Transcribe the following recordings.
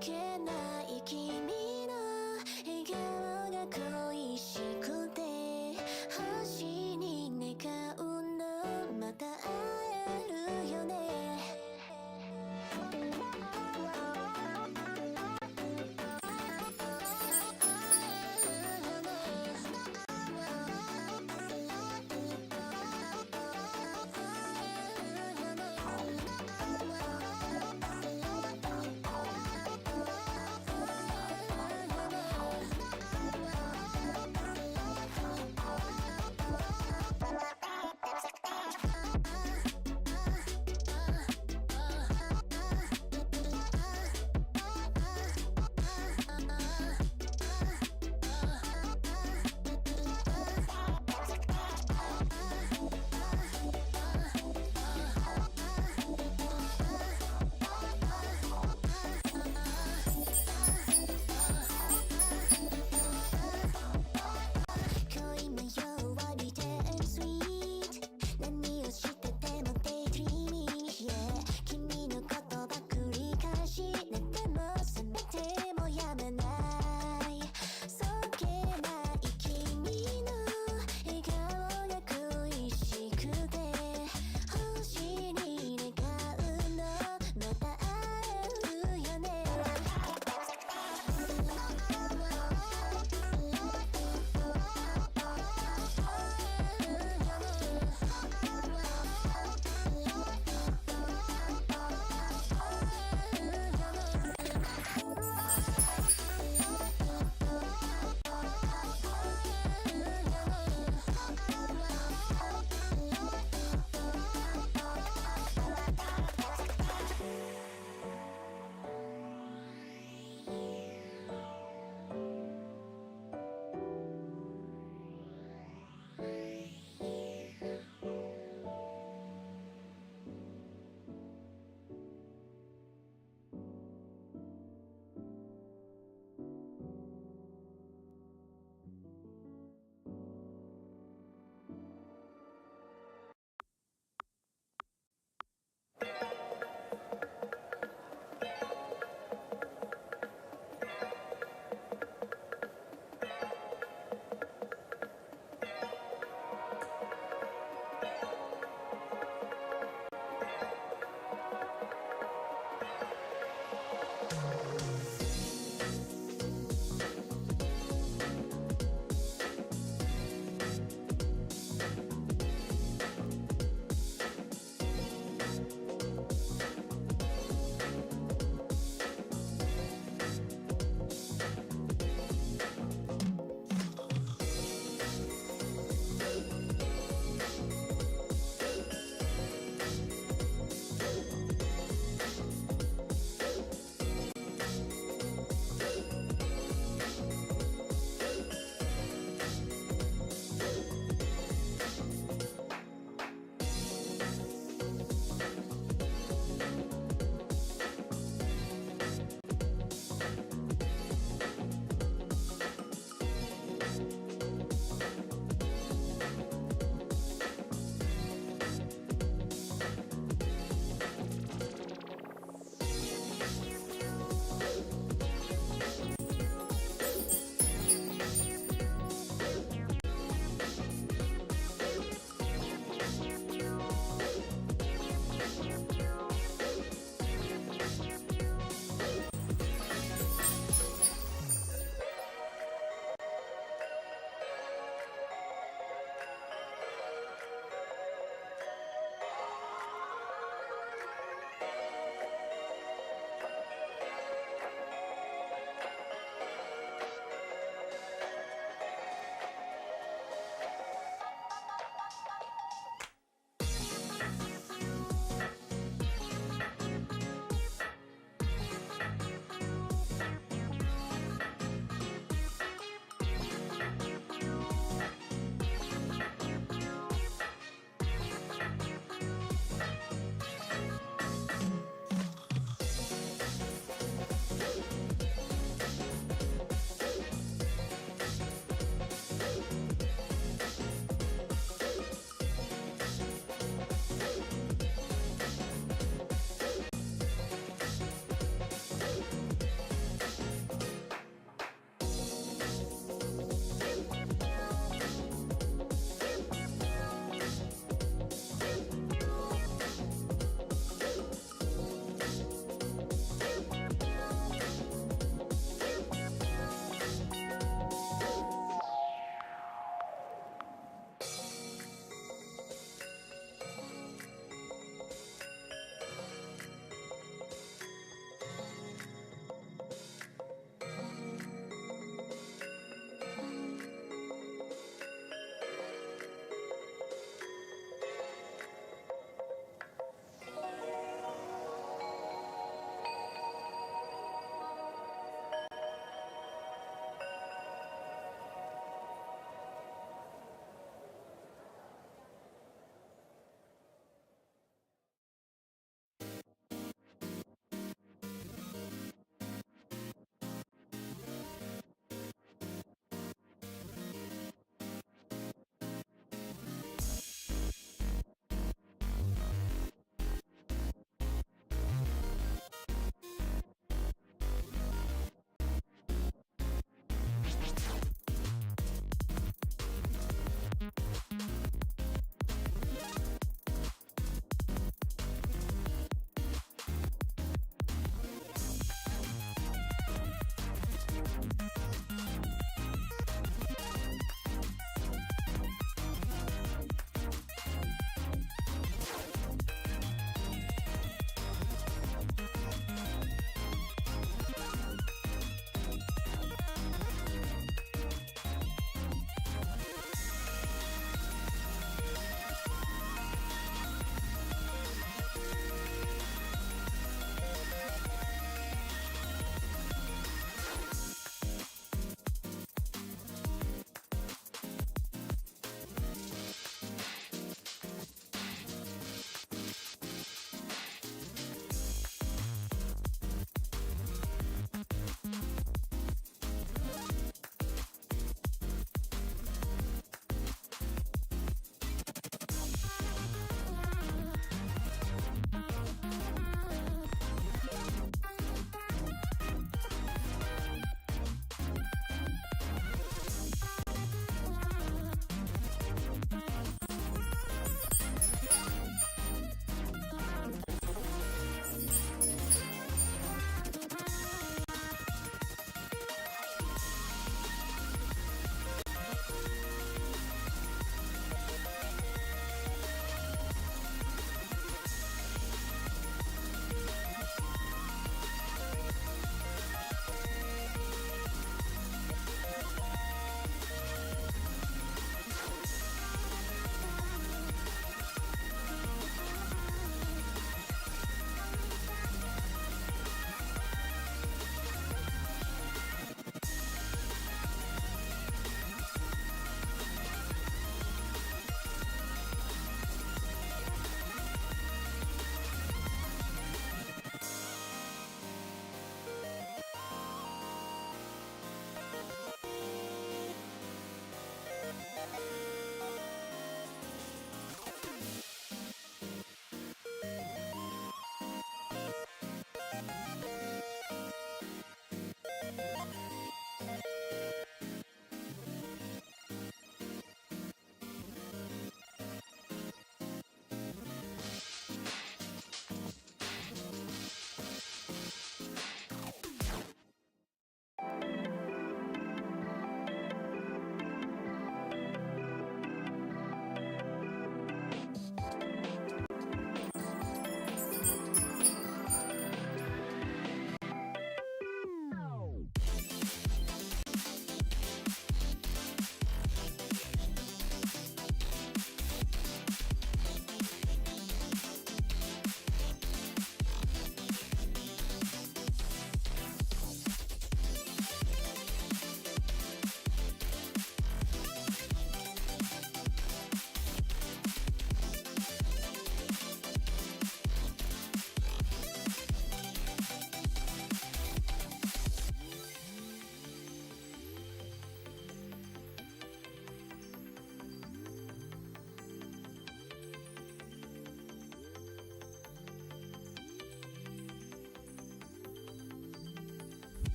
けない君の笑顔が恋しくて星に願うのまた会えるよね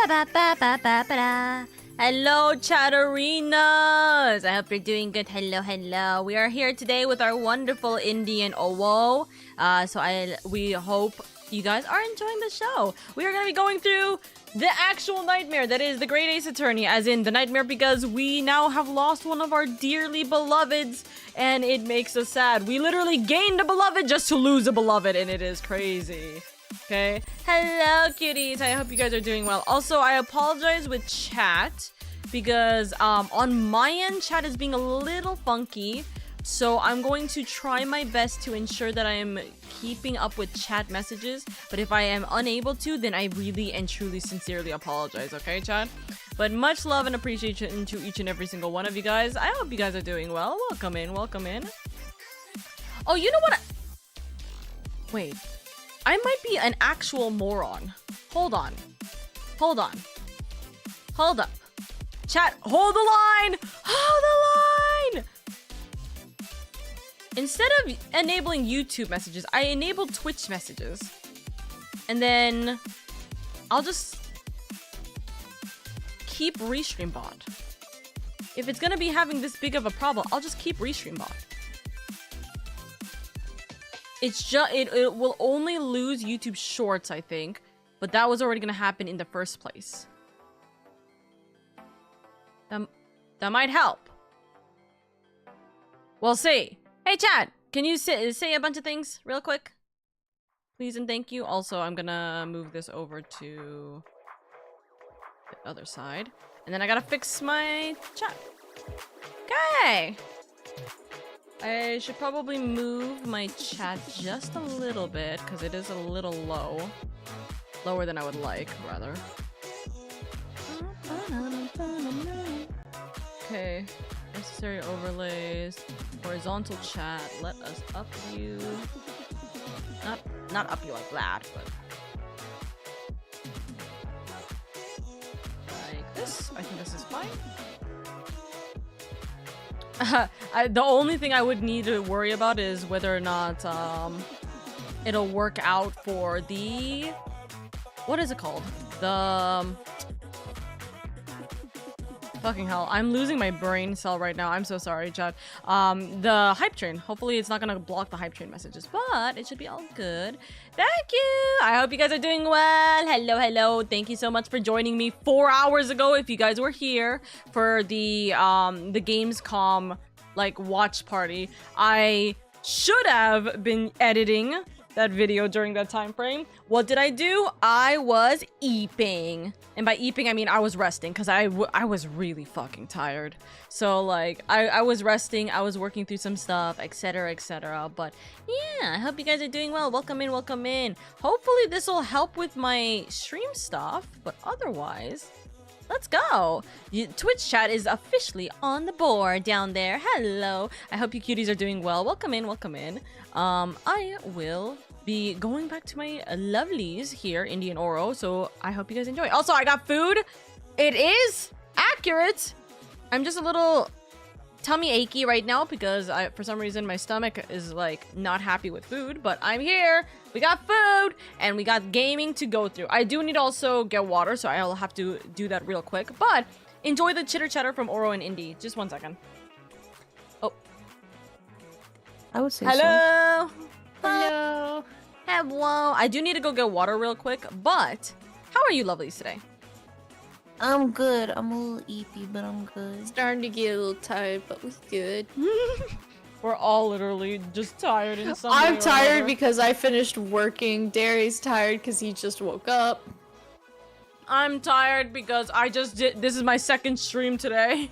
Hello, Chatterinas! I hope you're doing good. Hello. We are here today with our wonderful Indian Owo. We hope you guys are enjoying the show. We are going to be going through the actual nightmare that is the Great Ace Attorney, as in the nightmare because we now have lost one of our dearly beloveds, and it makes us sad. We literally gained a beloved just to lose a beloved, and it is crazy. Okay. Hello, cuties. I hope you guys are doing well. Also, I apologize with chat because on my end, chat is being a little funky. So I'm going to try my best to ensure that I am keeping up with chat messages. But if I am unable to, then I really and truly sincerely apologize. Okay, chat? But much love and appreciation to each and every single one of you guys. I hope you guys are doing well. Welcome in. Oh, you know what? Wait. I might be an actual moron. Hold on. Hold up. Chat, hold the line! Instead of enabling YouTube messages, I enabled Twitch messages. And then I'll just keep Restream bot. If it's gonna be having this big of a problem, I'll just keep Restream bot. It will only lose YouTube Shorts, I think, but that was already gonna happen in the first place. That might help. We'll see. Hey, chat, can you say a bunch of things real quick? Please and thank you. Also, I'm gonna move this over to the other side, and then I gotta fix my chat. Okay. I should probably move my chat just a little bit because it is a little low. Lower than I would like, rather. Okay. Necessary overlays. Horizontal chat. Let us up you. Not up you like that, but like this. I think this is fine. The only thing I would need to worry about is whether or not it'll work out for the, what is it called? The fucking hell, I'm losing my brain cell right now. I'm so sorry, chat. The hype train. Hopefully it's not gonna block the hype train messages, but it should be all good. Thank you. I hope you guys are doing well. Hello. Thank you so much for joining me 4 hours ago. If you guys were here for the Gamescom like watch party, I should have been editing that video during that time frame. What did I do? I was eeping. And by eeping, I mean I was resting because I was really fucking tired. So like I was resting, I was working through some stuff, etc. But yeah, I hope you guys are doing well. Welcome in. Hopefully this will help with my stream stuff, but otherwise, let's go. Twitch chat is officially on the board down there. Hello. I hope you cuties are doing well. Welcome in. I will be going back to my lovelies here, Indian Oro, so I hope you guys enjoy. Also, I got food. It is accurate. I'm just a little tummy achy right now because for some reason my stomach is like not happy with food, but I'm here. We got food and we got gaming to go through. I do need to also get water, so I'll have to do that real quick, but enjoy the chitter chatter from Oro and Indy. Just 1 second. Oh, I would say hello. So. Hello. I do need to go get water real quick, but how are you lovelies today? I'm good. I'm a little eepy, but I'm good. Starting to get a little tired, but we're good. We're all literally just tired in some way I'm or tired another. because I finished working. Dary's tired because he just woke up. I'm tired because this is my second stream today.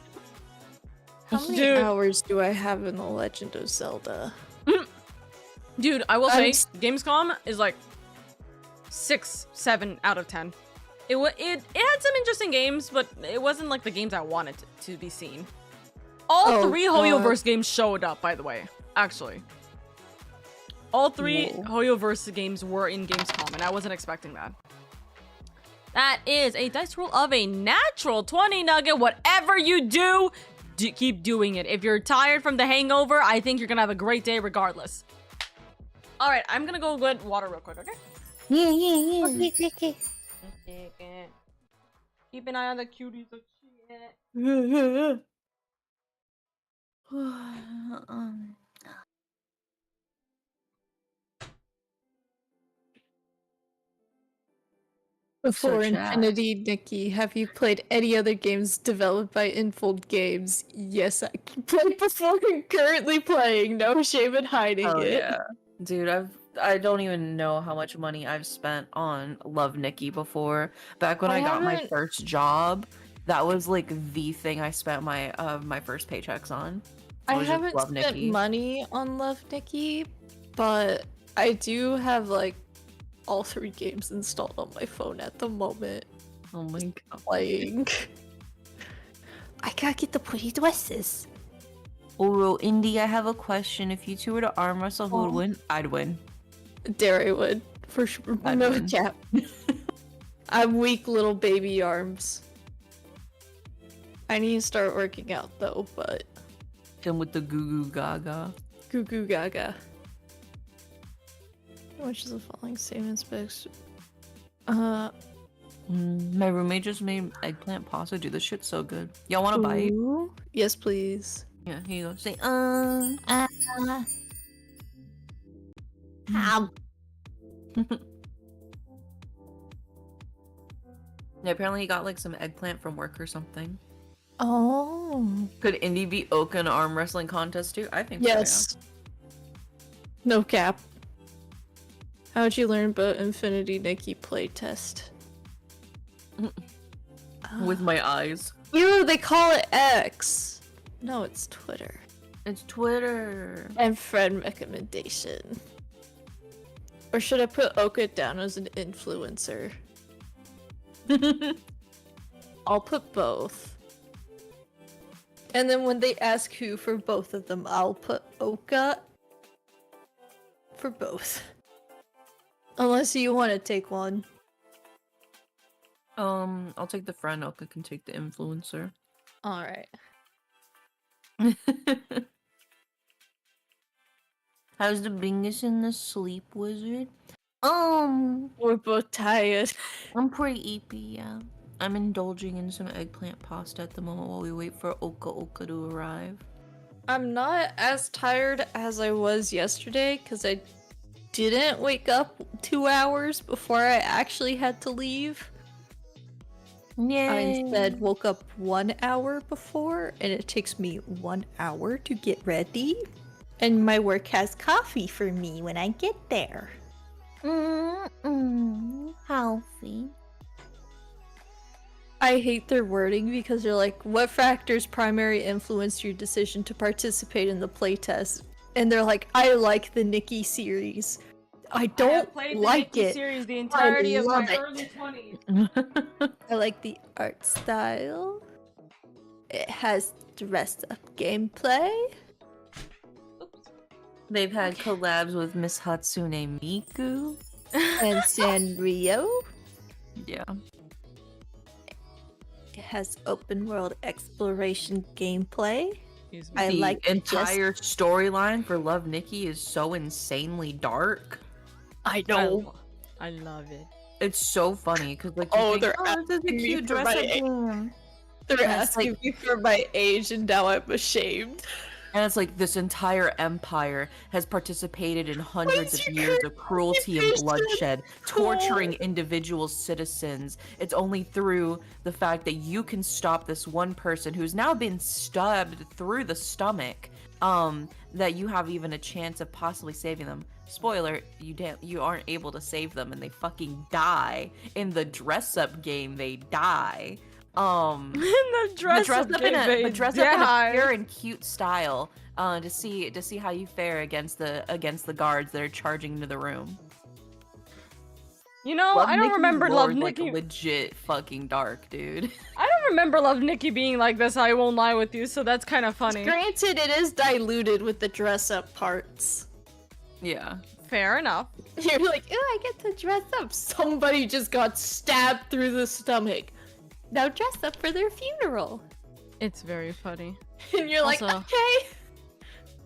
How many Dude. hours do I have in The Legend of Zelda? Dude, I will say, Gamescom is like 6, 7 out of 10. It had some interesting games, but it wasn't like the games I wanted to be seen. All 3 Hoyoverse games showed up, by the way. Actually. All 3 Hoyoverse games were in Gamescom, and I wasn't expecting that. That is a dice roll of a natural 20 nugget. Whatever you do, keep doing it. If you're tired from the hangover, I think you're gonna have a great day regardless. Alright, I'm gonna go get water real quick, okay? Yeah. Okay. Keep an eye on the cuties. So shit. Before chat. Infinity, Nikki, have you played any other games developed by Infold Games? Yes, I played before and currently playing. No shame in hiding Oh it. yeah, dude. I don't even know how much money I've spent on Love Nikki before. Back when I I got my haven't- first job, that was like the thing I spent my first paychecks on. I Was just haven't Love spent Nikki. money on Love Nikki, but I do have like all 3 games installed on my phone at the moment. Oh my god. Playing. I gotta get the pretty dresses. Oro, Indy, I have a question. If you two were to arm wrestle, who would win? I'd win. Dare I would, for sure. I'd No win. cap. I'm weak little baby arms. I need to start working out though, but Him with the goo goo gaga. goo goo gaga. Which is the following statement specs? My roommate just made eggplant pasta. Dude, this shit's so good. Y'all want a bite? Ooh. Yes, please. Yeah, here you go. Say, How? Yeah, apparently he got like some eggplant from work or something. Oh. Could Indy beat Oka in an arm wrestling contest too? I think so, Yes. No cap. How'd you learn about Infinity Nikki playtest? yeah. With my eyes. Ew, they call it X. No, it's Twitter. It's Twitter. And friend recommendation. Or should I put Oka down as an influencer? I'll put both. And then when they ask who for both of them, I'll put Oka for both. Unless you want to take one. I'll take the friend. Oka can take the influencer. Alright. How's the Bingus and the sleep wizard? We're both tired. I'm pretty eepy, yeah. I'm indulging in some eggplant pasta at the moment while we wait for Oka to arrive. I'm not as tired as I was yesterday because I didn't wake up 2 hours before I actually had to leave. Yay! I instead woke up 1 hour before, and it takes me 1 hour to get ready. And my work has coffee for me when I get there. Healthy. I hate their wording because they're like, what factors primary influenced your decision to participate in the playtest? And they're like, I like the Nikki series. I don't like it. Series the entirety of love my it. early 20s. I like the art style. It has dressed up gameplay. They've had collabs with Miss Hatsune Miku. And Sanrio. Yeah. It has open world exploration gameplay. Excuse me. I The like entire storyline for Love Nikki is so insanely dark. I know. I love it. It's so funny because like you Oh, think, they're this is a asking me cute for dress my up age. game. They're And it's asking me for my age, and now I'm ashamed. And it's like this entire empire has participated in hundreds of years of cruelty and bloodshed, torturing individual citizens. It's only through the fact that you can stop this one person who's now been stabbed through the stomach, that you have even a chance of possibly saving them. Spoiler, you aren't able to save them and they fucking die. In the dress-up game, they die. the dress up in a die. pure and cute style, to see how you fare against the guards that are charging into the room. You know, Love I don't Nikki's remember lore Love is, Nikki. like legit fucking dark, dude. I don't remember Love Nikki being like this. I won't lie with you. So that's kind of funny. Granted, it is diluted with the dress up parts. Yeah. Fair enough. You're like, oh, I get to dress up. Somebody just got stabbed through the stomach. Now dress up for their funeral. It's very funny. And you're like, Also- okay.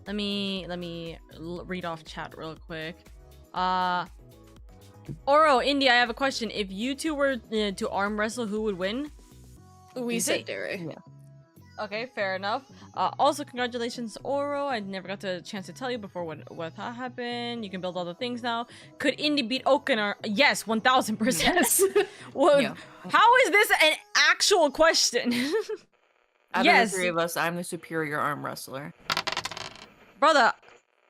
Let me read off chat real quick. Oro, Indy, I have a question. If you two were to arm wrestle, who would win? We You say. said Dere. Yeah. Okay, fair enough. Also, congratulations, Oro. I never got the chance to tell you before what that happened. You can build all the things now. Could Indy beat Oken? Yes, 1000%. Yes. Well, Yeah. how is this an actual question? Out Yes. of the three of us, I'm the superior arm wrestler. Brother,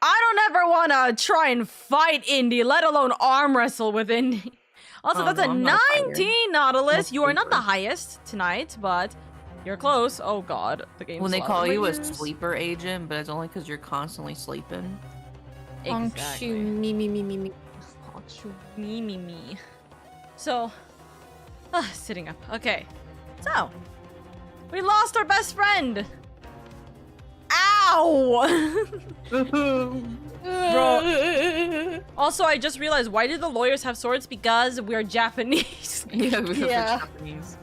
I don't ever want to try and fight Indy, let alone arm wrestle with Indy. Also, Oh, that's no, a I'm not a fighter. 19, Nautilus. I'm a You are not the sleeper. highest tonight, but you're close. Oh god, the game's When they loud call in my you a ears. sleeper agent, but it's only because you're constantly sleeping. Exactly. Me. Me. So, sitting up. Okay. So, we lost our best friend. Ow! Bro. Also, I just realized, why did the lawyers have swords? Because we're Japanese. Yeah, because Yeah. we're Japanese.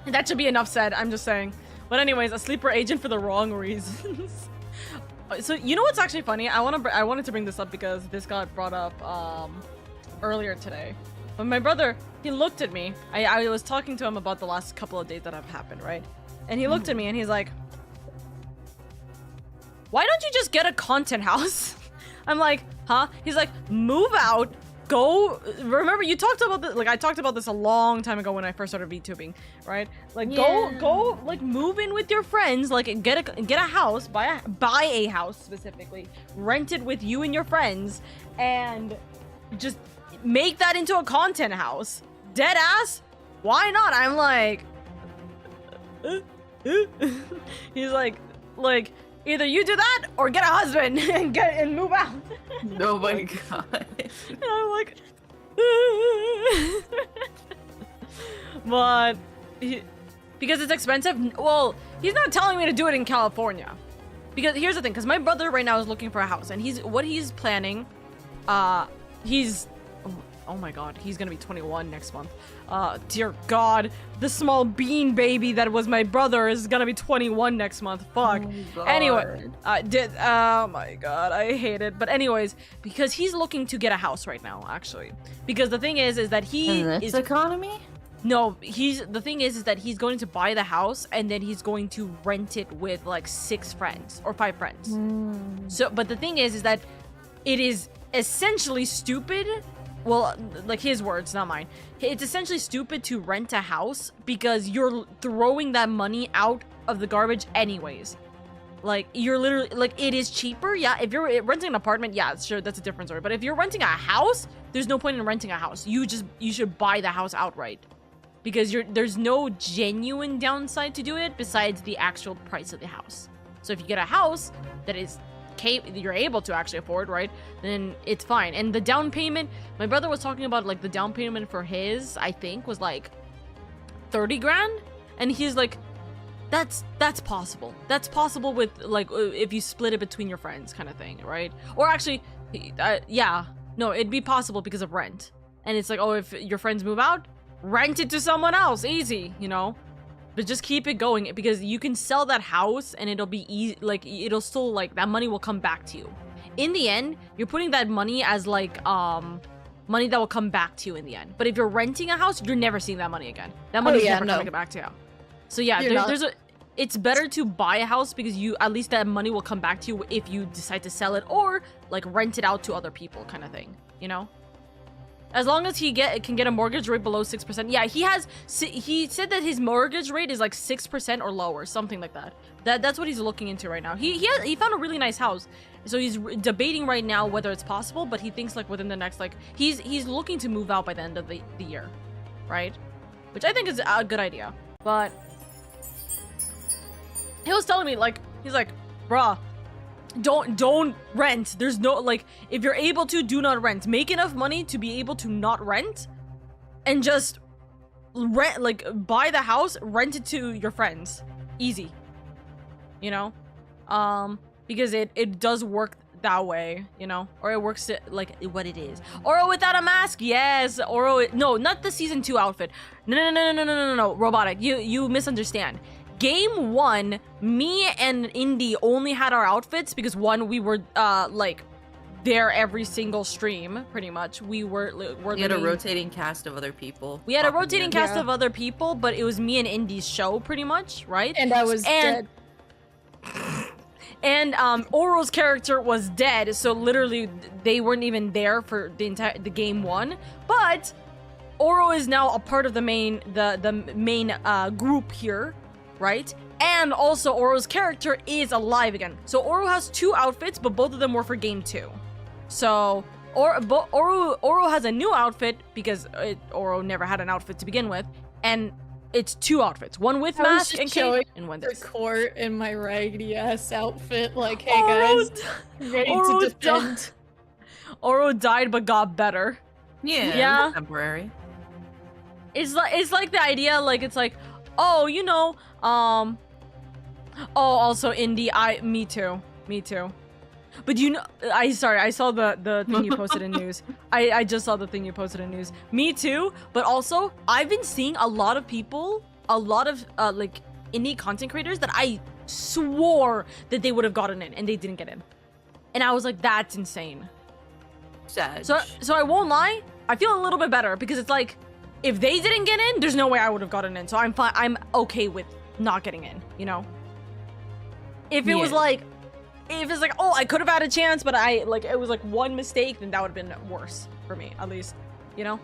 That should be enough said, I'm just saying. But anyways, a sleeper agent for the wrong reasons. So, you know what's actually funny? I wanted to bring this up because this got brought up earlier today. When my brother, he looked at me. I was talking to him about the last couple of days that have happened, right? And he looked at me and he's like, why don't you just get a content house? I'm like, huh? He's like, move out, go. Remember, you talked about this, like I talked about this a long time ago when I first started VTubing, right? Like go, like move in with your friends, like get a house, buy a house specifically, rent it with you and your friends, and just make that into a content house. Dead ass? Why not? I'm like, he's like either you do that or get a husband and move out. Oh my god. And I'm like, but because it's expensive. Well, he's not telling me to do it in California. Because here's the thing, because my brother right now is looking for a house, and he's planning. He's oh my god, he's gonna be 21 next month. Dear god, the small bean baby that was my brother is gonna be 21 next month. Fuck. Oh Anyway, oh my god, I hate it. But anyways, because he's looking to get a house right now, actually. Because the thing is that he In this is economy? no, the thing is that he's going to buy the house and then he's going to rent it with like 6 friends or 5 friends. So, but the thing is that it is essentially stupid. Well, like his words, not mine. It's essentially stupid to rent a house because you're throwing that money out of the garbage anyways. Like, you're literally, like, it is cheaper, yeah. If you're renting an apartment, yeah, sure, that's a different story. But if you're renting a house, there's no point in renting a house. You should buy the house outright. Because there's no genuine downside to do it besides the actual price of the house. So if you get a house that is you're able to actually afford, right, then it's fine. And the down payment, my brother was talking about, like, the down payment for his, I think, was like 30 grand, and he's like, that's possible. That's possible with, like, if you split it between your friends, kind of thing, right? Or actually, yeah, no, it'd be possible because of rent. And it's like, oh, if your friends move out, rent it to someone else, easy, you know. But just keep it going, because you can sell that house and it'll be easy, like, it'll still, like, that money will come back to you. In the end, you're putting that money as, like, money that will come back to you in the end. But if you're renting a house, you're never seeing that money again. That money's never coming back to you. So yeah, it's better to buy a house because at least that money will come back to you if you decide to sell it or, like, rent it out to other people, kind of thing, you know? As long as he can get a mortgage rate below 6%. Yeah, he said that his mortgage rate is like 6% or lower, something like that. That's what he's looking into right now. He found a really nice house. So he's debating right now whether it's possible, but he thinks, like, within the next, like, he's looking to move out by the end of the year, right? Which I think is a good idea. But he was telling me, like, he's like, bruh, don't rent. There's no, like, if you're able to, do not rent. Make enough money to be able to not rent and just rent, like, buy the house, rent it to your friends. Easy. You know? Because it does work that way, you know? Or it works like what it is. Oro without a mask, yes. Oro, no, not the season 2 outfit. No, Robotic, you misunderstand. Game 1, me and Indy only had our outfits because 1, we were, like, there every single stream, pretty much. We were We had a rotating cast of other people. We had a rotating cast Yeah. of other people, but it was me and Indy's show, pretty much, right? And I was dead. And Oro's character was dead, so literally they weren't even there for the game one. But Oro is now a part of the main group here, right? And also Oro's character is alive again. So Oro has 2 outfits, but both of them were for game 2. So Oro has a new outfit because Oro never had an outfit to begin with, and it's 2 outfits, one with mask and cape, and one The this. court in my raggedy ass outfit, like, hey Oro guys, ready Oro to defend. Oro died but got better. Yeah. Yeah. It was temporary. It's like the idea, like it's like, oh, you know, oh, also Indy, me too. But you know, I saw the thing you posted in news. I just saw the thing you posted in news. Me too. But also, I've been seeing a lot of people, a lot of like indie content creators that I swore that they would have gotten in and they didn't get in, and I was like, that's insane. Sad. So I won't lie, I feel a little bit better because it's like, if they didn't get in, there's no way I would have gotten in. So I'm fine. I'm okay with not getting in. You know. If it was like. If it's like, oh, I could have had a chance, but it was like one mistake, then that would have been worse for me, at least, you know?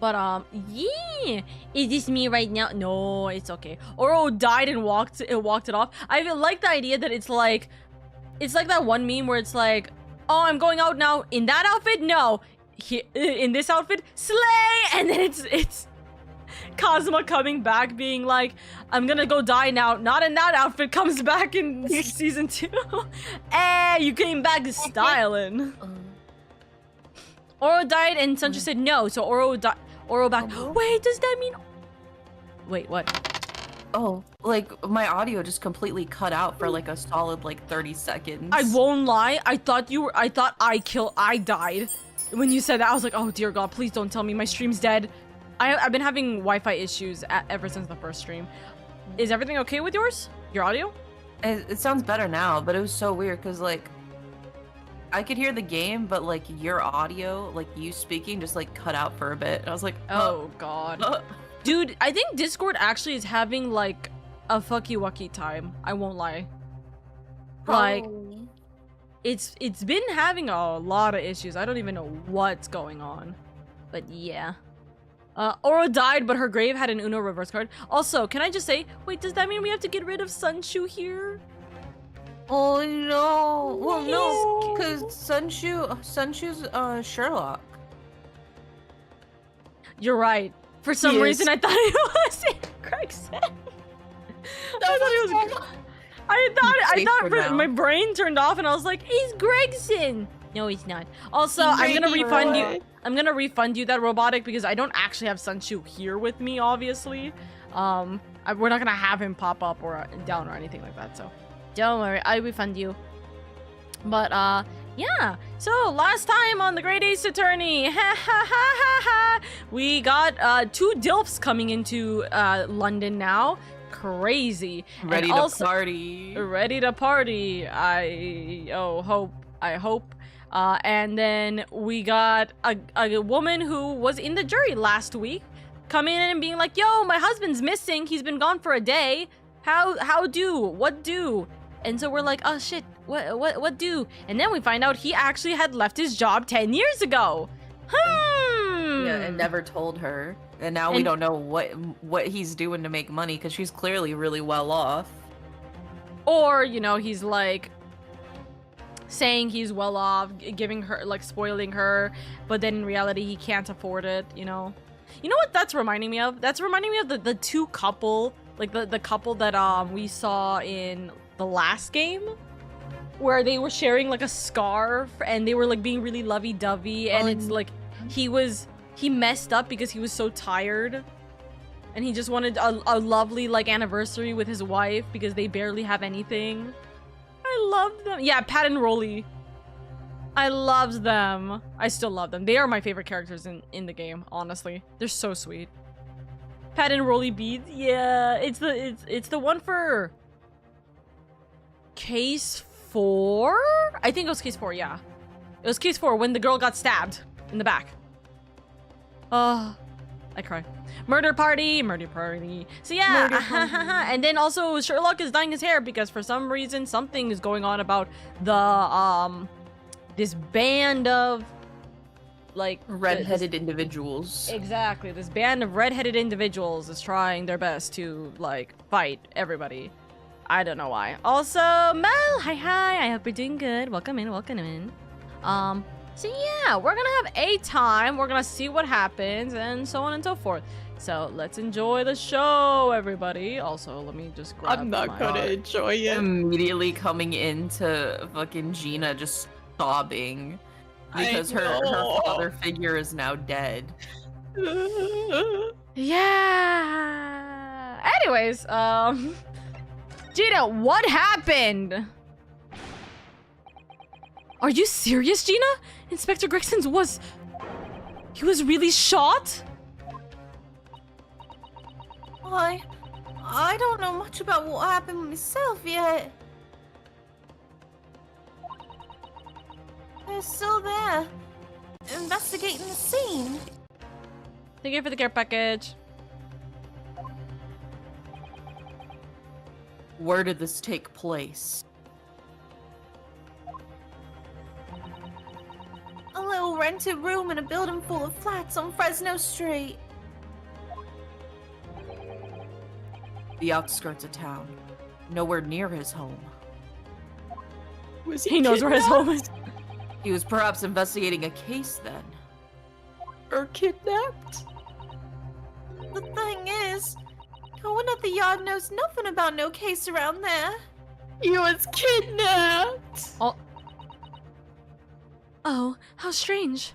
But, yeah. Is this me right now? No, it's okay. Oro died and walked it off. I like the idea that it's like that one meme where it's like, oh, I'm going out now in that outfit? No. In this outfit? Slay! And then it's Kazuma coming back being like, I'm gonna go die now, not in that outfit, comes back in season 2. Hey, you came back styling. Oro died and Sancho said no, so Oro back. Wait, does that mean... Wait, what? Oh, like my audio just completely cut out for like a solid like 30 seconds. I won't lie, I thought I died. When you said that, I was like, oh dear God, please don't tell me my stream's dead. I've been having Wi-Fi issues ever since the first stream. Is everything okay with yours? Your audio? It sounds better now, but it was so weird because like I could hear the game, but like your audio, like you speaking, just like cut out for a bit. And I was like, Oh God. Dude, I think Discord actually is having like a fucky-wucky time. I won't lie. Like, it's been having a lot of issues. I don't even know what's going on. But yeah. Oro died, but her grave had an Uno reverse card. Also, can I just say, wait, does that mean we have to get rid of Sunshu here? Oh no! Well, no, because Sunshu's Sherlock. You're right. For some reason, I thought it was Gregson. I thought my brain turned off, and I was like, "He's Gregson." No, he's not. Also, I'm gonna refund you. I'm gonna refund you that robotic because I don't actually have Sunshu here with me. Obviously, we're not gonna have him pop up or down or anything like that. So, don't worry, I refund you. But yeah. So last time on the Great Ace Attorney, we got 2 DILFs coming into London now. Crazy. Ready to party. Ready to party. I hope. And then we got a woman who was in the jury last week coming in and being like, yo, my husband's missing. He's been gone for a day. What do? And so we're like, oh shit, what do? And then we find out he actually had left his job 10 years ago. Yeah, and never told her. And now we don't know what he's doing to make money because she's clearly really well off. Or, you know, he's like saying he's well off, giving her, like, spoiling her, but then in reality he can't afford it, you know? You know what that's reminding me of? That's reminding me of the 2 couple, like the couple that we saw in the last game, where they were sharing like a scarf and they were like being really lovey-dovey, and it's like he messed up because he was so tired and he just wanted a lovely like anniversary with his wife because they barely have anything. I love them. Yeah, Pat and Rolly. I loved them. I still love them. They are my favorite characters in the game, honestly. They're so sweet. Pat and Rolly beads. Yeah, it's the one for case 4? I think it was case 4, yeah. It was case 4 when the girl got stabbed in the back. I cry. Murder party. So yeah, and then also Sherlock is dyeing his hair because for some reason something is going on about the this band of like Red-headed individuals. Exactly, this band of red-headed individuals is trying their best to like fight everybody. I don't know why. Also, Mel, hi. I hope you're doing good. Welcome in. So yeah, we're gonna have a time. We're gonna see what happens and so on and so forth. So let's enjoy the show, everybody. Also, let me just grab I'm not gonna enjoy it. Immediately coming into fucking Gina just sobbing because her father figure is now dead. Yeah. Anyways, Gina, what happened? Are you serious, Gina? Inspector Gregson's was... He was really shot? I don't know much about what happened myself yet. They're still there, investigating the scene. Thank you for the care package. Where did this take place? A little rented room in a building full of flats on Fresno Street. The outskirts of town. Nowhere near his home. Was He knows where his home is. He was perhaps investigating a case then. Or kidnapped? The thing is, no one at the yard knows nothing about no case around there. He was kidnapped! Oh, how strange.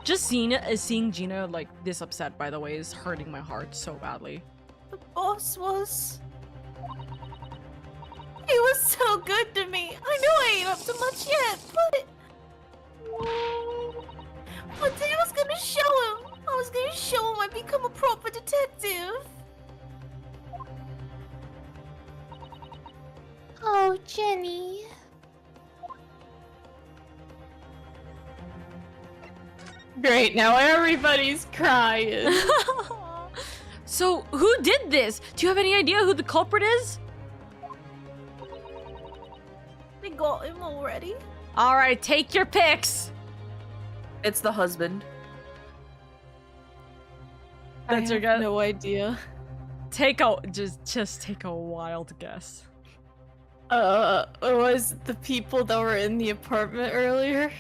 Just seeing Gina like this upset, by the way, is hurting my heart so badly. The boss was... He was so good to me. I know I ain't up to much yet, but... One day I was gonna show him. I was gonna show him I'd become a proper detective. Oh, Jenny. Great, now everybody's crying. So, who did this? Do you have any idea who the culprit is? They got him already. Alright, take your picks. It's the husband. That's your I guess? have no idea. Take a just take a wild guess. It was the people that were in the apartment earlier?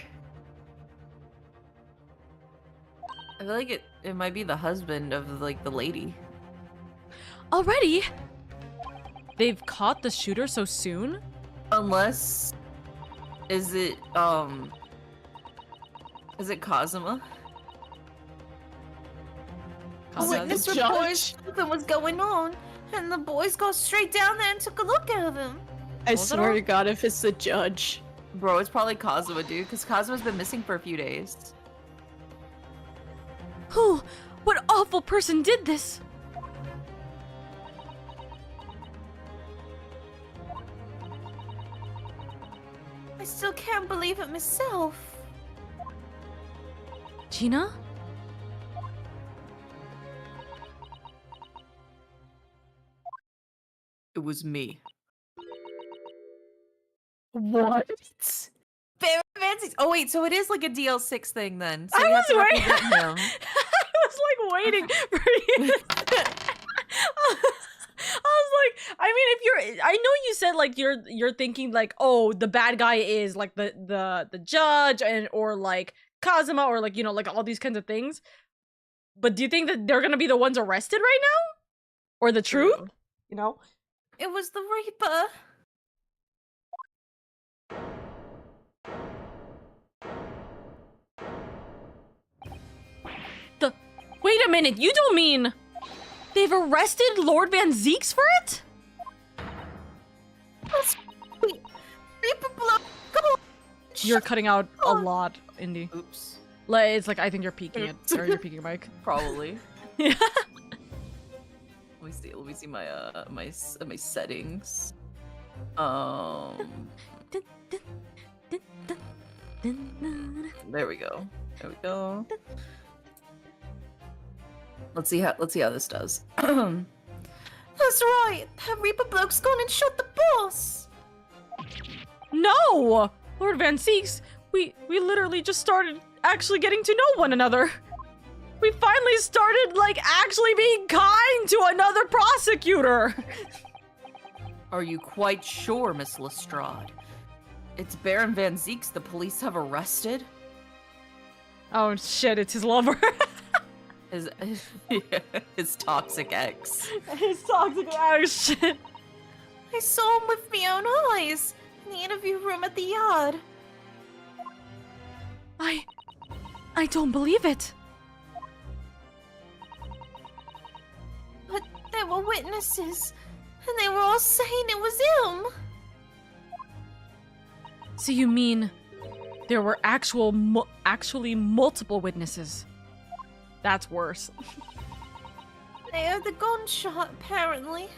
I feel like it might be the husband of like the lady. Already? They've caught the shooter so soon? Unless is it Kazuma? Witness reports something was going on, and the boys got straight down there and took a look at him. I Was it swear all- to God, if it's the judge. Bro, it's probably Kazuma, dude, because Kazuma's been missing for a few days. Who? What awful person did this? I still can't believe it myself. Gina? It was me. What? Very fancy. Oh wait, so it is like a DL6 thing then. So I we have to was waiting- represent him. I was like waiting for you. I was like, I mean, if you're, I know you said like you're thinking like, oh, the bad guy is like the judge and or like Kazuma or like, you know, like all these kinds of things. But do you think that they're gonna be the ones arrested right now, or the truth? You know, It was the Reaper. wait a minute, you don't mean they've arrested Lord Van Zeeks for it? Reaper blow. Come on. You're cutting out a lot, Indy. Oops. Like, it's like I think you're peeking it, or you're peeking Mike. Probably. Yeah. Let me see my my settings. There we go. There we go. Let's see how this does. That's right. That Reaper bloke's gone and shot the boss. No! Lord Van Seeks, we literally just started actually getting to know one another. We finally started, like, actually being kind to another prosecutor. Are you quite sure, Miss Lestrade? It's Baron Van Zeeks the police have arrested? Oh shit, it's his lover. His toxic ex. His toxic, oh shit. I saw him with my own eyes in the interview room at the yard. I don't believe it. But there were witnesses, and they were all saying it was him. So you mean there were actually multiple witnesses? That's worse. They heard the gunshot, apparently.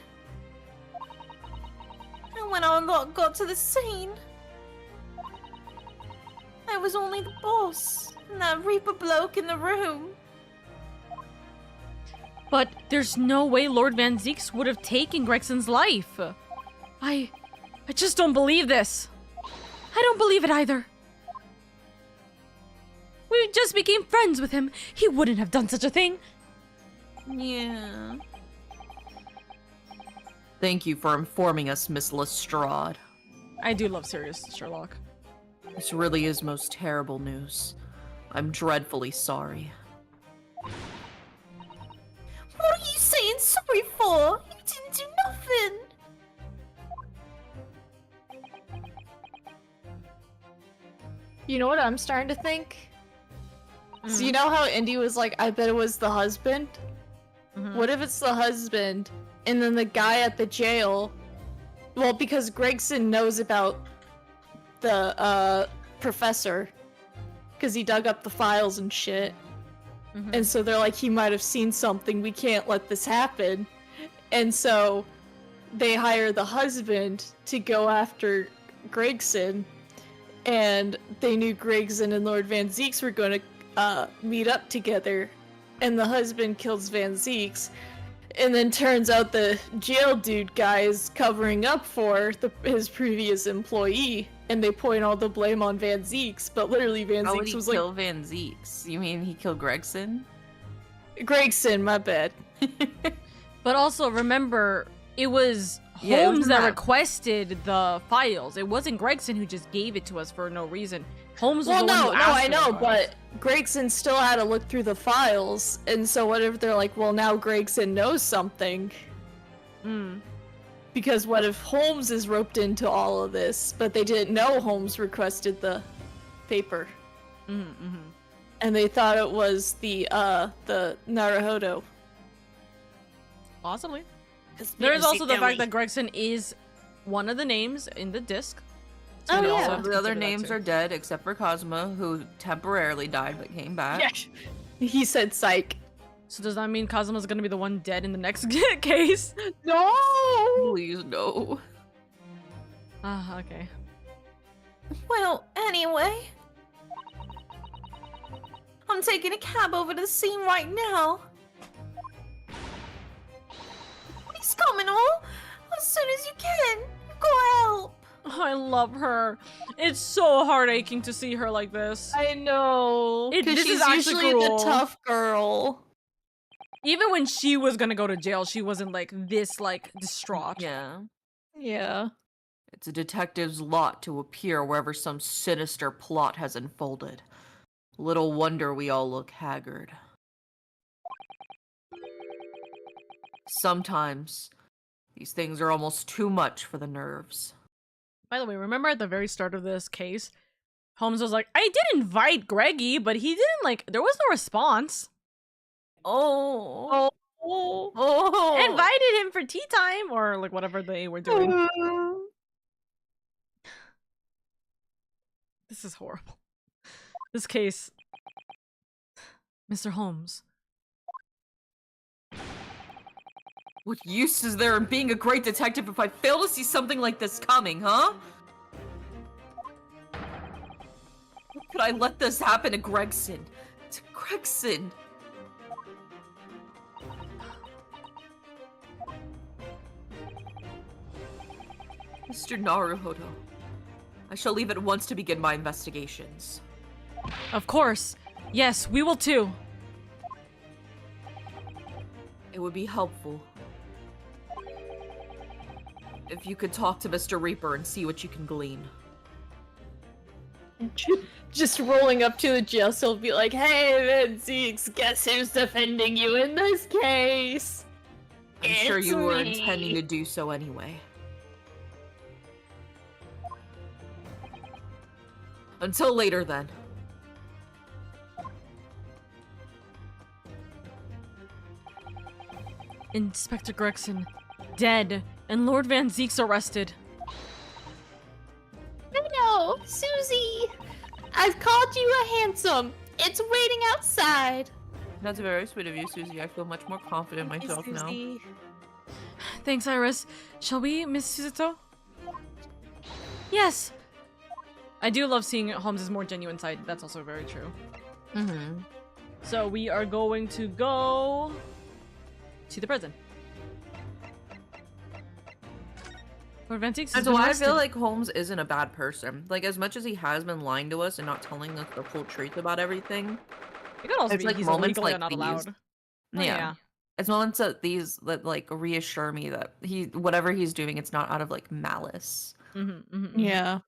And when our lot got to the scene, there was only the boss and that Reaper bloke in the room. But there's no way Lord Van Zeeks would have taken Gregson's life. I just don't believe this. I don't believe it either. We just became friends with him. He wouldn't have done such a thing. Yeah. Thank you for informing us, Miss Lestrade. I do love serious Sherlock. This really is most terrible news. I'm dreadfully sorry. What are you saying sorry for? You didn't do nothing! You know what I'm starting to think? So you know how Indy was like, I bet it was the husband? What if it's the husband, and then the guy at the jail... Well, because Gregson knows about the, professor. Because he dug up the files and shit. And so they're like, he might have seen something, we can't let this happen. And so they hire the husband to go after Gregson. And they knew Gregson and Lord Van Zeeks were going to meet up together, and the husband kills Van Zeeks, and then turns out the jail dude guy is covering up for his previous employee, and they point all the blame on Van Zeeks, but literally Van How would Zeeks he was kill Van Zeeks? You mean he killed Gregson? Gregson, my bad. But also remember, it was Yeah, it was Holmes that not- requested the files. It wasn't Gregson who just gave it to us for no reason. Holmes was Well, the one no, who asked I for know, the files. but Gregson still had to look through the files, and so what if they're like, well, now Gregson knows something? Because what if Holmes is roped into all of this, but they didn't know Holmes requested the paper, and they thought it was the Naruhodo. Possibly. There is also the fact that Gregson is one of the names in the disc. Oh, we also yeah. have to The other consider that names too. are dead, except for Cosmo, who temporarily died but came back. He said psych. So does that mean Cosmo's gonna be the one dead in the next case? No! Please, no. Ah, okay. Well, anyway. I'm taking a cab over to the scene right now. Please come and all. As soon as you can. Go help. I love her. It's so heartaching to see her like this. I know. This Because is she's actually usually cruel. the tough girl. Even when she was gonna go to jail, she wasn't like this, like distraught. Yeah. Yeah. It's a detective's lot to appear wherever some sinister plot has unfolded. Little wonder we all look haggard. Sometimes, these things are almost too much for the nerves. By the way, remember at the very start of this case, Holmes was like, I did invite Greggy, but he didn't like, there was no response. Oh. I invited him for tea time or like whatever they were doing. This is horrible. This case. Mr. Holmes. What use is there in being a great detective if I fail to see something like this coming, huh? How could I let this happen to Gregson? To Gregson! Mr. Naruhodo, I shall leave at once to begin my investigations. Of course. Yes, we will too. It would be helpful if you could talk to Mr. Reaper and see what you can glean. Just rolling up to the jail cell be like, hey, Vinceeks, guess who's defending you in this case? I'm sure you were me." intending to do so anyway. Until later, then. Inspector Gregson, dead, and Lord Van Zeek's arrested. No, Susie! I've called you a handsome. It's waiting outside. That's very sweet of you, Susie. I feel much more confident in myself now. Thanks, Iris. Shall we, Miss Suzuto? Yes! I do love seeing Holmes' more genuine side. That's also very true. Mm-hmm. So we are going to go to the prison. Lord Van Zeek's has That's been why I arrested. feel like Holmes isn't a bad person. Like, as much as he has been lying to us and not telling us the full truth about everything, It could also it's be like he's moments illegally like not these. allowed. Oh, yeah. It's moments that these that like reassure me that whatever he's doing, it's not out of like malice. Yeah.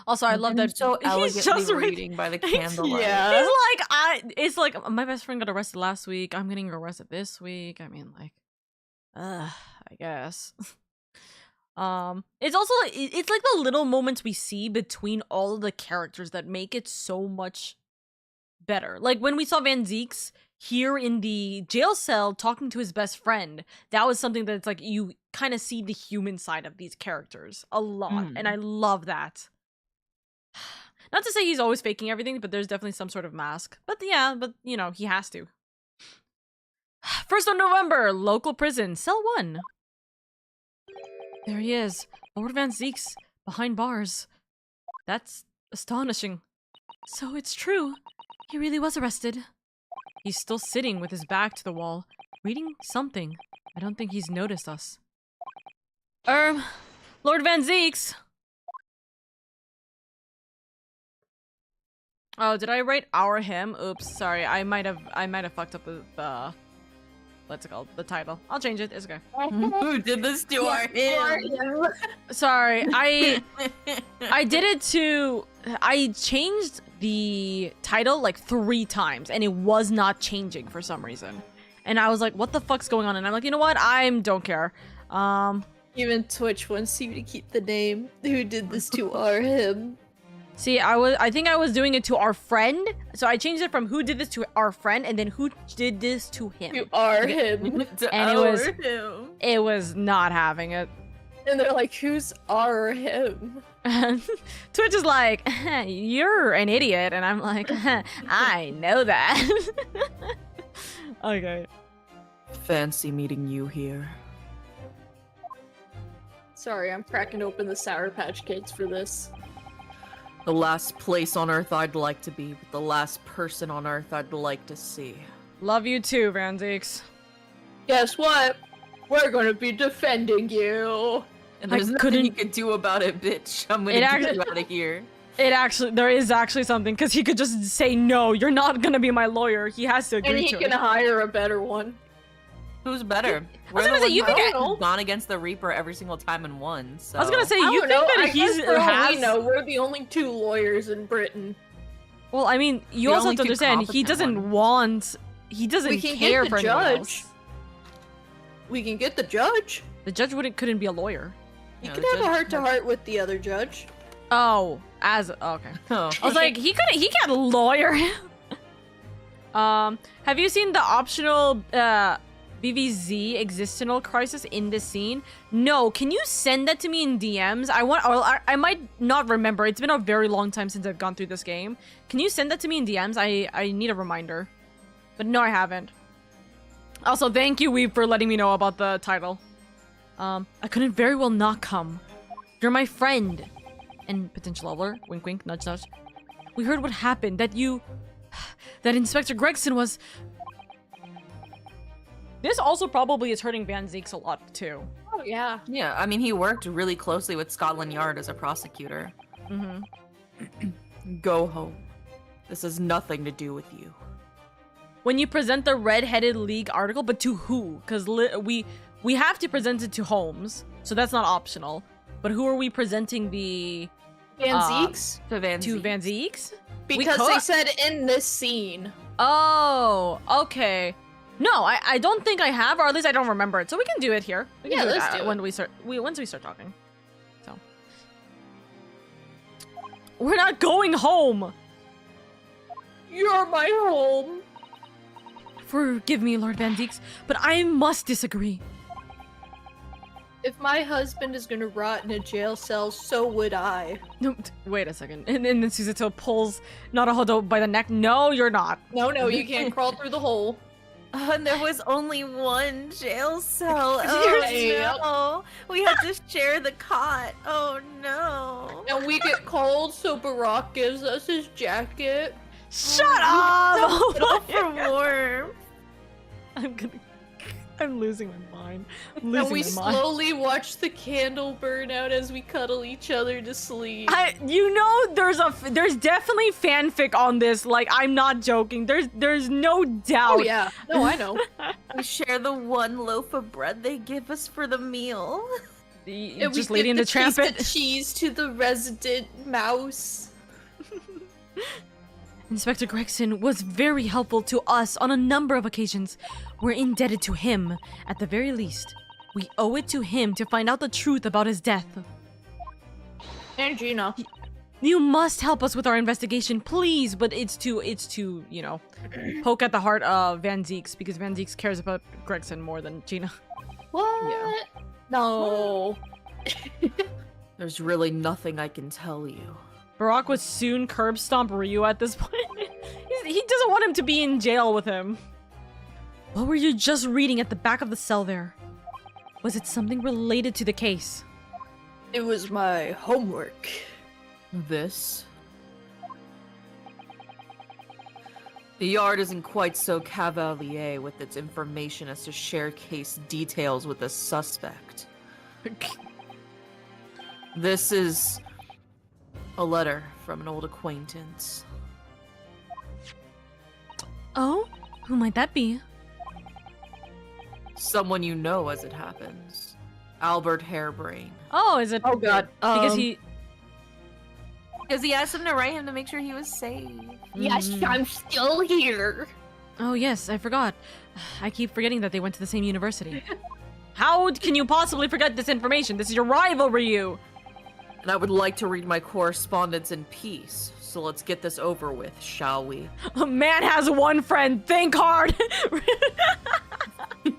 Also, I love And that so he's elegantly just reading by the candlelight. Yeah. It's like my best friend got arrested last week. I'm getting arrested this week. I mean, like, I guess. It's also it's like the little moments we see between all of the characters that make it so much better. Like when we saw Van Zeek's here in the jail cell talking to his best friend, that was something that's like you kind of see the human side of these characters a lot, and I love that. Not to say he's always faking everything, but there's definitely some sort of mask. But yeah, but you know, he has to. 1st of November, local prison, cell 1. There he is, Lord Van Zeek's behind bars. That's astonishing. So it's true. He really was arrested. He's still sitting with his back to the wall, reading something. I don't think he's noticed us. Lord Van Zeek's. Oh, did I write him? Oops, sorry. I might have fucked up the what's it called? The title. I'll change it. It's okay. Who did this to our him? Sorry, I did it to. I changed the title like 3 times, and it was not changing for some reason. And I was like, "What the fuck's going on?" And I'm like, "You know what? I don't care." Even Twitch wants you to keep the name. Who did this to our him? See, I think I was doing it to our friend, so I changed it from who did this to our friend, and then who did this to him. To our him. And it was not having it. And they're like, who's our him? Twitch is like, you're an idiot, and I'm like, I know that. Okay. Fancy meeting you here. Sorry, I'm cracking open the Sour Patch Kids for this. The last place on Earth I'd like to be, but the last person on Earth I'd like to see. Love you too, Van Zeeks. Guess what? We're gonna be defending you. And there's nothing you can do about it, bitch. I'm gonna get you out of here. There is actually something, because he could just say, no, you're not gonna be my lawyer. He has to agree to it. And he can hire a better one. Who's better? I was gonna say, you think gone against the Reaper every single time and won. So. I was gonna say, you think that he's we know we're the only 2 lawyers in Britain. Well, I mean, you also have to understand, he doesn't want. He doesn't care for anyone else. We can get the judge. The judge couldn't be a lawyer. You could have a heart-to-heart with the other judge. Oh, okay. Oh. I was like, he can't lawyer him. Have you seen the optional BVZ existential crisis in this scene? No, can you send that to me in DMs? I might not remember. It's been a very long time since I've gone through this game. Can you send that to me in DMs? I need a reminder. But no, I haven't. Also, thank you, Weeb, for letting me know about the title. I couldn't very well not come. You're my friend. And potential lover. Wink, wink, nudge, nudge. We heard what happened. That Inspector Gregson was... This also probably is hurting Van Zeeks a lot, too. Oh, yeah. Yeah, I mean, he worked really closely with Scotland Yard as a prosecutor. Mm-hmm. Go home. This has nothing to do with you. When you present the Red-Headed League article, but to who? Because we have to present it to Holmes, so that's not optional. But who are we presenting the... Van Zeeks? To Van Zeeks? Because they said in this scene. Oh, okay. No, I don't think I have, or at least I don't remember it. So we can do it here. We can do let's it do it. once we start talking. So we're not going home. You're my home. Forgive me, Lord Van Zeeks, but I must disagree. If my husband is gonna rot in a jail cell, so would I. No, wait a second. And then Suzuto pulls Naruhodo by the neck. No, you're not. No, you can't crawl through the hole. And there was only one jail cell. Oh, no. We had to share the cot. Oh no. And we get cold, so Barack gives us his jacket. Shut up! Go for warmth. I'm losing my mind. And we slowly watch the candle burn out as we cuddle each other to sleep. There's definitely fanfic on this. Like, I'm not joking. There's no doubt. Oh yeah. No, I know. We share the one loaf of bread they give us for the meal. And Just we Lady and the give Trampet. the cheese to the resident mouse. Inspector Gregson was very helpful to us on a number of occasions. We're indebted to him, at the very least. We owe it to him to find out the truth about his death. And Gina. You must help us with our investigation, please. But it's to you know, poke at the heart of Van Zeeks, because Van Zeeks cares about Gregson more than Gina. What? Yeah. No. There's really nothing I can tell you. Barack would soon curb stomp Ryu at this point. He doesn't want him to be in jail with him. What were you just reading at the back of the cell there? Was it something related to the case? It was my homework. This? The yard isn't quite so cavalier with its information as to share case details with a suspect. This is a letter from an old acquaintance. Oh? Who might that be? Someone you know, as it happens. Albert Hairbrain. Oh, is it? Oh god. Because he... Because he asked him to write him to make sure he was safe. Yes, I'm still here. Oh yes, I forgot. I keep forgetting that they went to the same university. How can you possibly forget this information? This is your rival, Ryu! And I would like to read my correspondence in peace. So let's get this over with, shall we? A man has one friend. Think hard.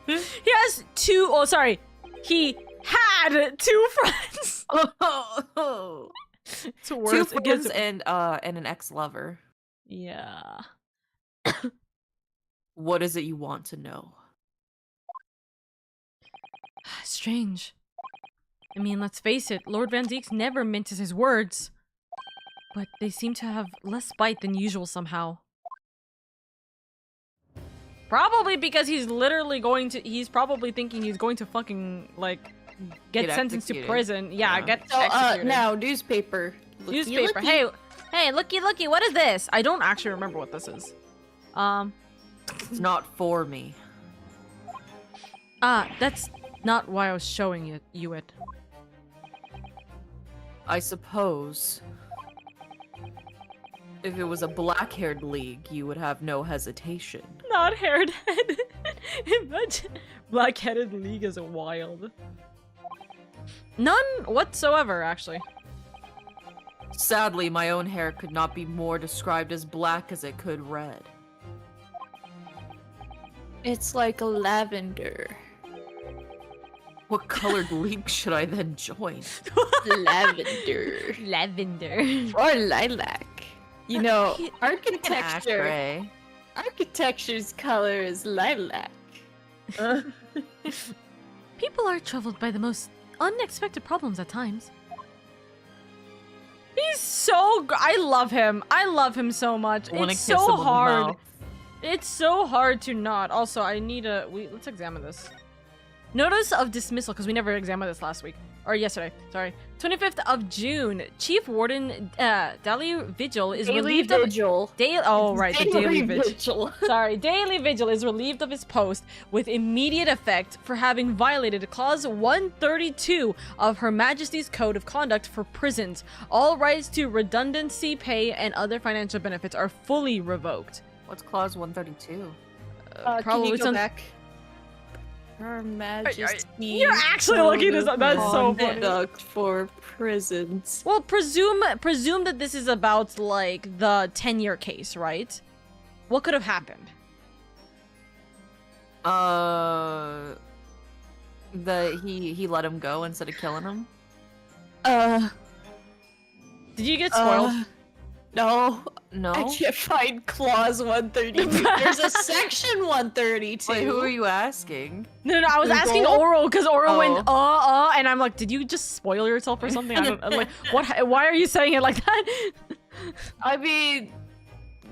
He has two. Oh, sorry. He had two friends. Oh. It's worse. Two It gets- friends and an ex-lover. Yeah. What is it you want to know? Strange. I mean, let's face it. Lord Van Zeeks never minces his words. But they seem to have less bite than usual somehow. Probably because he's literally going to... He's probably thinking he's going to fucking, like, get sentenced to executed. prison. Yeah, Yeah. get So, executed. now, newspaper. Newspaper. Hey, looky, what is this? I don't actually remember what this is. It's not for me. That's not why I was showing you it. I suppose if it was a black-haired league, you would have no hesitation. Not haired head. Imagine. Black-headed league is wild. None whatsoever, actually. Sadly, my own hair could not be more described as black as it could red. It's like lavender. What colored league should I then join? Lavender. Lavender. Or lilac. You know, Ash architecture. gray. Architecture's color is lilac. People are troubled by the most unexpected problems at times. He's so... I love him. I love him so much. I wanna It's kiss him so on the hard. mouth. It's so hard to not. Also, I need a... let's examine this. Notice of dismissal, because we never examined this last week. Or yesterday, sorry. 25th of June, Chief Warden Daily Vigil is relieved Vigil. of... Oh, right, the Daily Vigil. Vigil. Sorry, Daily Vigil is relieved of his post with immediate effect for having violated Clause 132 of Her Majesty's Code of Conduct for prisons. All rights to redundancy pay and other financial benefits are fully revoked. What's clause 132? Can you go some- back? Her Majesty. You're actually looking this up. That's so funny. Conduct for prisons. Well, presume that this is about like the 10-year case, right? What could have happened? He let him go instead of killing him. Did you get spoiled? No. No. I can't find clause 132. There's a section 132. Wait, who are you asking? No, I was Google? asking Oro because Oro went Oh. and I'm like, did you just spoil yourself or something? I don't I'm like, what? Why are you saying it like that? I mean,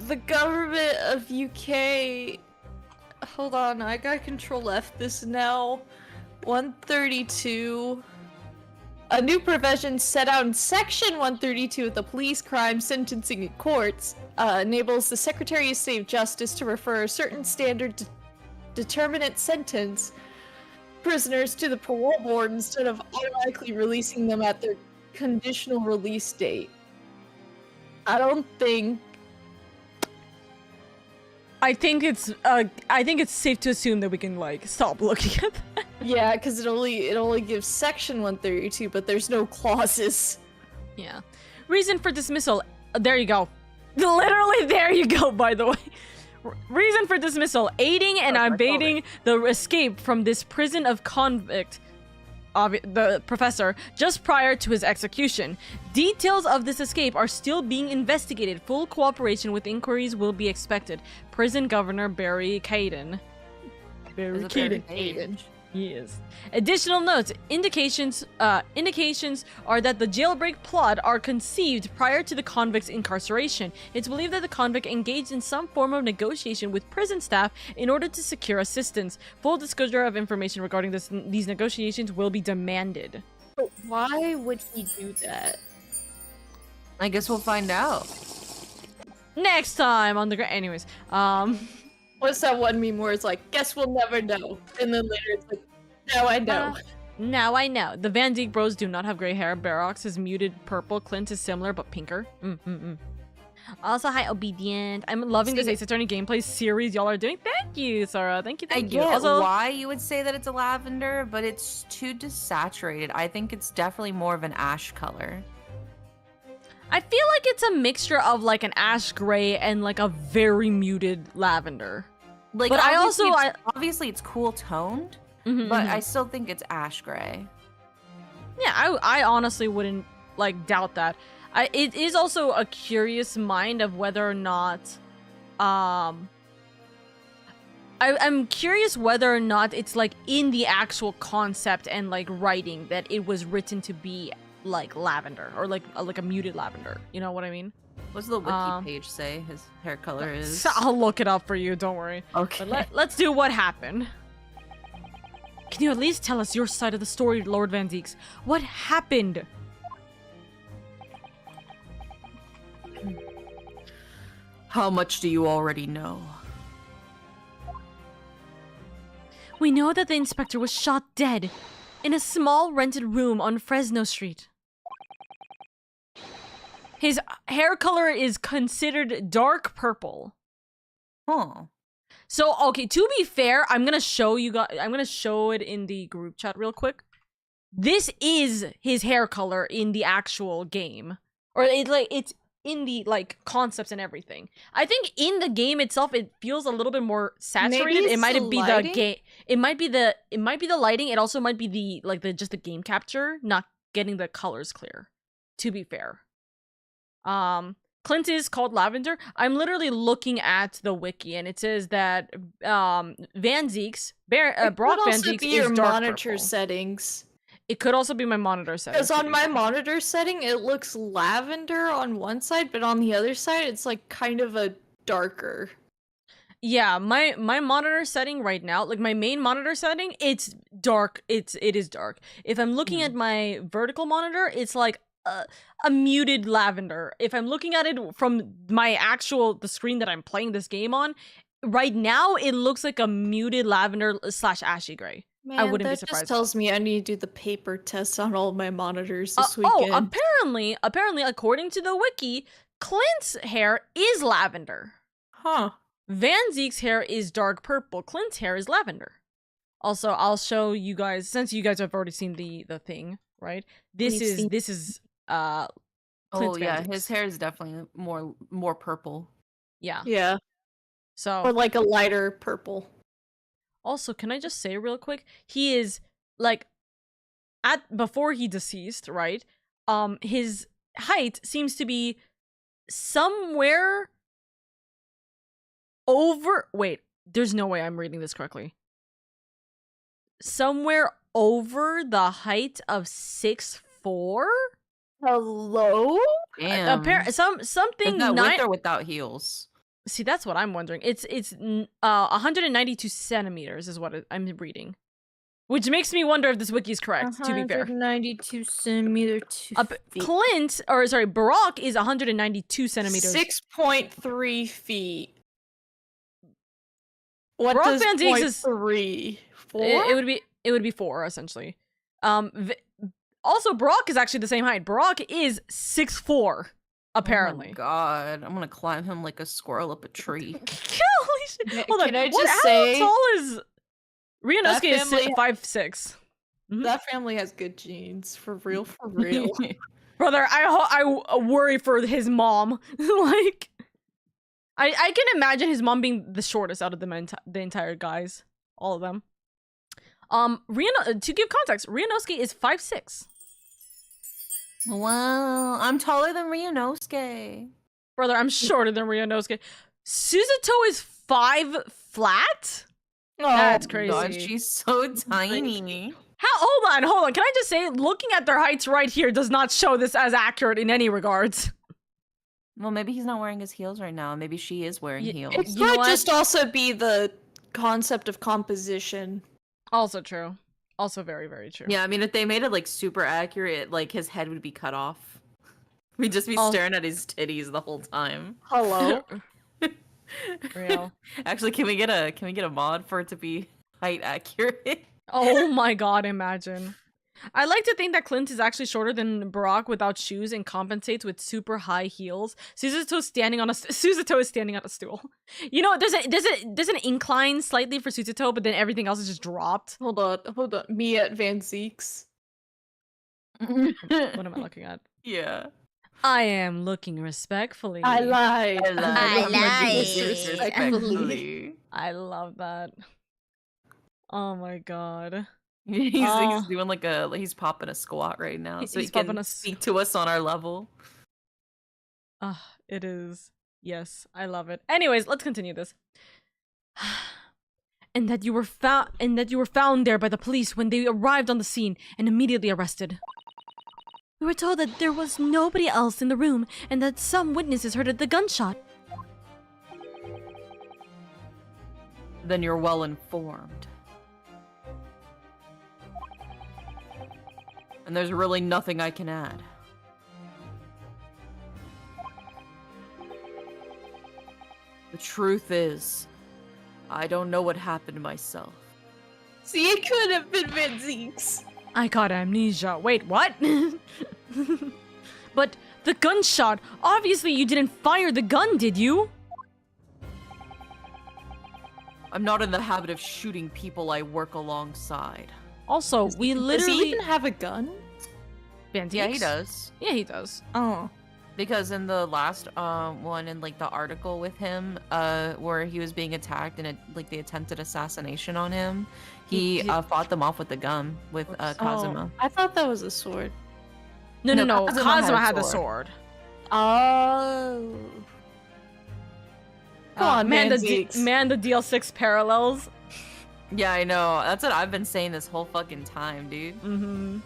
the government of UK. Hold on, I got Control F this now. 132. A new provision set out in Section 132 of the Police Crime Sentencing in Courts enables the Secretary of State of Justice to refer a certain standard determinate sentence prisoners to the parole board instead of automatically releasing them at their conditional release date. I don't think... I think it's safe to assume that we can like stop looking at that. Yeah, because it only gives Section 132, but there's no clauses. Yeah. Reason for dismissal. There you go. Literally, there you go, by the way. Reason for dismissal. Aiding and abetting the escape from this prison of convict. The professor, just prior to his execution. Details of this escape are still being investigated. Full cooperation with inquiries will be expected. Prison Governor Barry Caden. Barry Caden. Yes. Additional notes. Indications are that the jailbreak plot are conceived prior to the convict's incarceration. It's believed that the convict engaged in some form of negotiation with prison staff in order to secure assistance. Full disclosure of information regarding these negotiations will be demanded. But why would he do that? I guess we'll find out. Next time on the anyways, What's that one meme where it's like, guess we'll never know, and then later it's like, now I know. Now I know. The Van Dijk bros do not have gray hair. Barox is muted purple. Clint is similar but pinker. Also, hi, Obedient. I'm loving this Ace Attorney gameplay series y'all are doing. Thank you, Sarah. Thank you, I thank you. get Also, why you would say that it's a lavender, but it's too desaturated. I think it's definitely more of an ash color. I feel like it's a mixture of like an ash gray and like a very muted lavender. Like, But I also- obviously it's cool toned, but I still think it's ash gray. Yeah, I honestly wouldn't like doubt that. It is also a curious mind of whether or not, I'm curious whether or not it's like in the actual concept and like writing that it was written to be like lavender or like a muted lavender. You know what I mean? What's the wiki page say his hair color is? I'll look it up for you. Don't worry. Okay. But let's do what happened. Can you at least tell us your side of the story, Lord Van Dijks? What happened? How much do you already know? We know that the inspector was shot dead in a small rented room on Fresno Street. His hair color is considered dark purple. Huh. So, okay, to be fair, I'm gonna show you guys. I'm gonna show it in the group chat real quick. This is his hair color in the actual game, or it's in the like concepts and everything. I think in the game itself, it feels a little bit more saturated. Maybe It might it's the be the lighting? game. It might be the lighting. It also might be the just the game capture, not getting the colors clear. To be fair, Clint is called lavender. I'm literally looking at the wiki, and it says that Van Zeek's Brock Van Zeek's be is your dark monitor purple. settings. It could also be my monitor settings. Because to on be my fair. monitor setting, it looks lavender on one side, but on the other side, it's like kind of a darker. Yeah, my monitor setting right now, like my main monitor setting, it's dark. It is dark. If I'm looking at my vertical monitor, it's like a muted lavender. If I'm looking at it from my the screen that I'm playing this game on, right now it looks like a muted lavender / ashy gray. Man, I wouldn't be that surprised. just tells me I need to do the paper test on all my monitors this Oh, weekend. apparently, according to the wiki, Clint's hair is lavender. Huh. Van Zeek's hair is dark purple. Clint's hair is lavender. Also, I'll show you guys, since you guys have already seen the thing, right? This is Clint's Oh Van yeah, Zeek's. his hair is definitely more purple. Yeah. Yeah. So Or like a lighter purple. also, can I just say real quick, he is like before he deceased, right? His height seems to be somewhere over. Wait, there's no way I'm reading this correctly. Somewhere over the height of 6'4". Hello? Damn. Something Is that 9. with or without heels? See, that's what I'm wondering. It's 192 centimeters is what I'm reading, which makes me wonder if this wiki is correct. To be fair, 192 centimeter to Barack is 192 centimeters. 6.3 feet. What Brock does Van Zeek's is 0.3? 4? It would be 4 essentially. Also, Barack is actually the same height. Barack is 6'4", apparently. Oh my god, I'm gonna climb him like a squirrel up a tree. Holy shit! Hold on. Can I What, just how say tall is Ryunosuke? Is family- 5'6". that family has good genes, for real, for real. Brother, I worry for his mom. Like, I can imagine his mom being the shortest out of the entire guys, all of them. To give context, Ryunosuke is 5'6". Wow, I'm taller than Ryunosuke. Brother, I'm shorter than Ryunosuke. Suzuto is 5 flat? Oh, That's crazy. God, she's so tiny. Hold on. Can I just say, looking at their heights right here does not show this as accurate in any regards. Well, maybe he's not wearing his heels right now. Maybe she is wearing heels. It You know could what? just also be the concept of composition. Also true. Also very, very true. Yeah, I mean, if they made it like super accurate, like his head would be cut off. We'd just be Oh. staring at his titties the whole time. Hello? Real. Actually, can we get a mod for it to be height accurate? Oh my god, imagine. I like to think that Clint is actually shorter than Barack without shoes and compensates with super high heels. Suzuto is standing on a stool. You know, there's an incline slightly for Suzuto, but then everything else is just dropped. Hold on. Me at Van Zeek's. What am I looking at? Yeah. I am looking respectfully. I lied. I lied. Disrespectfully. I love that. Oh my god. He's Oh. doing like he's popping a squat right now, so He's he can popping a speak to us on our level. It is. Yes, I love it. Anyways, let's continue this. And that you were found there by the police when they arrived on the scene and immediately arrested. We were told that there was nobody else in the room and that some witnesses heard the gunshot. Then you're well informed. And there's really nothing I can add. The truth is, I don't know what happened myself. See, it could have been Van Zeek's. I got amnesia. Wait, what? But the gunshot, obviously you didn't fire the gun, did you? I'm not in the habit of shooting people I work alongside. Also, we Does literally... he even have a gun? Van Yeah, he Zeeks? does. Yeah, he does. Oh. Because in the last one, in like the article with him, where he was being attacked and like the attempted assassination on him, he fought them off with the gun with Kazuma. Oh, I thought that was a sword. No, No, Kazuma Kazuma had a had the sword. sword. Oh. Come on, man, man. the DL6 parallels. Yeah, I know. That's what I've been saying this whole fucking time, dude. Mm-hmm.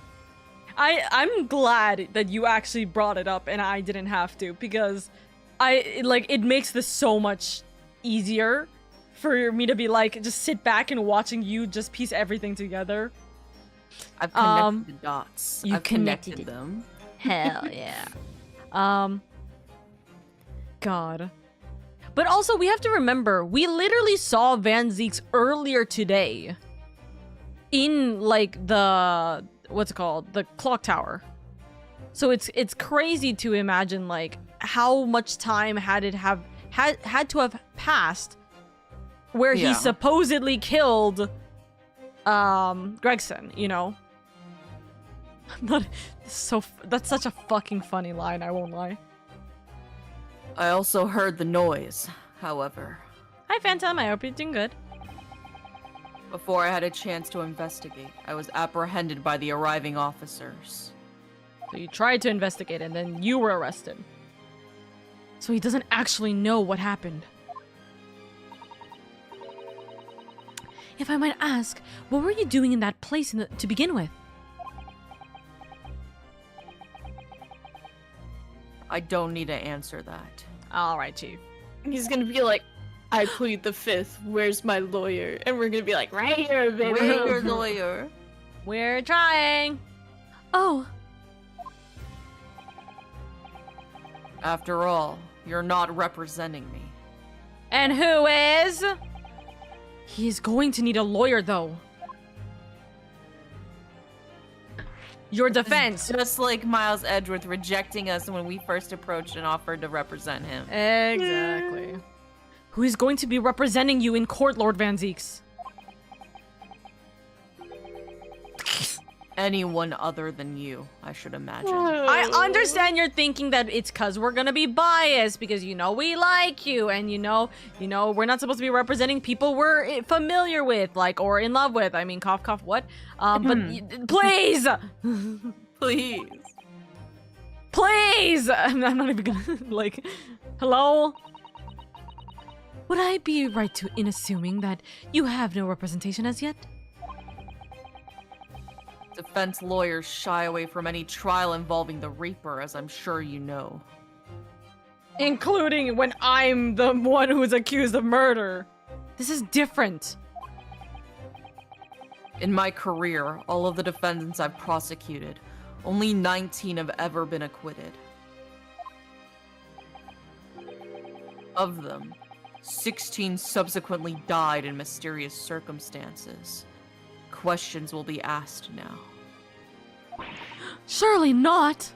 I'm glad that you actually brought it up and I didn't have to, because it makes this so much easier for me to be like, just sit back and watching you just piece everything together. I've connected the dots. You I've connected them. Hell yeah. God. But also, we have to remember, we literally saw Van Zeeks earlier today in, like, the, what's it called? The clock tower. So it's crazy to imagine, like, how much time had to have passed where he supposedly killed Gregson, you know? That's such a fucking funny line, I won't lie. I also heard the noise, however. Hi, Phantom. I hope you're doing good. Before I had a chance to investigate, I was apprehended by the arriving officers. So you tried to investigate and then you were arrested. So he doesn't actually know what happened. If I might ask, what were you doing in that place to begin with? I don't need to answer that. Alright, Chief. He's gonna be like, I plead the fifth. Where's my lawyer? And we're gonna be like, right here, baby. Where's your lawyer? We're trying. Oh. After all, you're not representing me. And who is? He's going to need a lawyer, though. Your defense. Just like Miles Edgeworth rejecting us when we first approached and offered to represent him. Exactly. Who is going to be representing you in court, Lord Van Zeeks? Anyone other than you, I should imagine. I understand you're thinking that it's because we're gonna be biased because you know we like you and you know we're not supposed to be representing people we're familiar with, like, or in love with. I mean, cough cough. What? Please, please. I'm not even gonna like. Hello. Would I be right in assuming that you have no representation as yet? Defense lawyers shy away from any trial involving the Reaper, as I'm sure you know. Including when I'm the one who's accused of murder. This is different. In my career, all of the defendants I've prosecuted, only 19 have ever been acquitted. Of them, 16 subsequently died in mysterious circumstances. Questions will be asked now. Surely not.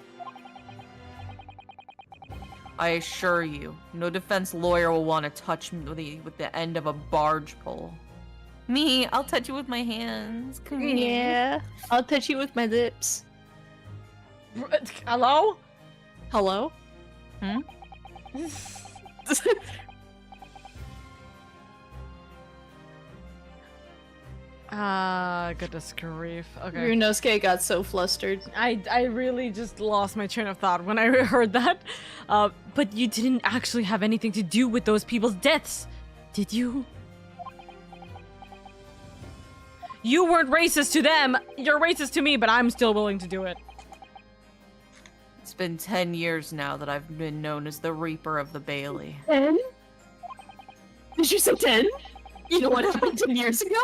I assure you, no defense lawyer will want to touch me with the end of a barge pole. Me, I'll touch you with my hands. Come here. Yeah, I'll touch you with my lips. Hello? Hello? Hmm? Goodness grief. Okay. Ryunosuke got so flustered. I really just lost my train of thought when I heard that. But you didn't actually have anything to do with those people's deaths, did you? You weren't racist to them. You're racist to me, but I'm still willing to do it. It's been 10 years now that I've been known as the Reaper of the Bailey. 10? Did you say 10? You know what happened 10 years ago?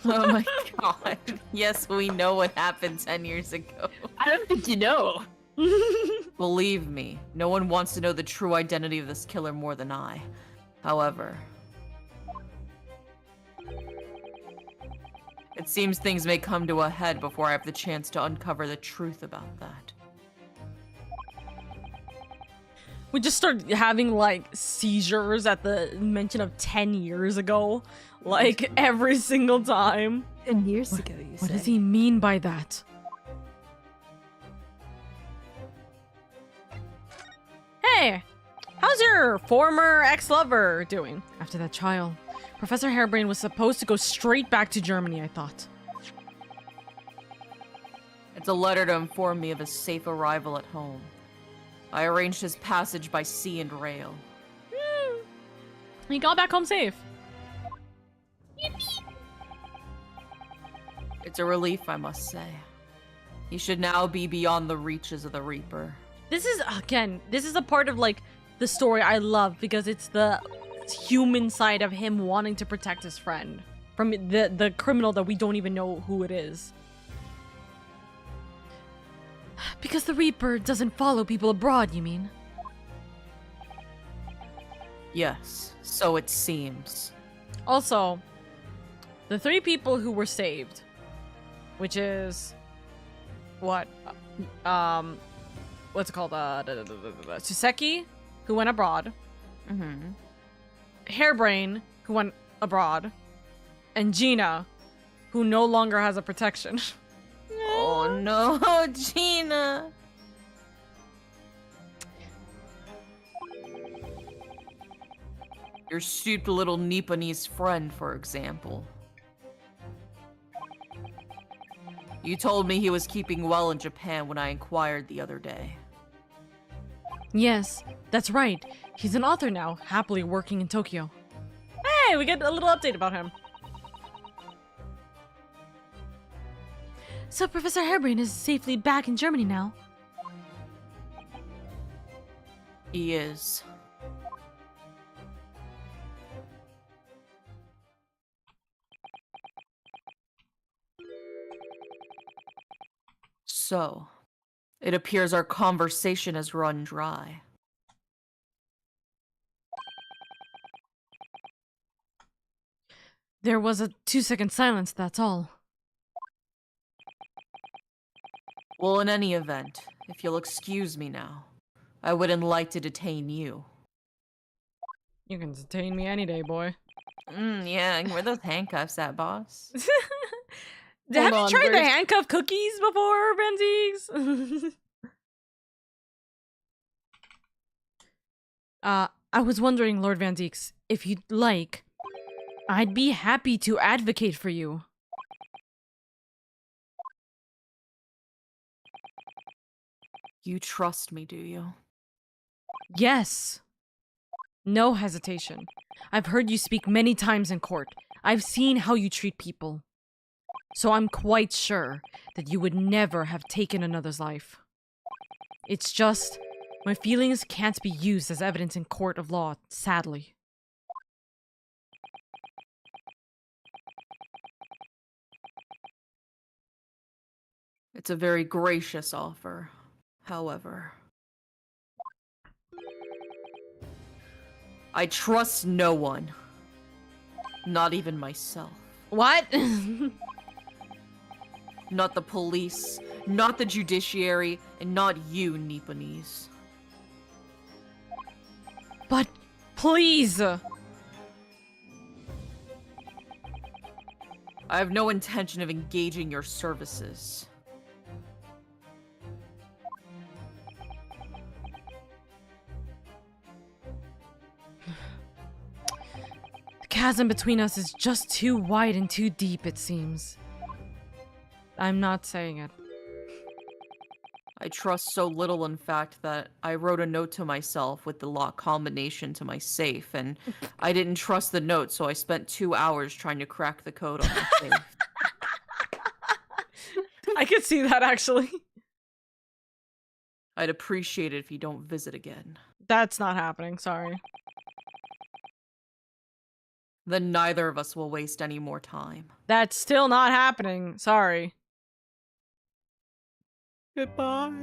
Oh my god. Yes, we know what happened 10 years ago. I don't think you know. Believe me, no one wants to know the true identity of this killer more than I. However, it seems things may come to a head before I have the chance to uncover the truth about that. We just start having, like, seizures at the mention of 10 years ago. Like, every single time. 10 years ago, you What does he mean by that? Hey! How's your former ex-lover doing after that trial? Professor Harebrain was supposed to go straight back to Germany, I thought. It's a letter to inform me of his safe arrival at home. I arranged his passage by sea and rail. He got back home safe. It's a relief, I must say. He should now be beyond the reaches of the Reaper. This is, again, this is a part of, like, the story I love because it's the human side of him wanting to protect his friend from the criminal that we don't even know who it is. Because the Reaper doesn't follow people abroad, you mean? Yes, so it seems. Also, the 3 people who were saved, which is what, what's it called? Suseki, who went abroad. Mm-hmm. Hairbrain, who went abroad, and Gina, who no longer has a protection. Oh no, Gina! Your stupid little Nipponese friend, for example. You told me he was keeping well in Japan when I inquired the other day. Yes, that's right. He's an author now, happily working in Tokyo. Hey, we get a little update about him. So Professor Hairbrain is safely back in Germany now. He is. So, it appears our conversation has run dry. There was a 2-second silence, that's all. Well, in any event, if you'll excuse me now, I wouldn't like to detain you. You can detain me any day, boy. Yeah, where those handcuffs at, boss? Have you on, tried the where's- handcuff cookies before, Benzies? I was wondering, Lord Van Deeks, if you'd like, I'd be happy to advocate for you. You trust me, do you? Yes. No hesitation. I've heard you speak many times in court. I've seen how you treat people. So I'm quite sure that you would never have taken another's life. It's just, my feelings can't be used as evidence in court of law, sadly. It's a very gracious offer, however. I trust no one. Not even myself. What? Not the police, not the judiciary, and not you, Nipponese. But please! I have no intention of engaging your services. The chasm between us is just too wide and too deep, it seems. I'm not saying it. I trust so little, in fact, that I wrote a note to myself with the lock combination to my safe, and I didn't trust the note, so I spent 2 hours trying to crack the code on my safe. I could see that, actually. I'd appreciate it if you don't visit again. That's not happening, sorry. Then neither of us will waste any more time. That's still not happening, sorry. Goodbye.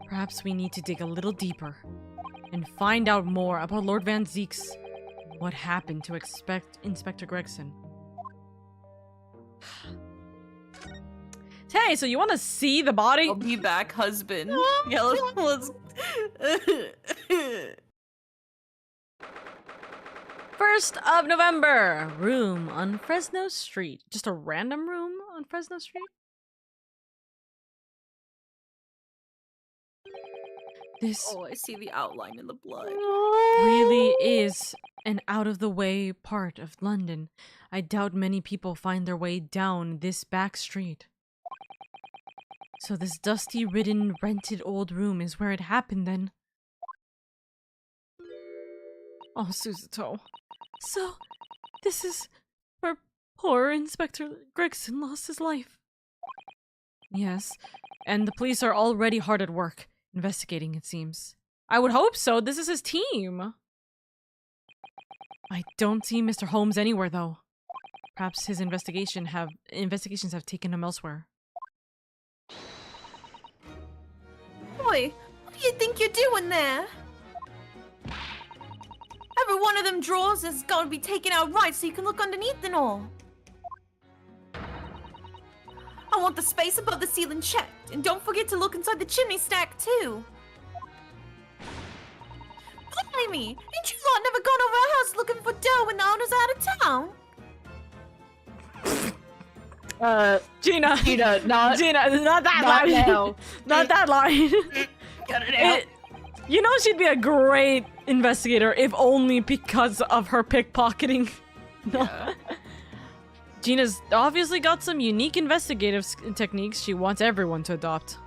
Perhaps we need to dig a little deeper and find out more about Lord Van Zeek's. What happened to Inspector Gregson? Hey, so you want to see the body? I'll be back, husband. Yeah, let's... 1st of November, room on Fresno Street. Just a random room on Fresno Street? This Oh, I see the outline in the blood. really is an out-of-the-way part of London. I doubt many people find their way down this back street. So this dusty-ridden, rented old room is where it happened then. Oh, Suzuto. So, this is where poor Inspector Gregson lost his life. Yes, and the police are already hard at work, investigating, it seems. I would hope so. This is his team. I don't see Mr. Holmes anywhere, though. Perhaps his investigations have taken him elsewhere. Boy, what do you think you're doing there? Every one of them drawers has got to be taken out right so you can look underneath and all. I want the space above the ceiling checked, and don't forget to look inside the chimney stack too. Blimey, ain't you lot never gone over our house looking for dough when the owner's out of town? Gina, not that line. now. Not that line. Cut it out. You know she'd be a great investigator if only because of her pickpocketing. No. Yeah. Gina's obviously got some unique investigative techniques she wants everyone to adopt.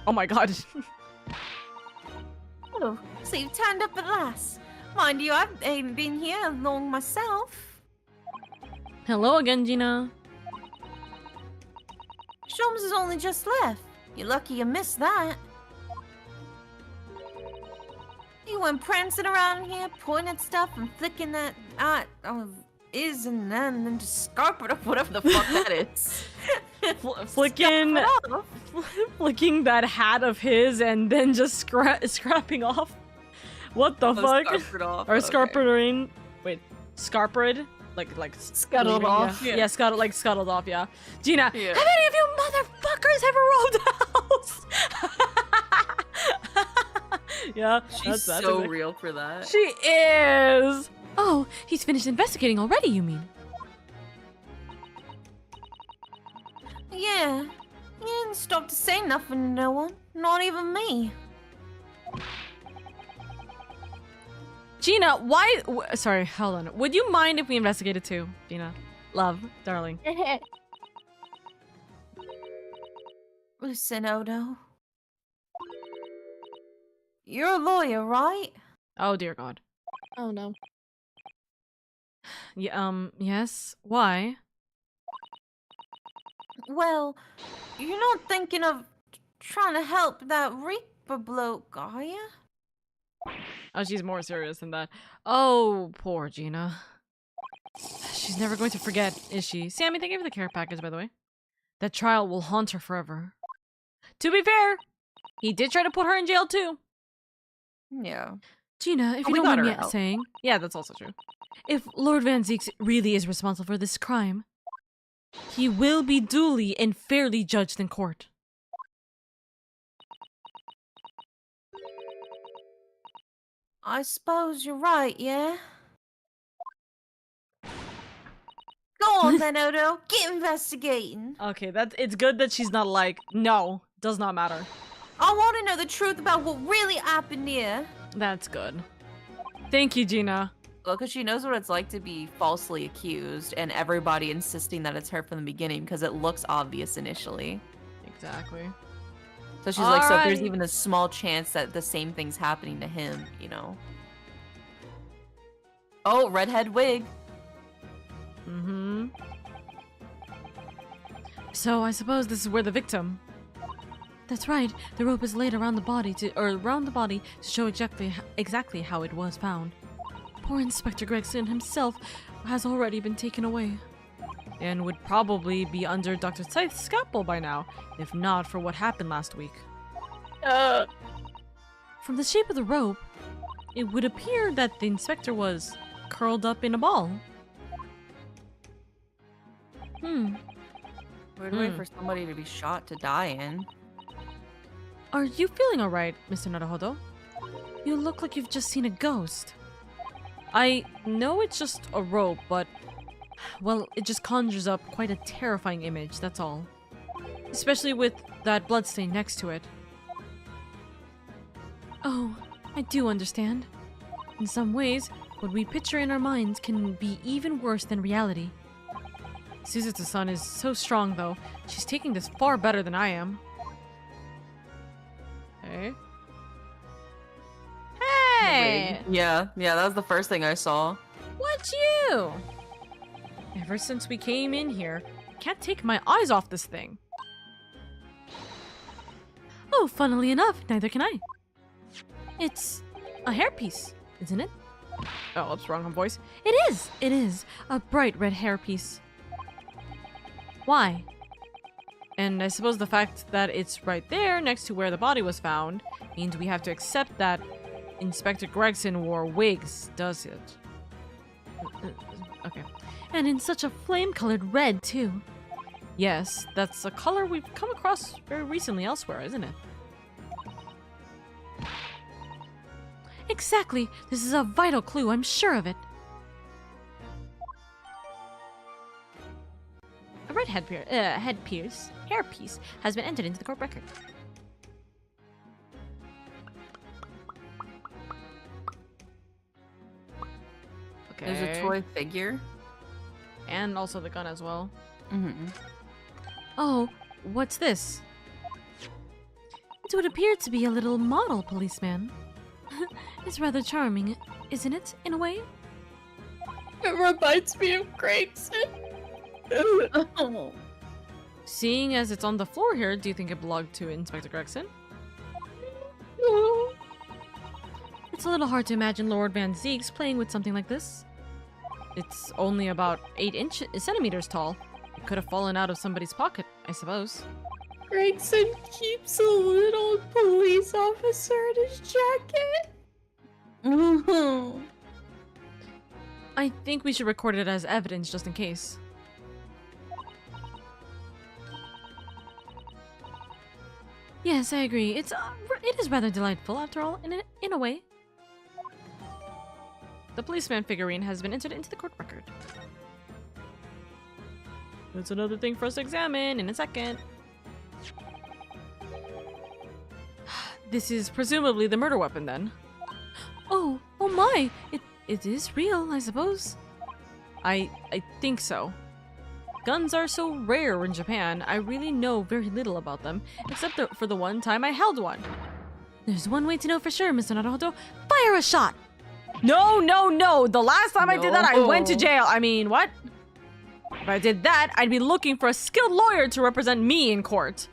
Oh my god. Oh, so you've turned up at last. Mind you, I ain't been here long myself. Hello again, Gina. Sholmes has only just left. You're lucky you missed that. You went prancing around here, pointing at stuff and flicking that is and then just scarping up whatever the fuck that is. Flicking that hat of his and then just scrapping off. What the fuck? Or scarpering. Wait, scarpered? Like Scuttled off. Yeah, scuttled off, yeah. Gina, Yeah. have any of you motherfuckers ever robbed a house? Yeah, She's that's so exactly- real for that. She is! Oh, he's finished investigating already, you mean? Yeah. He didn't stop to say nothing to no one. Not even me. Gina, why? Sorry, hold on. Would you mind if we investigated too, Gina? Love, darling. Listen, Odo. You're a lawyer, right? Oh dear God. Oh no. Yeah, yes. Why? Well, you're not thinking of trying to help that Reaper bloke, are you? Oh, she's more serious than that. Oh, poor Gina. She's never going to forget, is she? Sammy, thank you for the care package, by the way. That trial will haunt her forever. To be fair, he did try to put her in jail too. Yeah. Gina, if But you we don't got mind me her out. saying, yeah, that's also true. If Lord Van Zeeks really is responsible for this crime, he will be duly and fairly judged in court. I suppose you're right, yeah? Go on then, Odo. Get investigating. Okay, it's good that she's not like, no, does not matter. I want to know the truth about what really happened here. That's good. Thank you, Gina. Well, because she knows what it's like to be falsely accused and everybody insisting that it's her from the beginning because it looks obvious initially. Exactly. So she's like, so if there's Alright. even a small chance that the same thing's happening to him, you know. Oh, redhead wig. Mm-hmm. So I suppose this is where the victim. That's right. The rope is laid around the body to show exactly how it was found. Poor Inspector Gregson himself has already been taken away, and would probably be under Dr. Scythe's scalpel by now, if not for what happened last week. From the shape of the rope, it would appear that the inspector was curled up in a ball. Weird way for somebody to be shot to die in. Are you feeling alright, Mr. Naruhodo? You look like you've just seen a ghost. I know it's just a rope, but, well, it just conjures up quite a terrifying image, that's all. Especially with that bloodstain next to it. Oh, I do understand. In some ways, what we picture in our minds can be even worse than reality. Suzuto-san is so strong, though. She's taking this far better than I am. Hey. Hey! Yeah, that was the first thing I saw. What you? Ever since we came in here, I can't take my eyes off this thing. Oh, funnily enough, neither can I. It's a hairpiece, isn't it? Oh, oops, wrong voice. It is a bright red hairpiece. Why? And I suppose the fact that it's right there next to where the body was found means we have to accept that Inspector Gregson wore wigs, does it? Okay. And in such a flame-colored red, too. Yes, that's a color we've come across very recently elsewhere, isn't it? Exactly! This is a vital clue, I'm sure of it. A red hairpiece has been entered into the court record. Okay. There's a toy figure. And also the gun as well. Mm-hmm. Oh, what's this? It would appear to be a little model policeman. It's rather charming, isn't it, in a way? It reminds me of Gregson. Oh. Seeing as it's on the floor here, do you think it belonged to Inspector Gregson? It's a little hard to imagine Lord Van Zeeks playing with something like this. It's only about 8 centimeters tall. It could have fallen out of somebody's pocket, I suppose. Gregson keeps a little police officer in his jacket. I think we should record it as evidence just in case. Yes, I agree. It is rather delightful, after all, in a way. The policeman figurine has been entered into the court record. That's another thing for us to examine in a second. This is presumably the murder weapon, then. Oh my! It is real, I suppose. I think so. Guns are so rare in Japan, I really know very little about them, except for the one time I held one. There's one way to know for sure, Mr. Naruto. Fire a shot! No! The last time I did that, I went to jail. I mean, what? If I did that, I'd be looking for a skilled lawyer to represent me in court.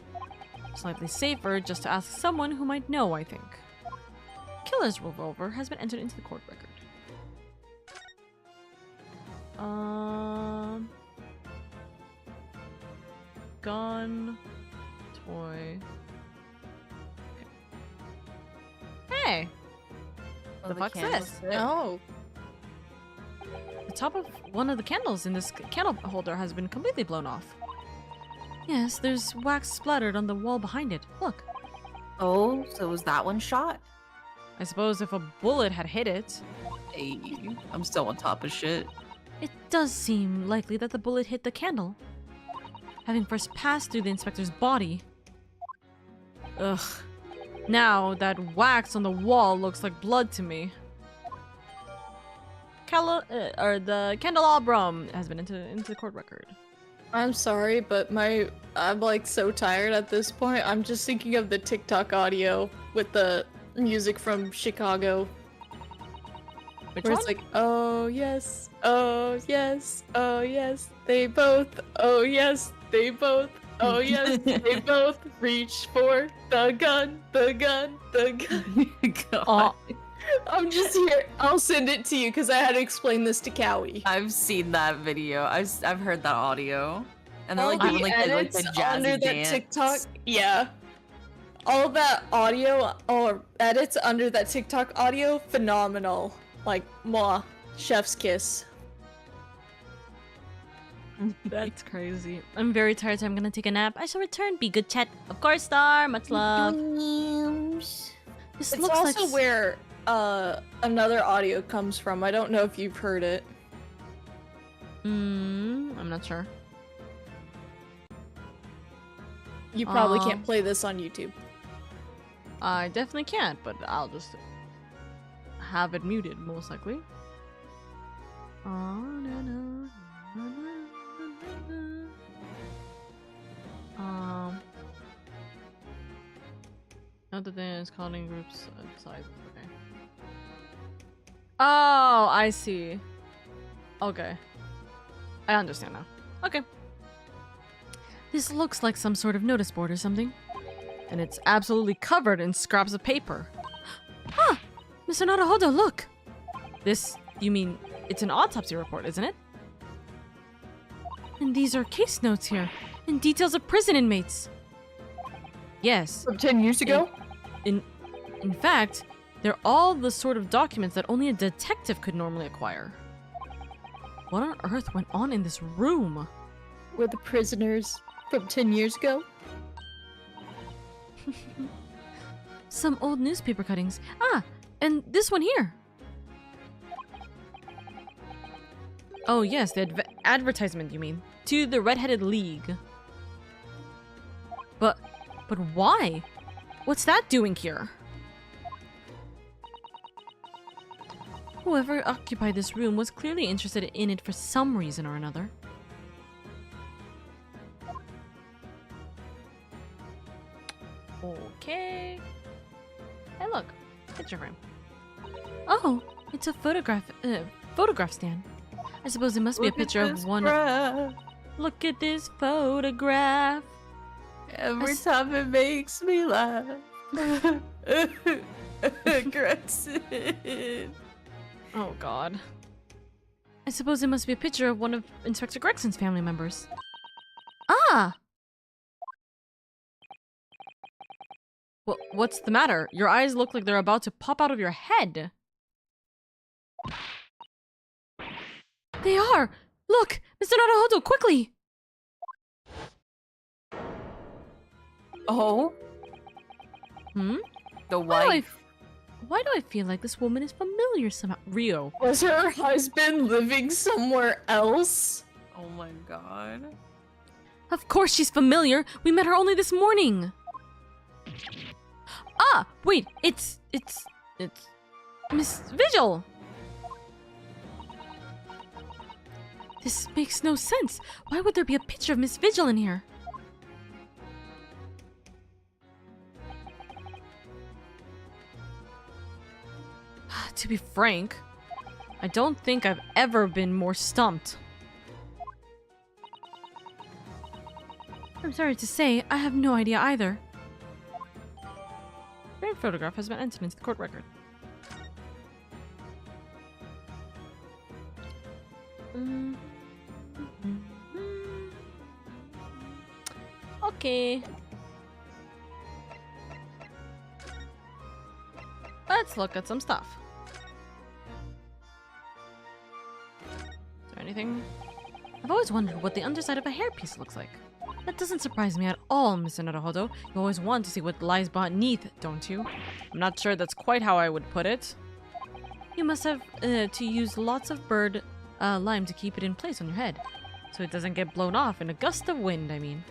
Slightly safer just to ask someone who might know, I think. Killer's revolver has been entered into the court record. Gun. Toy. Okay. Hey! Oh, The fuck's this? Oh. The top of one of the candles in this candle holder has been completely blown off. Yes, there's wax splattered on the wall behind it. Look. Oh, so was that one shot? I suppose if a bullet had hit it. Hey, I'm still on top of shit. It does seem likely that the bullet hit the candle, having first passed through the inspector's body. Ugh. Now, that wax on the wall looks like blood to me. The candelabrum has been into the court record. I'm sorry, but I'm like so tired at this point. I'm just thinking of the TikTok audio with the music from Chicago. Which Where one? it's like, oh yes, oh yes, oh yes, they both, oh yes, they both, oh yes, they both reach for the gun, the gun, the gun. God. I'm just here. I'll send it to you because I had to explain this to Cowie. I've seen that video. I've heard that audio. And they're All like the doing like the edits jazzy under that dance. TikTok, yeah. All that audio or edits under that TikTok audio, phenomenal. Like, mwah, chef's kiss. That's crazy. I'm very tired, so I'm gonna take a nap. I shall return. Be good, chat. Of course, Star. Much love. This It's looks also like where another audio comes from. I don't know if you've heard it. I'm not sure. You probably can't play this on YouTube. I definitely can't, but I'll just have it muted, most likely. Other than calling groups size. Okay. Oh, I see. Okay. I understand now. Okay. This looks like some sort of notice board or something. And it's absolutely covered in scraps of paper. Ah! Mr. Naruhodo, look! This, you mean, it's an autopsy report, isn't it? And these are case notes here, and details of prison inmates. Yes. From 10 years ago? In fact, they're all the sort of documents that only a detective could normally acquire. What on earth went on in this room? Were the prisoners from 10 years ago? Some old newspaper cuttings. Ah, and this one here. Oh yes, the advertisement, you mean. To the Red-Headed League. But why? What's that doing here? Whoever occupied this room was clearly interested in it for some reason or another. Okay. Hey look, picture frame. Oh, it's a photograph stand. I suppose it must be a picture of one. Look at this photograph. Every time it makes me laugh. Gregson. Oh god. I suppose it must be a picture of one of Inspector Gregson's family members. Ah! What's the matter? Your eyes look like they're about to pop out of your head. They are! Look! Mr. Naruhodo, quickly! Oh? Hmm? The Why do, wife. why do I feel like this woman is familiar somehow? Rio. Was her husband living somewhere else? Oh my god. Of course she's familiar! We met her only this morning! Ah! Wait, it's Miss Vigil! This makes no sense. Why would there be a picture of Miss Vigil in here? To be frank, I don't think I've ever been more stumped. I'm sorry to say, I have no idea either. Their photograph has been entered into the court record. Okay. Let's look at some stuff. Is there anything? I've always wondered what the underside of a hairpiece looks like. That doesn't surprise me at all, Mr. Naruhodo. You always want to see what lies beneath, don't you? I'm not sure that's quite how I would put it. You must have to use lots of bird lime to keep it in place on your head, so it doesn't get blown off in a gust of wind, I mean.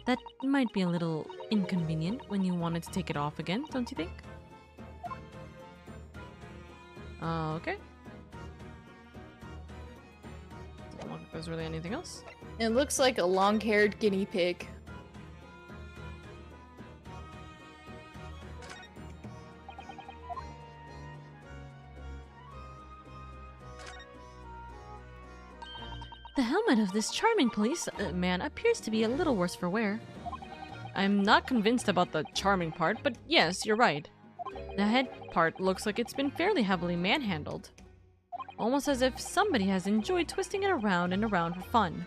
That might be a little inconvenient when you wanted to take it off again, don't you think? Okay. Doesn't look like there's really anything else. It looks like a long-haired guinea pig. The helmet of this charming police man appears to be a little worse for wear. I'm not convinced about the charming part, but yes, you're right. The head part looks like it's been fairly heavily manhandled. Almost as if somebody has enjoyed twisting it around and around for fun.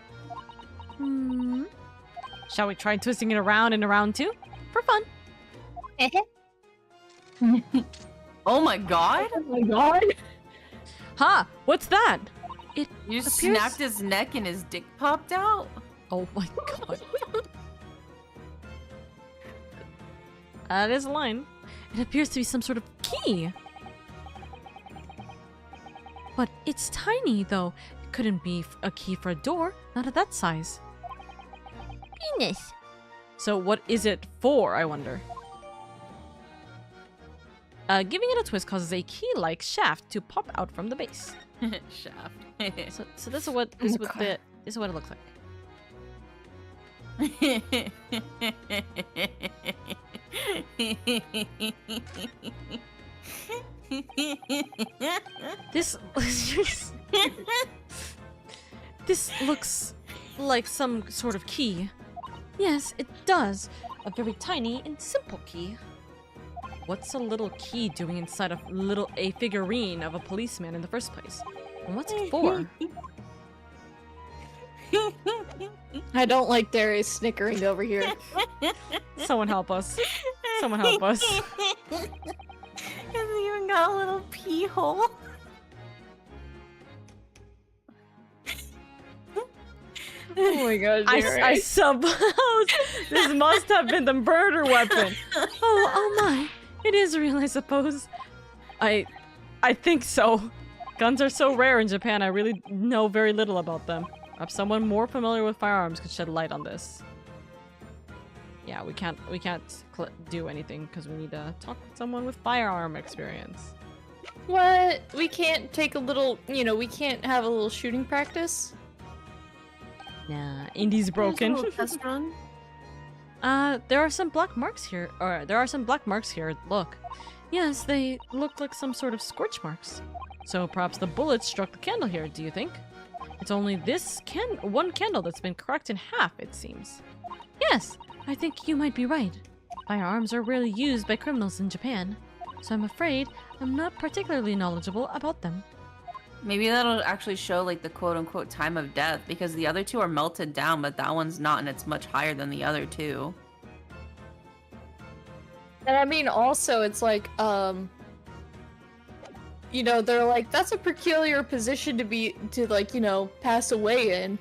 Shall we try twisting it around and around too? For fun. Oh my god? Oh my god! Ha! What's that? It You appears... snapped his neck and his dick popped out? Oh my god. That is a line. It appears to be some sort of key. But it's tiny, though. It couldn't be a key for a door, not at that size. Penis. So what is it for, I wonder? Giving it a twist causes a key-like shaft to pop out from the base. Shaft. So this is what this is what it looks like. This this looks like some sort of key. Yes, it does. A very tiny and simple key. What's a little key doing inside of a figurine of a policeman in the first place? And what's it for? I don't like Darius snickering over here. Someone help us. Someone help us. Hasn't even got a little pee hole. Oh my god, I suppose this must have been the murder weapon. Oh my. It is real, I suppose. I think so. Guns are so rare in Japan, I really know very little about them. Perhaps someone more familiar with firearms could shed light on this. Yeah, we can't do anything because we need to talk to someone with firearm experience. What? We can't take a little, we can't have a little shooting practice? Nah, Indy's broken. Test run. There are some black marks here. Look. Yes, they look like some sort of scorch marks. So perhaps the bullet struck the candle here, do you think? It's only this one candle that's been cracked in half, it seems. Yes, I think you might be right. Firearms are rarely used by criminals in Japan, so I'm afraid I'm not particularly knowledgeable about them. Maybe that'll actually show like the quote-unquote time of death, because the other two are melted down, but that one's not, and it's much higher than the other two. And I mean, also, it's like, they're like, that's a peculiar position to pass away in.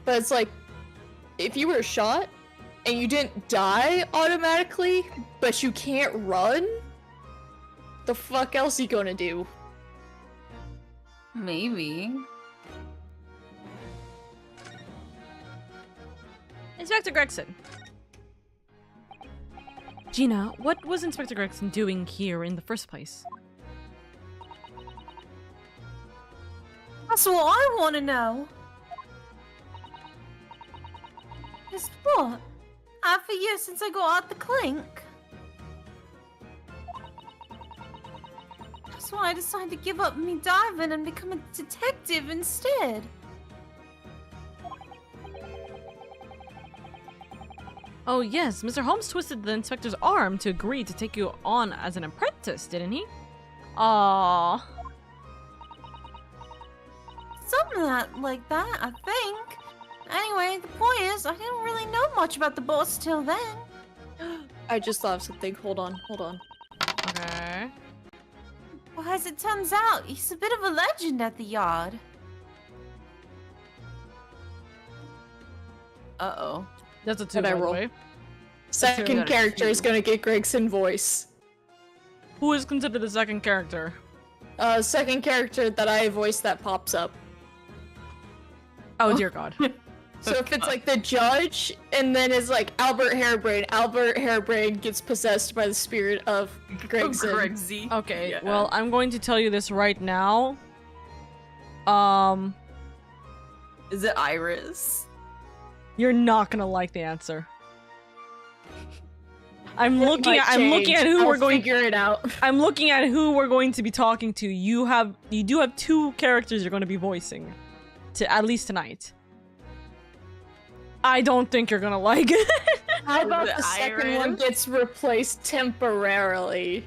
But it's like, if you were shot and you didn't die automatically, but you can't run, the fuck else you gonna do? Maybe. Inspector Gregson. Gina, what was Inspector Gregson doing here in the first place? That's what I want to know. Just what? Half a year since I got out the clink. That's why I decided to give up me diving and become a detective instead. Oh yes, Mr. Holmes twisted the inspector's arm to agree to take you on as an apprentice, didn't he? Aww. Something like that, I think. Anyway, the point is, I didn't really know much about the boss till then. I just thought of something. Hold on. Okay. Well, as it turns out, he's a bit of a legend at the yard. Uh-oh. That's a 2, Did I by the roll? way. Second character is gonna get Gregson voice. Who is considered the second character? Second character that I voice that pops up. Oh dear god. So if it's like the judge, and then it's like Albert Harebrain gets possessed by the spirit of Gregson. Gregsy. Okay, Yeah. well, I'm going to tell you this right now. Is it Iris? You're not gonna like the answer. I'm It looking might at change. who I'll we're going figure it out. I'm looking at who we're going to be talking to. You do have 2 characters you're going to be voicing at least tonight. I don't think you're going to like it. How about Is it the second Iris? one gets replaced temporarily?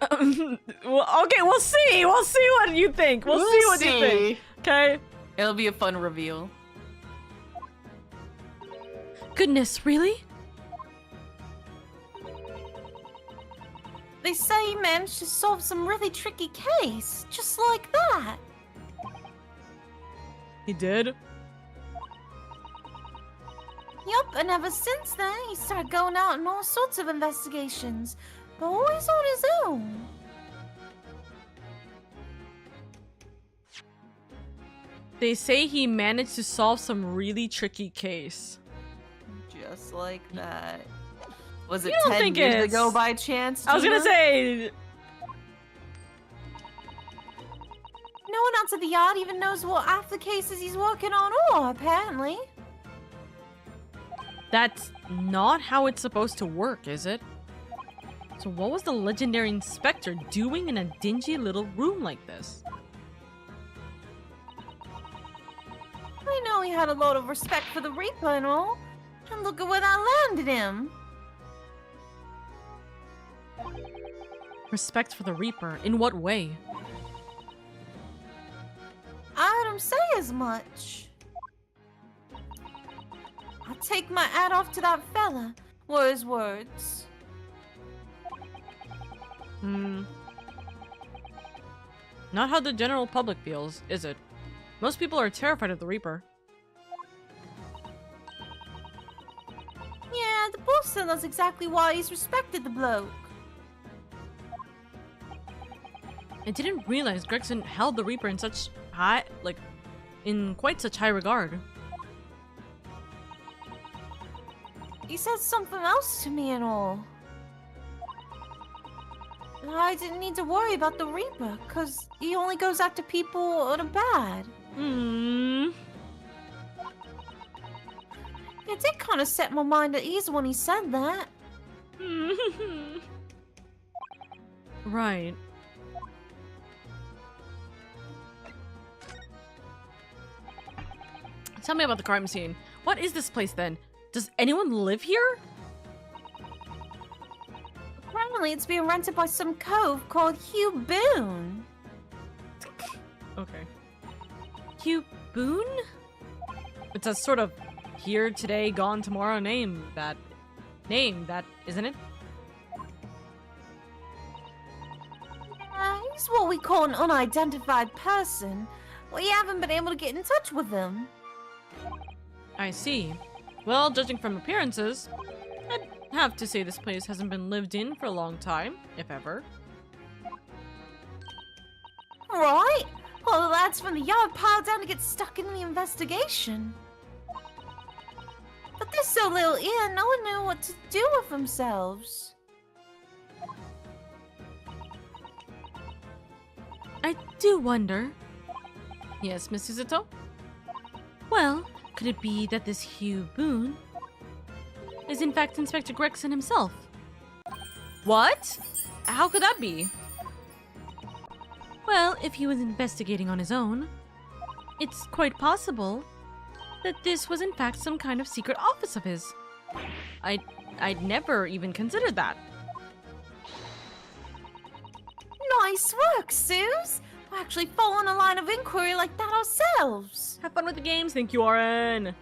Well, okay, we'll see. We'll see what you think. We'll see what you think. Okay? It'll be a fun reveal. Goodness, really? They say he managed to solve some really tricky case, just like that. He did? Yup, and ever since then, he started going out on all sorts of investigations, but always on his own. They say he managed to solve some really tricky case. Just like that. Was it You don't 10 think years it's- ago by chance, I was gonna Gina? say... No one out of the yard even knows what half the cases he's working on are, apparently. That's not how it's supposed to work, is it? So what was the legendary inspector doing in a dingy little room like this? I know he had a lot of respect for the Reaper and all. And look at where that landed him. Respect for the Reaper? In what way? I heard him say as much. I'll take my hat off to that fella, were his words. Not how the general public feels, is it? Most people are terrified of the Reaper. Yeah, the boss said that's exactly why he's respected the bloke. I didn't realize Gregson held the Reaper in such high, in quite such high regard. He said something else to me and all. I didn't need to worry about the Reaper, cause he only goes after people that are bad. It did kind of set my mind at ease when he said that. Right. Tell me about the crime scene. What is this place then? Does anyone live here? Apparently it's being rented by some cove called Hugh Boone. Okay. Hugh Boone? It's a sort of here today, gone tomorrow name, that, isn't it? He's what we call an unidentified person. We haven't been able to get in touch with him. I see. Well, judging from appearances, I'd have to say this place hasn't been lived in for a long time, if ever. Right? Well, the lads from the yard piled down to get stuck in the investigation. But they're so little in, no one knew what to do with themselves. I do wonder. Yes, Miss Suzuto? Well, could it be that this Hugh Boone is in fact Inspector Gregson himself? What? How could that be? Well, if he was investigating on his own, it's quite possible that this was in fact some kind of secret office of his. I'd never even considered that. Nice work, Suze! We're actually following a line of inquiry like that ourselves. Have fun with the games, thank you, RN.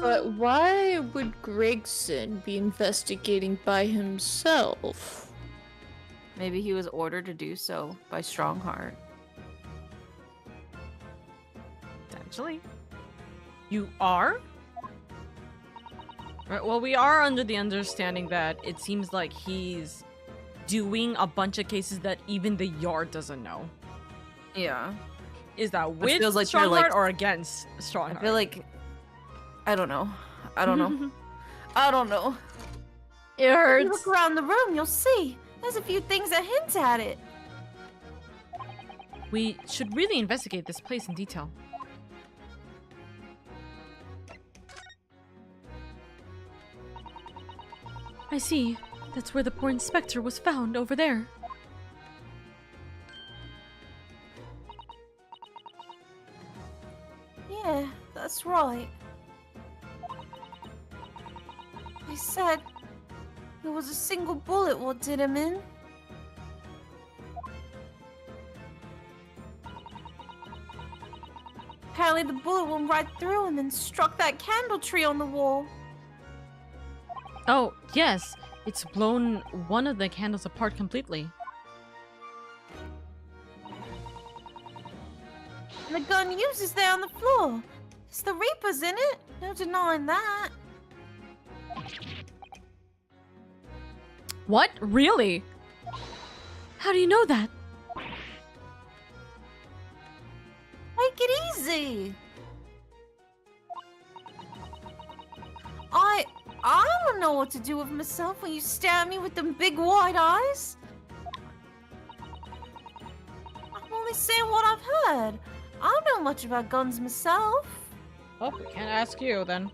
But why would Gregson be investigating by himself? Maybe he was ordered to do so by Strongheart. Potentially. You are? Right, well, we are under the understanding that it seems like he's doing a bunch of cases that even the yard doesn't know. Yeah. Is that with feels like they're, Strongheart like- or against Strongheart? I feel like... I don't know. I don't know. I don't know. It You hurts. look around the room, you'll see. There's a few things that hint at it. We should really investigate this place in detail. I see. That's where the poor inspector was found, over there. Yeah, that's right. They said it was a single bullet what did him in. Apparently the bullet went right through him and struck that candle tree on the wall. Oh, yes. It's blown one of the candles apart completely. And the gun used is there on the floor. It's the Reaper's in it. No denying that. What? Really? How do you know that? Take it easy. I don't know what to do with myself when you stare at me with them big wide eyes. I'm only saying what I've heard. I don't know much about guns myself. Oh, we can't ask you then.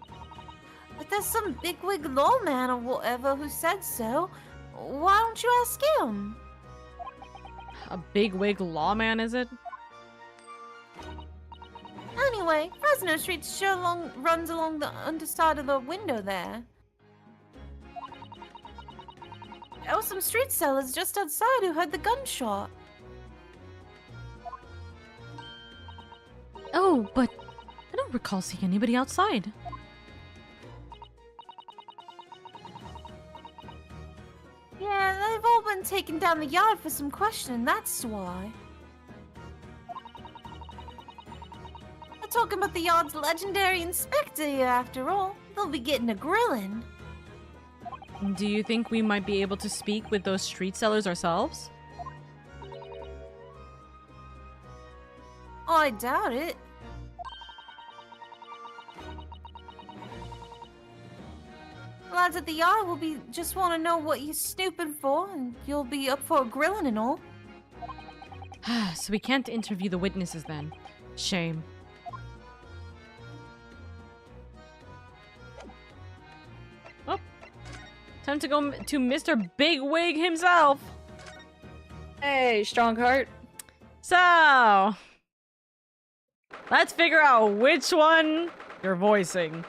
But there's some bigwig lawman or whatever who said so. why don't you ask him? A big-wig lawman, is it? Anyway, Fresno Street sure runs along the underside of the window there. There were some street sellers just outside who heard the gunshot. Oh, but I don't recall seeing anybody outside. Yeah, they've all been taken down the yard for some questioning, that's why. We're talking about the yard's legendary inspector here, after all. They'll be getting a grilling. Do you think we might be able to speak with those street sellers ourselves? I doubt it. Lads at the yard will just want to know what you're snooping for, and you'll be up for a grilling and all. So we can't interview the witnesses then. Shame. Oh. Time to go to Mr. Bigwig himself. Hey, Strongheart. So, let's figure out which one you're voicing.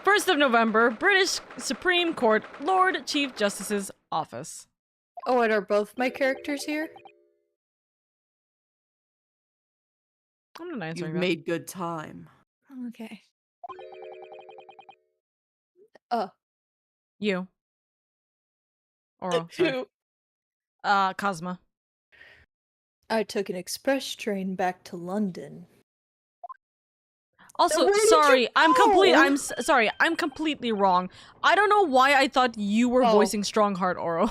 1st of November, British Supreme Court, Lord Chief Justice's office. Oh, and are both my characters here? I'm not answering You've that. made good time. Okay. You. Oro, sorry. Cosma. I took an express train back to London. Also, where did you sorry, go? sorry, I'm completely wrong. I don't know why I thought you were Oh. voicing Strongheart, Oro.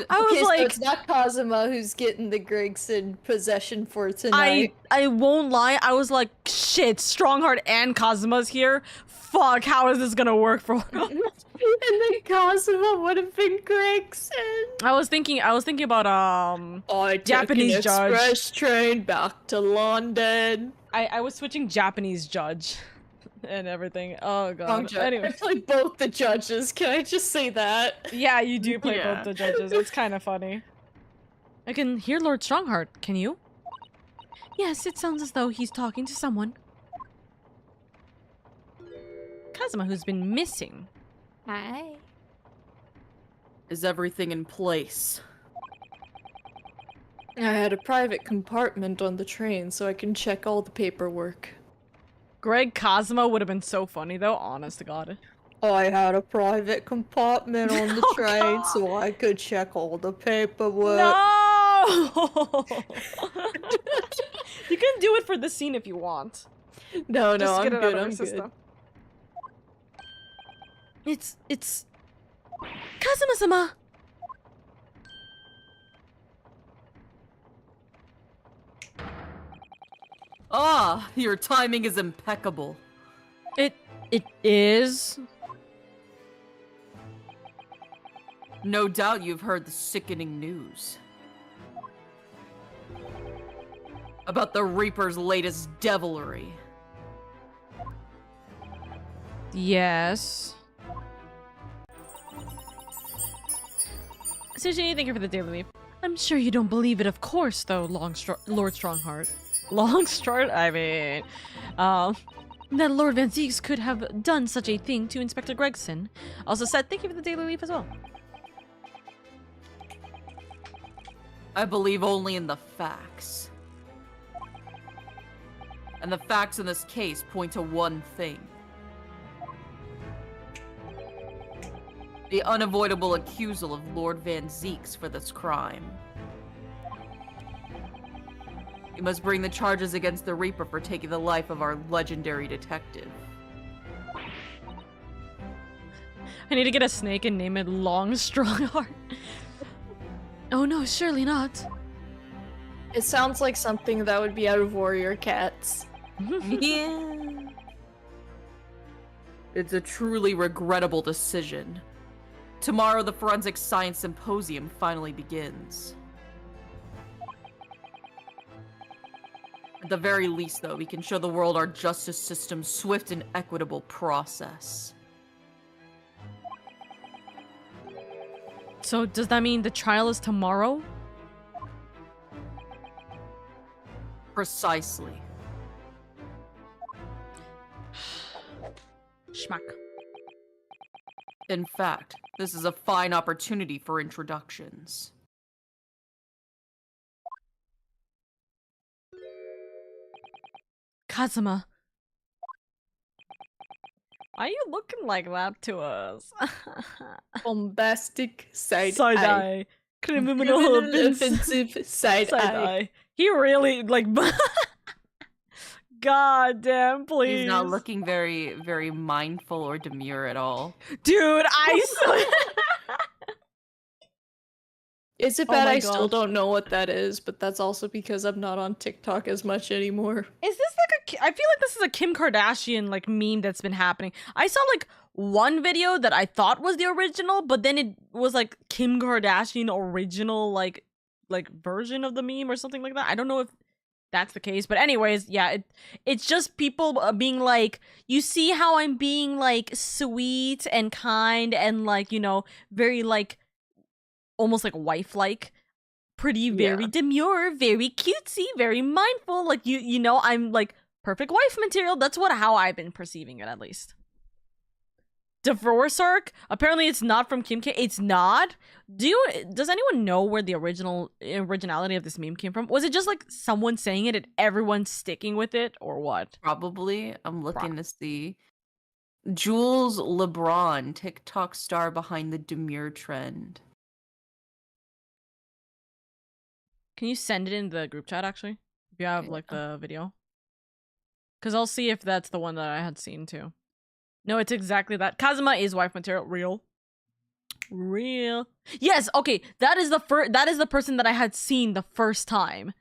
I was Okay, so like, it's not Kazuma who's getting the Gregson possession for tonight. I won't lie, I was like, shit, Strongheart and Kazuma's here? Fuck, how is this gonna work for And then Kazuma would have been Gregson. I was thinking about, I Japanese took an judge. express train back to London. I was switching Japanese judge and everything. Oh god. Anyway. I play both the judges. Can I just say that? Yeah, you do play Yeah. both the judges. It's kind of funny. I can hear Lord Strongheart. Can you? Yes, it sounds as though he's talking to someone. Kazuma, who's been missing. Hi. Is everything in place? I had a private compartment on the train so I can check all the paperwork. Greg Kazuma would have been so funny though, honest to god. I had a private compartment on the Oh, train God. so I could check all the paperwork. No! You can do it for the scene if you want. No, Just I'm get it good, out of I'm your good. system. It's Kazuma-sama! Ah, your timing is impeccable. It is. No doubt you've heard the sickening news. About the Reaper's latest devilry. Yes. Sushi, thank you for the daily leaf. I'm sure you don't believe it, of course, though, Lord Strongheart. Longstrot? I mean, that Lord Van Zieks could have done such a thing to Inspector Gregson. Also said, thank you for the daily leaf as well. I believe only in the facts. And the facts in this case point to one thing. The unavoidable accusal of Lord Van Zieks for this crime. You must bring the charges against the Reaper for taking the life of our legendary detective. I need to get a snake and name it Long Strongheart. Oh no, surely not. It sounds like something that would be out of Warrior Cats. Yeah. It's a truly regrettable decision. Tomorrow, the Forensic Science Symposium finally begins. At the very least, though, we can show the world our justice system's swift and equitable process. So does that mean the trial is tomorrow? Precisely. Schmack. In fact, this is a fine opportunity for introductions. Kazuma. Why are you looking like that to us? Bombastic side Side eye. eye. Criminal offensive side eye. He really, like... God damn, please. He's not looking very, very mindful or demure at all. Dude, I swear. Is it Oh bad my I still gosh. don't know what that is, but that's also because I'm not on TikTok as much anymore. Is this like a... I feel like this is a Kim Kardashian, like, meme that's been happening. I saw, like, one video that I thought was the original, but then it was, like, Kim Kardashian original, like version of the meme or something like that. I don't know if that's the case, but anyways, yeah, it's just people being like, you see how I'm being, like, sweet and kind and, like, you know, very, like, almost, like, wife-like. Pretty, very demure, very cutesy, very mindful. Like, you know, I'm, like, perfect wife material. That's how I've been perceiving it, at least. Divorce arc? Apparently it's not from Kim K. It's not? Does anyone know where the originality of this meme came from? Was it just, like, someone saying it and everyone sticking with it, or what? Probably. I'm looking to see. Jules LeBron, TikTok star behind the demure trend. Can you send it in the group chat, actually? If you have, like, the video? Because I'll see if that's the one that I had seen, too. No, it's exactly that. Kazuma is wife material. Real. Yes, okay. That is the person that I had seen the first time.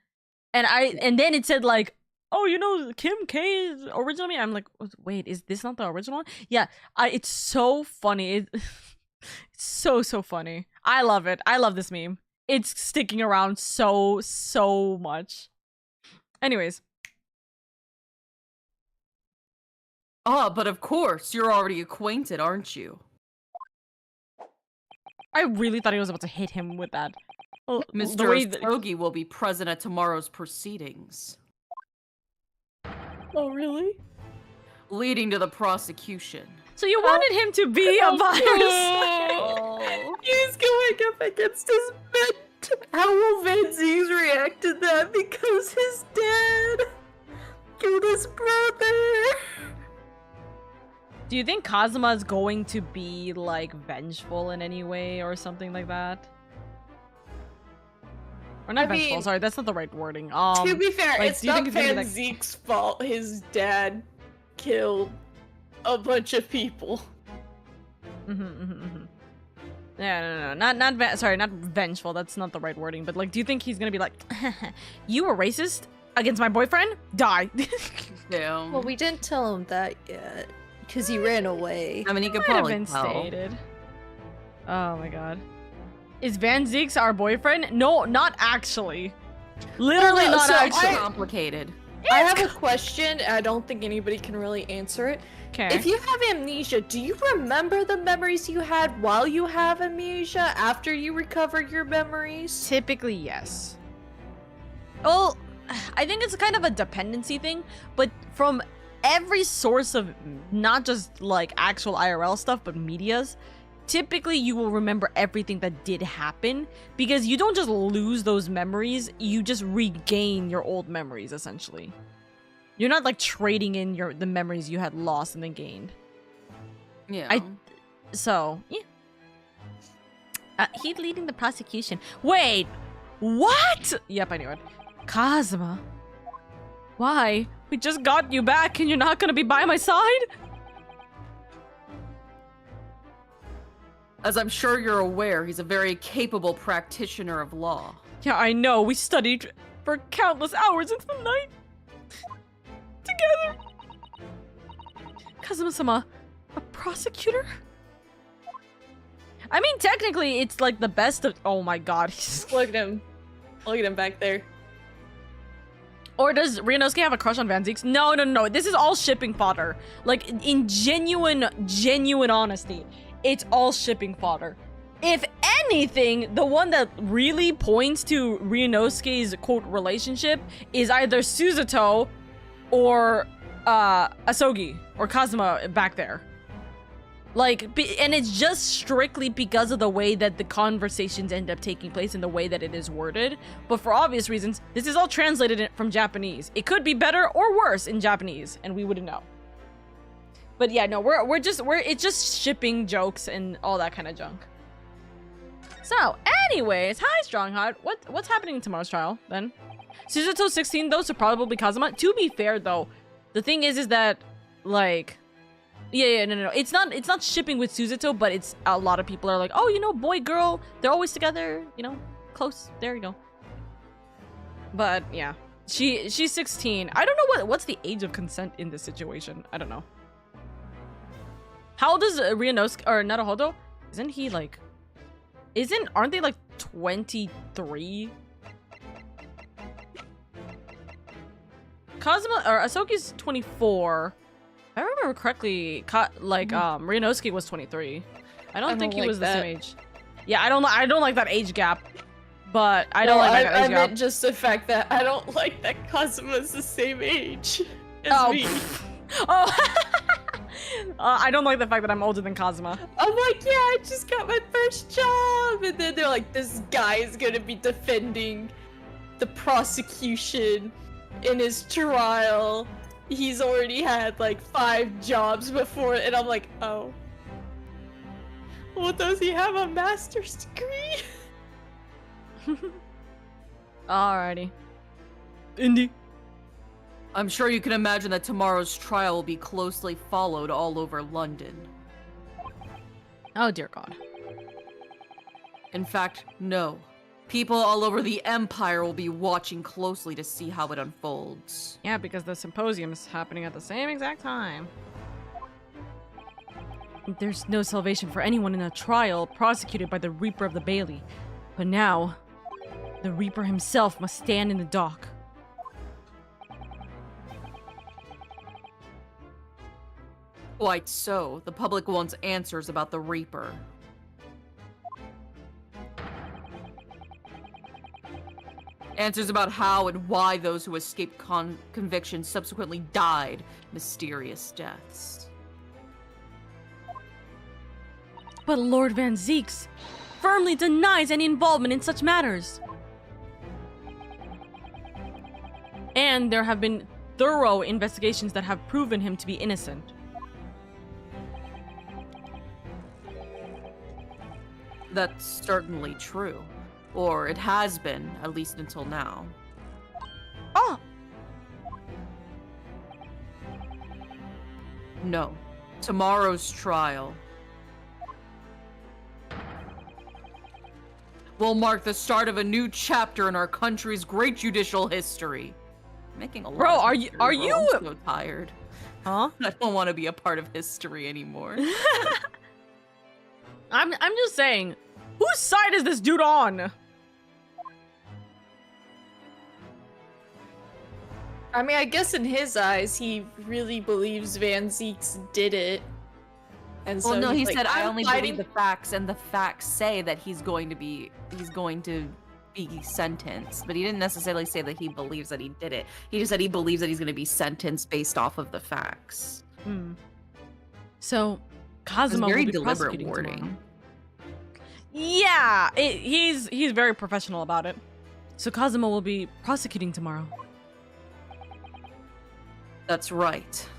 And then it said, like, oh, you know, Kim K is original me. I'm like, wait, is this not the original one? Yeah, it's so funny. It's so funny. I love it. I love this meme. It's sticking around so much. Anyways. Ah, but of course, you're already acquainted, aren't you? I really thought he was about to hit him with that. Well, Mr. Stogie will be present at tomorrow's proceedings. Oh, really? Leading to the prosecution. So you wanted him to be a virus? Oh. He's going up against his vent. How will Van Z's react to that? Because his dad killed his brother. Do you think Kazuma is going to be, like, vengeful in any way or something like that? Or not vengeful, sorry, that's not the right wording. To be fair, like, it's not Van Zeke's fault his dad killed a bunch of people. Yeah, no, not vengeful, that's not the right wording, but, like, do you think he's gonna be like, you were racist against my boyfriend? Die. Damn. Well, we didn't tell him that yet. Because he ran away. I mean, he could Might have probably been tell. stated. Oh my god. Is Van Zeke's our boyfriend? No, not actually. Literally not actually. Complicated. I have a question, and I don't think anybody can really answer it. Okay. If you have amnesia, do you remember the memories you had while you have amnesia after you recover your memories? Typically, yes. Well, I think it's kind of a dependency thing, but from every source of not just like actual IRL stuff, but medias, typically you will remember everything that did happen because you don't just lose those memories, you just regain your old memories essentially. You're not like trading in the memories you had lost and then gained. Yeah. So, yeah. He's leading the prosecution. Wait! What? Yep, I knew it. Kazuma. Why? We just got you back and you're not gonna be by my side? As I'm sure you're aware, he's a very capable practitioner of law. Yeah, I know. We studied for countless hours into the night. Together. Kazuma-sama, a prosecutor? I mean, technically, it's like the best of- Oh my god. Look at him. Look at him back there. Or does Ryunosuke have a crush on Van Zeeks? No. This is all shipping fodder. Like, in genuine honesty, it's all shipping fodder. If anything, the one that really points to Ryunosuke's quote relationship is either Suzuto or Asogi or Kazuma back there. Like, and it's just strictly because of the way that the conversations end up taking place and the way that it is worded. But for obvious reasons, this is all translated from Japanese. It could be better or worse in Japanese, and we wouldn't know. But yeah, no, it's just shipping jokes and all that kind of junk. So, anyways, hi Strongheart. What's happening in tomorrow's trial then? Suzuto's 16 though, so probably Kazuma. To be fair though, the thing is that like. No. It's not shipping with Suzuto, but it's a lot of people are like, oh, you know, boy, girl, they're always together, you know, close. There you go. But yeah, she's 16. I don't know what's the age of consent in this situation. I don't know. How old is Ryunosuke or Naruhodo? Isn't he like? Aren't they like 23? Kazuma or Asoki's 24. If I remember correctly, Ryunosuke was 23. I don't think he was the same age. Yeah, I don't like that age gap. But I don't like that age gap. I meant just the fact that I don't like that Kazuma's the same age as me. I don't like the fact that I'm older than Kazuma. I'm like, yeah, I just got my first job, and then they're like, this guy is gonna be defending the prosecution in his trial. He's already had like 5 jobs before, and I'm like, oh. Well, does he have a master's degree? Alrighty. Indy. I'm sure you can imagine that tomorrow's trial will be closely followed all over London. Oh dear God. In fact, no. People all over the Empire will be watching closely to see how it unfolds. Yeah, because the symposium is happening at the same exact time. There's no salvation for anyone in a trial prosecuted by the Reaper of the Bailey. But now, the Reaper himself must stand in the dock. Quite so. The public wants answers about the Reaper. Answers about how and why those who escaped conviction subsequently died mysterious deaths. But Lord Van Zeeks firmly denies any involvement in such matters. And there have been thorough investigations that have proven him to be innocent. That's certainly true. Or it has been, at least until now. Oh! No. Tomorrow's trial will mark the start of a new chapter in our country's great judicial history. Making a lot Bro, of are history, you I'm so tired. Huh? I don't want to be a part of history anymore. I'm just saying, whose side is this dude on? I mean, I guess in his eyes, he really believes Van Zeeks did it. And so Well, no, he like, said, I "I'm only fighting-" believe the facts, and the facts say that he's going to be sentenced. But he didn't necessarily say that he believes that he did it. He just said he believes that he's going to be sentenced based off of the facts. Hmm. So, Kazuma very will be deliberate prosecuting wording. tomorrow. Yeah, he's very professional about it. So Kazuma will be prosecuting tomorrow. That's right.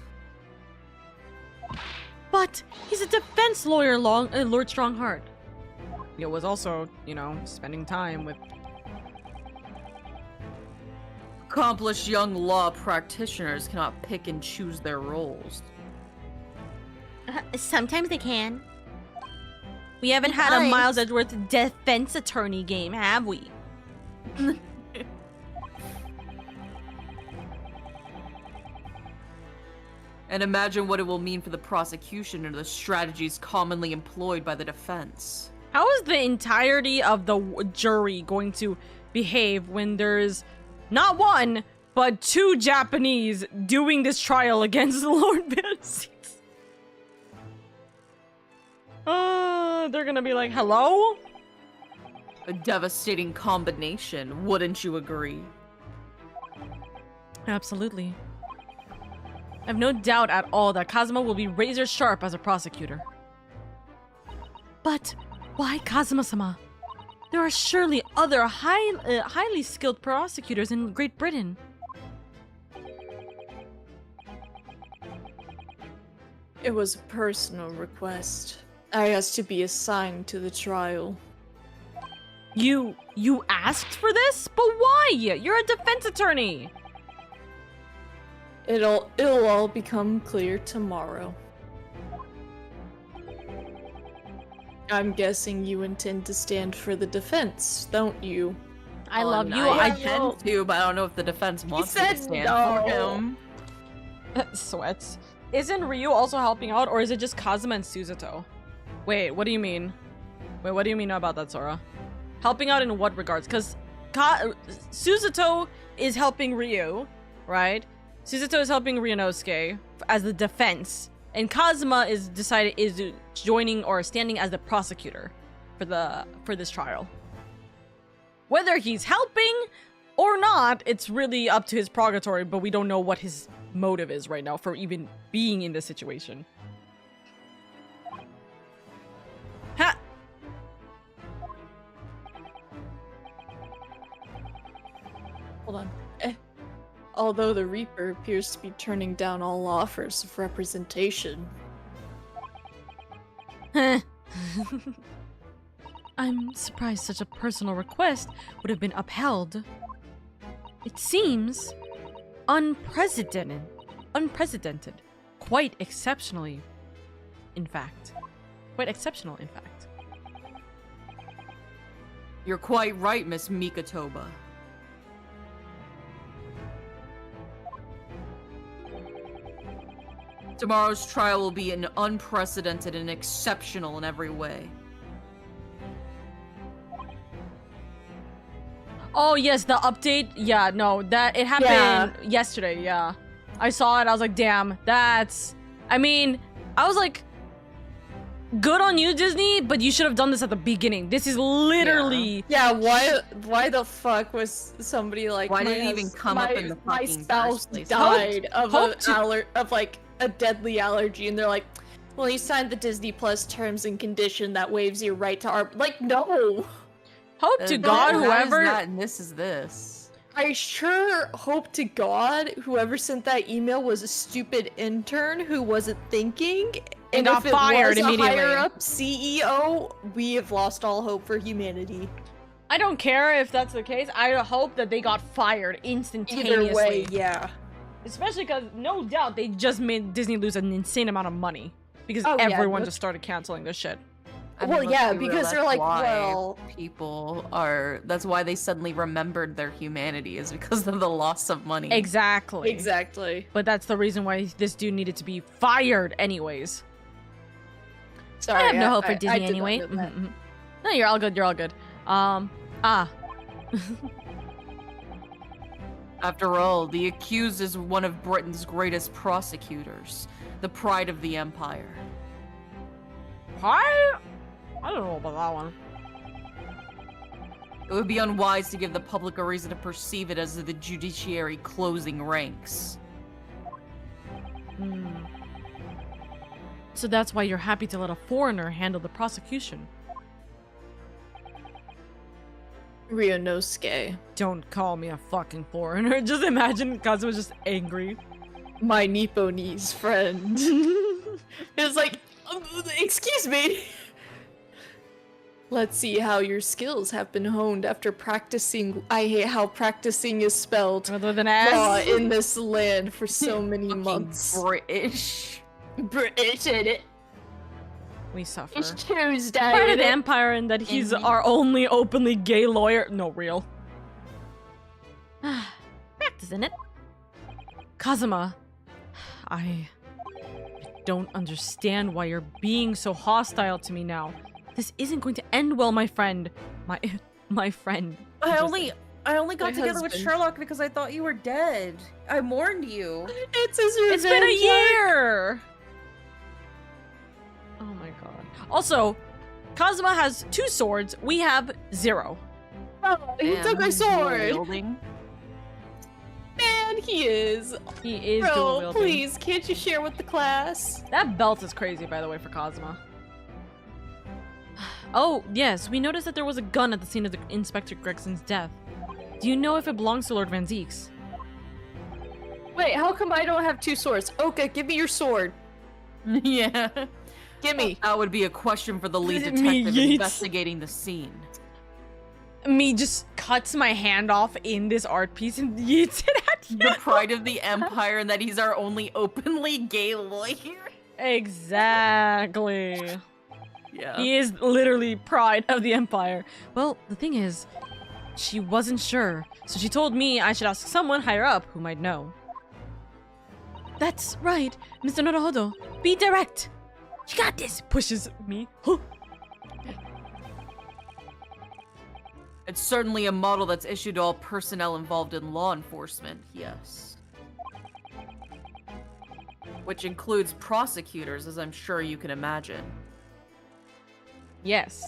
But he's a defense lawyer, Lord Strongheart. He was also, you know, spending time with... Accomplished young law practitioners cannot pick and choose their roles. Sometimes they can. We haven't had a Miles Edgeworth defense attorney game, have we? And imagine what it will mean for the prosecution and the strategies commonly employed by the defense. How is the entirety of the jury going to behave when there's not one, but 2 Japanese doing this trial against Lord Van Zeeks? They're gonna be like, hello? A devastating combination, wouldn't you agree? Absolutely. I have no doubt at all that Kazuma will be razor sharp as a prosecutor. But why Kazuma-sama? There are surely other highly skilled prosecutors in Great Britain. It was a personal request. I asked to be assigned to the trial. You asked for this? But why? You're a defense attorney. It'll all become clear tomorrow. I'm guessing you intend to stand for the defense, don't you? I love you. I I tend to, but I don't know if the defense wants me to said stand no. for him. Sweats. Isn't Ryu also helping out, or is it just Kazuma and Suzuto? Wait, what do you mean? Wait, what do you mean about that, Sora? Helping out in what regards? Because Suzuto is helping Ryu, right? Suzuto is helping Ryunosuke as the defense, and Kazuma is joining or standing as the prosecutor for this trial. Whether he's helping or not, it's really up to his purgatory, but we don't know what his motive is right now for even being in this situation. Ha! Hold on. Although the Reaper appears to be turning down all offers of representation. I'm surprised such a personal request would have been upheld. It seems unprecedented. Quite exceptionally, in fact. Quite exceptional, in fact. You're quite right, Miss Mikatoba. Tomorrow's trial will be unprecedented and exceptional in every way. Oh yes, the update. Yeah, no, that it happened yesterday. Yeah, I saw it. I was like, damn, that's. I mean, I was like, good on you, Disney, but you should have done this at the beginning. This is literally. Yeah, why the fuck was somebody like? Why didn't it even come up in the my fucking spouse first place? died of Hope like a deadly allergy, and they're like, well, you signed the Disney Plus terms and condition that waives your right to like, no. Hope to God, whoever. That and this is this. I sure hope to God whoever sent that email was a stupid intern who wasn't thinking And got if it fired was immediately. A higher up CEO, we have lost all hope for humanity. I don't care if that's the case. I hope that they got fired instantaneously. Either way, yeah. Especially because, no doubt, they just made Disney lose an insane amount of money. Because Oh, yeah, everyone but- just started canceling this shit. I mean, Well, let's yeah, be real, because they're that's like, why well- people are. That's why they suddenly remembered their humanity, is because of the loss of money. Exactly. Exactly. But that's the reason why this dude needed to be fired anyways. Sorry, I have no hope for I Disney did not anyway. know that. Mhm, mhm. No, you're all good, you're all good. After all, the accused is one of Britain's greatest prosecutors, the pride of the empire. I don't know about that one. It would be unwise to give the public a reason to perceive it as the judiciary closing ranks. Hmm. So that's why you're happy to let a foreigner handle the prosecution. Ryunosuke, Don't call me a fucking foreigner. Just imagine Kazuma's just angry. my Nipponese friend. It's like, excuse me. Let's see how your skills have been honed after practicing. I hate how practicing is spelled Rather than law ass. in this land for so many Fucking months. British. British in it. We suffer. It's Tuesday. Part of the Empire in that he's our only openly gay lawyer. No, real. Practice, isn't it? Kazuma, I don't understand why you're being so hostile to me now. This isn't going to end well, my friend. My friend. I only got My together with husband. Sherlock because I thought you were dead. I warned you. It's his revenge. It's been a arc. year! Oh my god. Also, Kazuma has 2 swords. We have 0. Oh, he Damn, took my he's dual sword. wielding. Man, he is. He is dual Bro, wielding. please, can't you share with the class? That belt is crazy, by the way, for Kazuma. Oh, yes, we noticed that there was a gun at the scene of the Inspector Gregson's death. Do you know if it belongs to Lord Van Zeeks? Wait, how come I don't have 2 swords? Oka, give me your sword. Yeah. Gimme. That would be a question for the lead Me, detective Yeats. investigating the scene. Me just cuts my hand off in this art piece and yeets it at you. The pride of the Empire and that he's our only openly gay lawyer. Exactly. Yeah. He is literally pride of the Empire. Well, the thing is, she wasn't sure, so she told me I should ask someone higher up who might know. That's right, Mr. Norohodo. Be direct. You got this. Pushes me. Huh. It's certainly a model that's issued to all personnel involved in law enforcement, yes. Which includes prosecutors, as I'm sure you can imagine. Yes.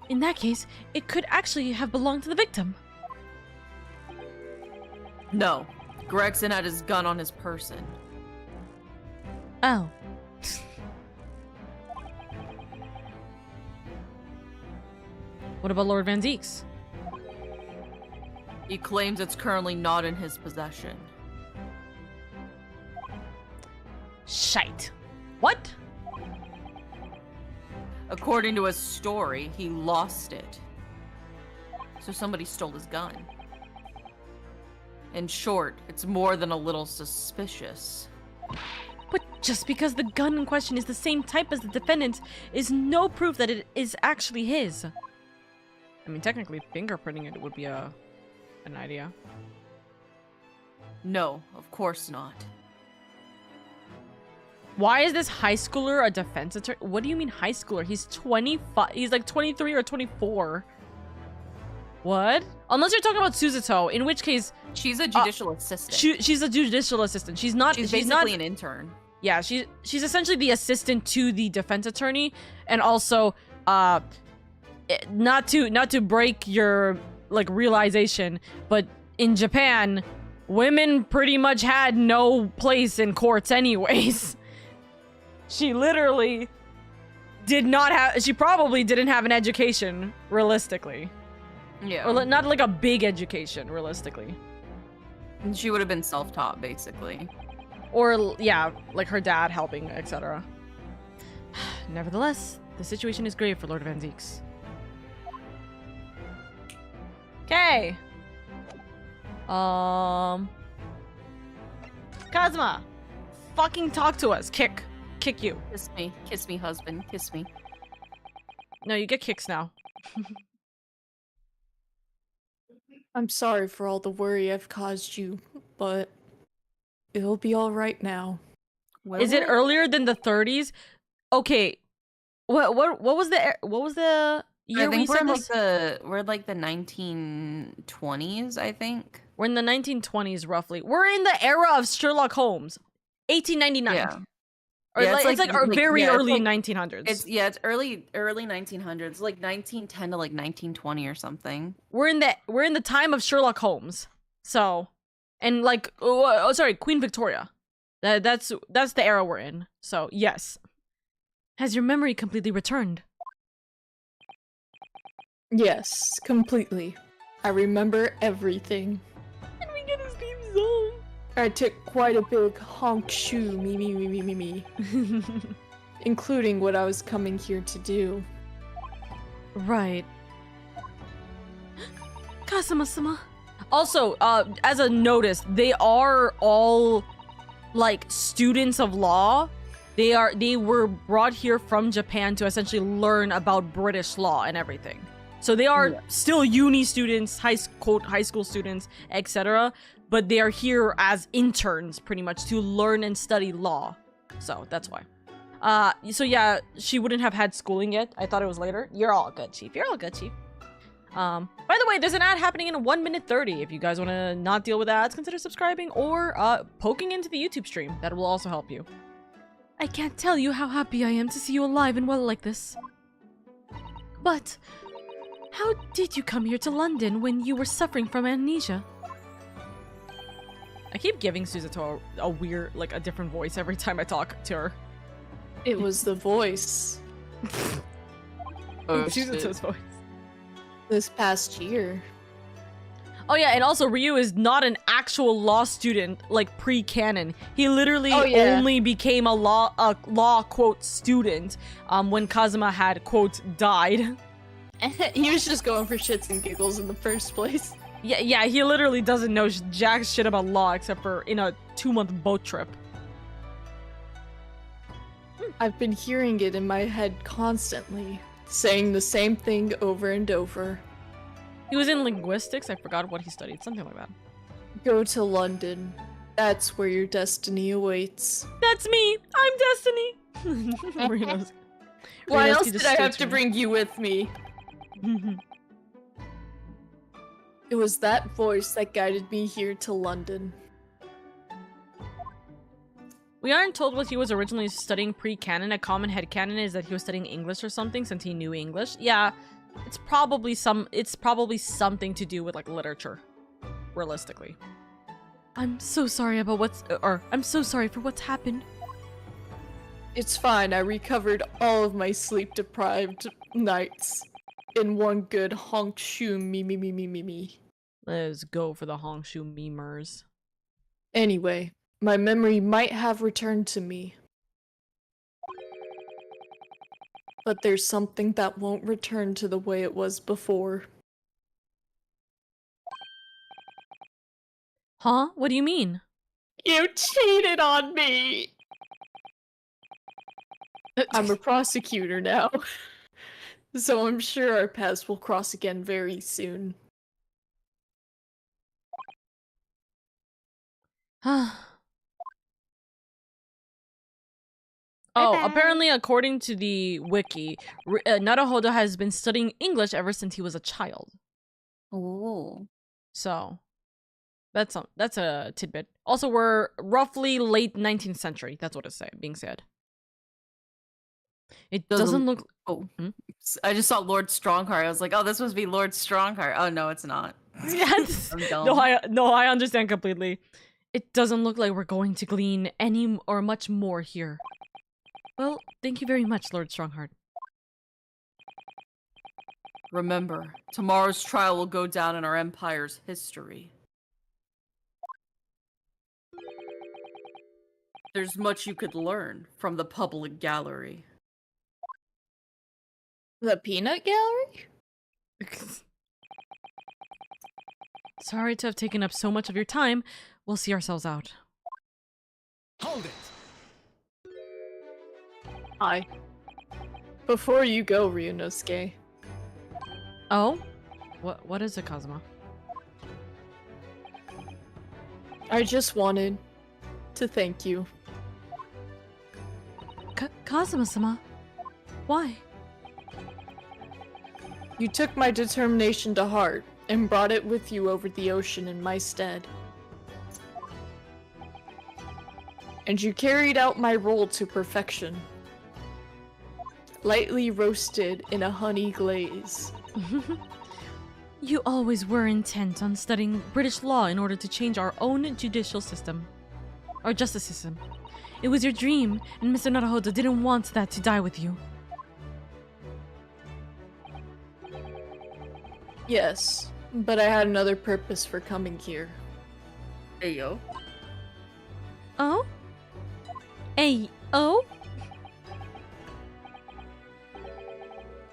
In that case, it could actually have belonged to the victim. No. Gregson had his gun on his person. Oh. What about Lord Van Zeeks? He claims it's currently not in his possession. Shite. What? According to his story, he lost it. So somebody stole his gun. In short, it's more than a little suspicious. But just because the gun in question is the same type as the defendant's is no proof that it is actually his. I mean, technically, fingerprinting it would be an idea. No, of course not. Why is this high schooler a defense attorney? What do you mean high schooler? He's 25. He's like 23 or 24. What? Unless you're talking about Suzuto, in which case She's a judicial assistant. she's a judicial assistant. She's not. She's She's basically not. an intern. Yeah, she's essentially the assistant to the defense attorney, and also not to break your like realization, but in Japan, women pretty much had no place in courts anyways. She literally did not have. She probably didn't have an education, realistically. Yeah. Or not like a big education, realistically. She would have been self-taught, basically. Or, yeah, like her dad helping, etc. Nevertheless, the situation is grave for Lord Van Zeeks. Okay. Kazuma, fucking talk to us. Kick you. Kiss me, husband, kiss me. No, you get kicks now. I'm sorry for all the worry I've caused you, but it'll be all right now. Is it earlier than the 30s? Okay. What was the year I think we said this? we're like the 1920s, I think. We're in the 1920s, roughly. We're in the era of Sherlock Holmes, 1899. Yeah. Or Yeah, it's like our very yeah, it's early like- 1900s. It's early 1900s, like 1910 to like 1920 or something. We're in the time of Sherlock Holmes. So, and like sorry, Queen Victoria. That's the era we're in. So, yes. Has your memory completely returned? Yes, completely. I remember everything. Can we get his theme song? I took quite a big honk shoe, me, including what I was coming here to do. Right. Kazuma-sama. Also, as a notice, they are all like students of law. They were brought here from Japan to essentially learn about British law and everything. So they are still uni students, high school students, etc. But they are here as interns, pretty much, to learn and study law. So that's why. So yeah, she wouldn't have had schooling yet. I thought it was later. You're all good, Chief. You're all good, Chief. By the way, there's an ad happening in 1 minute 30. If you guys want to not deal with ads, consider subscribing or poking into the YouTube stream. That will also help you. I can't tell you how happy I am to see you alive and well like this. But how did you come here to London when you were suffering from amnesia? I keep giving Suzuto a weird, like, a different voice every time I talk to her. It was the voice. Oh, Suzuto's voice. This past year. Oh yeah, and also Ryu is not an actual law student, like pre-canon. He literally only became a law quote student when Kazuma had quote died. He was just going for shits and giggles in the first place. Yeah, he literally doesn't know jack shit about law except for in a 2-month boat trip. I've been hearing it in my head constantly, saying the same thing over and over. He was in linguistics. I forgot what he studied. Something like that. Go to London. That's where your destiny awaits. That's me. I'm Destiny. Reno's, Why Reno's else just did I stood have to me. bring you with me? It was that voice that guided me here to London. We aren't told what he was originally studying pre-canon. A common headcanon is that he was studying English or something since he knew English. Yeah, it's probably something to do with like literature, realistically. I'm so sorry about I'm so sorry for what's happened. It's fine, I recovered all of my sleep-deprived nights in one good honk shoo me. Let's go for the Hongshu memers. Anyway, my memory might have returned to me. But there's something that won't return to the way it was before. Huh? What do you mean? You cheated on me! I'm a prosecutor now. So I'm sure our paths will cross again very soon. Oh, Bye-bye. apparently according to the wiki, Naruhodo has been studying English ever since he was a child. Oh. So, that's a tidbit. Also, we're roughly late 19th century. That's what it's being said. It doesn't look... Oh, Hmm? I just saw Lord Strongheart. I was like, oh, this must be Lord Strongheart. Oh no, it's not. Yes. I'm dumb. No, I understand completely. It doesn't look like we're going to glean any or much more here. Well, thank you very much, Lord Strongheart. Remember, tomorrow's trial will go down in our empire's history. There's much you could learn from the public gallery. The peanut gallery? Sorry to have taken up so much of your time. We'll see ourselves out. Hold it! Hi. Before you go, Ryunosuke, Oh? What is it, Kazuma? I just wanted to thank you. Kazuma-sama? Why? You took my determination to heart and brought it with you over the ocean in my stead. And you carried out my role to perfection. Lightly roasted in a honey glaze. You always were intent on studying British law in order to change our own judicial system. Our justice system. It was your dream, and Mr. Naruhodo didn't want that to die with you. Yes, but I had another purpose for coming here. Hey yo. Oh? Hey, oh?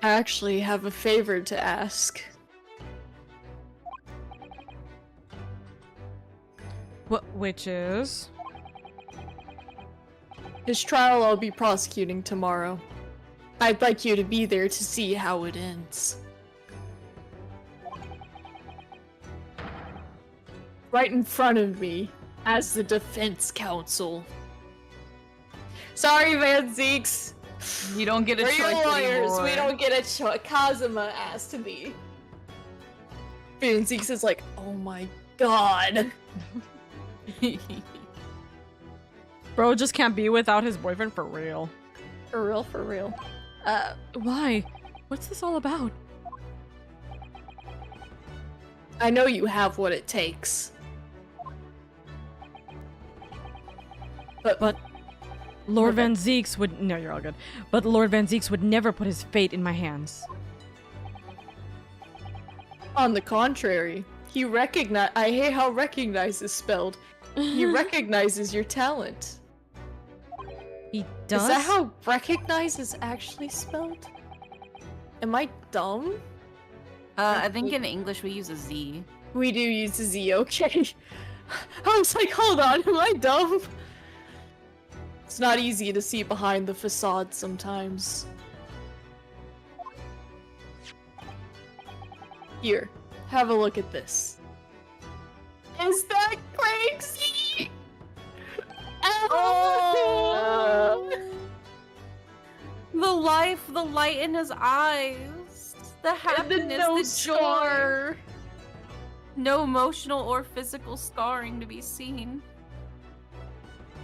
I actually have a favor to ask. Which is? His trial I'll be prosecuting tomorrow. I'd like you to be there to see how it ends. Right in front of me, as the defense counsel. Sorry, Van Zeeks. You don't get a We're choice your lawyers. anymore. We don't get a choice. Kazuma asked me. Van Zeeks is like, oh my god. Bro just can't be without his boyfriend for real. For real, for real. Why? What's this all about? I know you have what it takes. But Lord Okay. Van Zeeks would— no, you're all good. But Lord Van Zeeks would never put his fate in my hands. on the contrary, I hate how recognize is spelled. He recognizes your talent. He does? Is that how recognize is actually spelled? Am I dumb? I think in English we use a Z. We do use a Z, okay. I was like, hold on, am I dumb? It's not easy to see behind the facade sometimes. Here, have a look at this. Is that crazy? Oh! The life, the light in his eyes, the happiness, no the joy. scar. No emotional or physical scarring to be seen.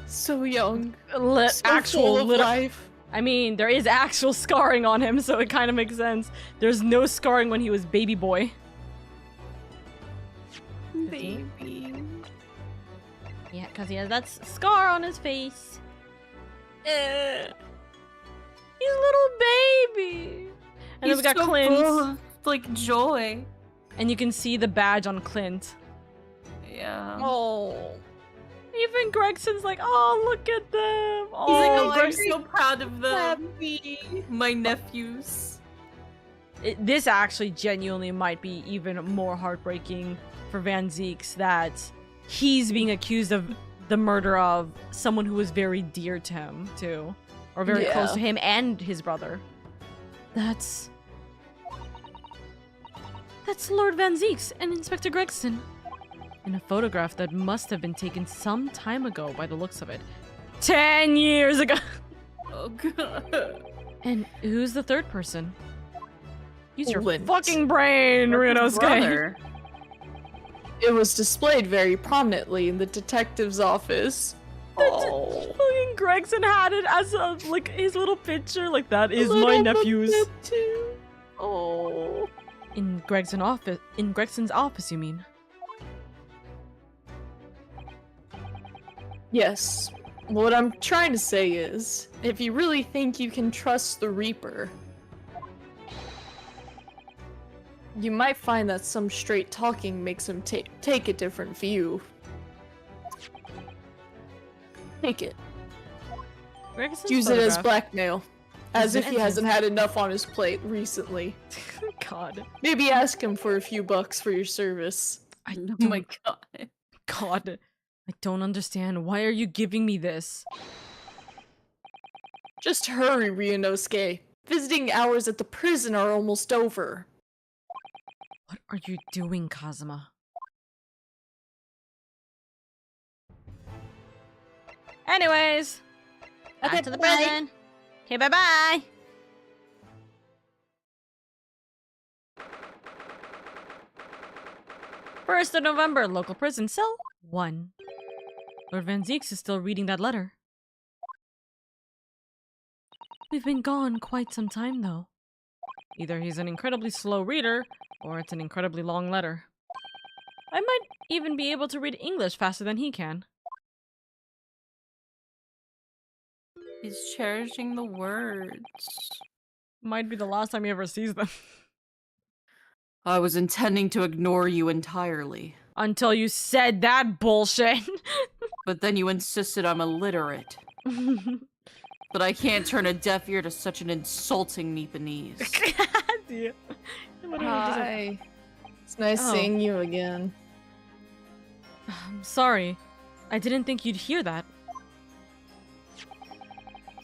So young. Li- So actual full of lit- life. I mean, there is actual scarring on him, so it kind of makes sense. There's no scarring when he was baby boy. Baby. Yeah, because he has that scar on his face. He's a little baby. And then we got so Clint. full of, like, joy. And you can see the badge on Clint. Yeah. Oh. Even Gregson's like, oh, look at them. Oh, He's like, oh, I'm Greg- so proud of them. Happy. My nephews. This actually genuinely might be even more heartbreaking for Van Zeeks that he's being accused of the murder of someone who was very dear to him, too. Or very close to him and his brother. That's Lord Van Zeeks and Inspector Gregson. In a photograph that must have been taken some time ago by the looks of it. 10 years ago! Oh, God. And who's the third person? Use your Clint. fucking brain, Ryunosuke. Brother. It was displayed very prominently in the detective's office. Oh. Fucking Gregson had it as a, like, his little picture. Like, that is my nephew's. Oh. In Gregson's office, you mean? Yes. What I'm trying to say is, if you really think you can trust the Reaper, you might find that some straight talking makes him take a different view. Take it. Gregson's Use it as photograph- blackmail. As Is if it he hasn't had enough on his plate recently. God. Maybe ask him for a few bucks for your service. I Oh don't, my God. God. I don't understand. Why are you giving me this? Just hurry, Ryunosuke. Visiting hours at the prison are almost over. What are you doing, Kazuma? Anyways, back Okay, to the bye. prison. Okay, bye-bye. First of November, local prison, cell 1. Lord Van Zeeks is still reading that letter. We've been gone quite some time, though. Either he's an incredibly slow reader, or it's an incredibly long letter. I might even be able to read English faster than he can. He's cherishing the words. Might be the last time he ever sees them. I was intending to ignore you entirely, Until you said that bullshit. but then you insisted I'm illiterate. But I can't turn a deaf ear to such an insulting Nipponese. Yeah. Hi. It's nice Oh. seeing you again. I'm sorry. I didn't think you'd hear that.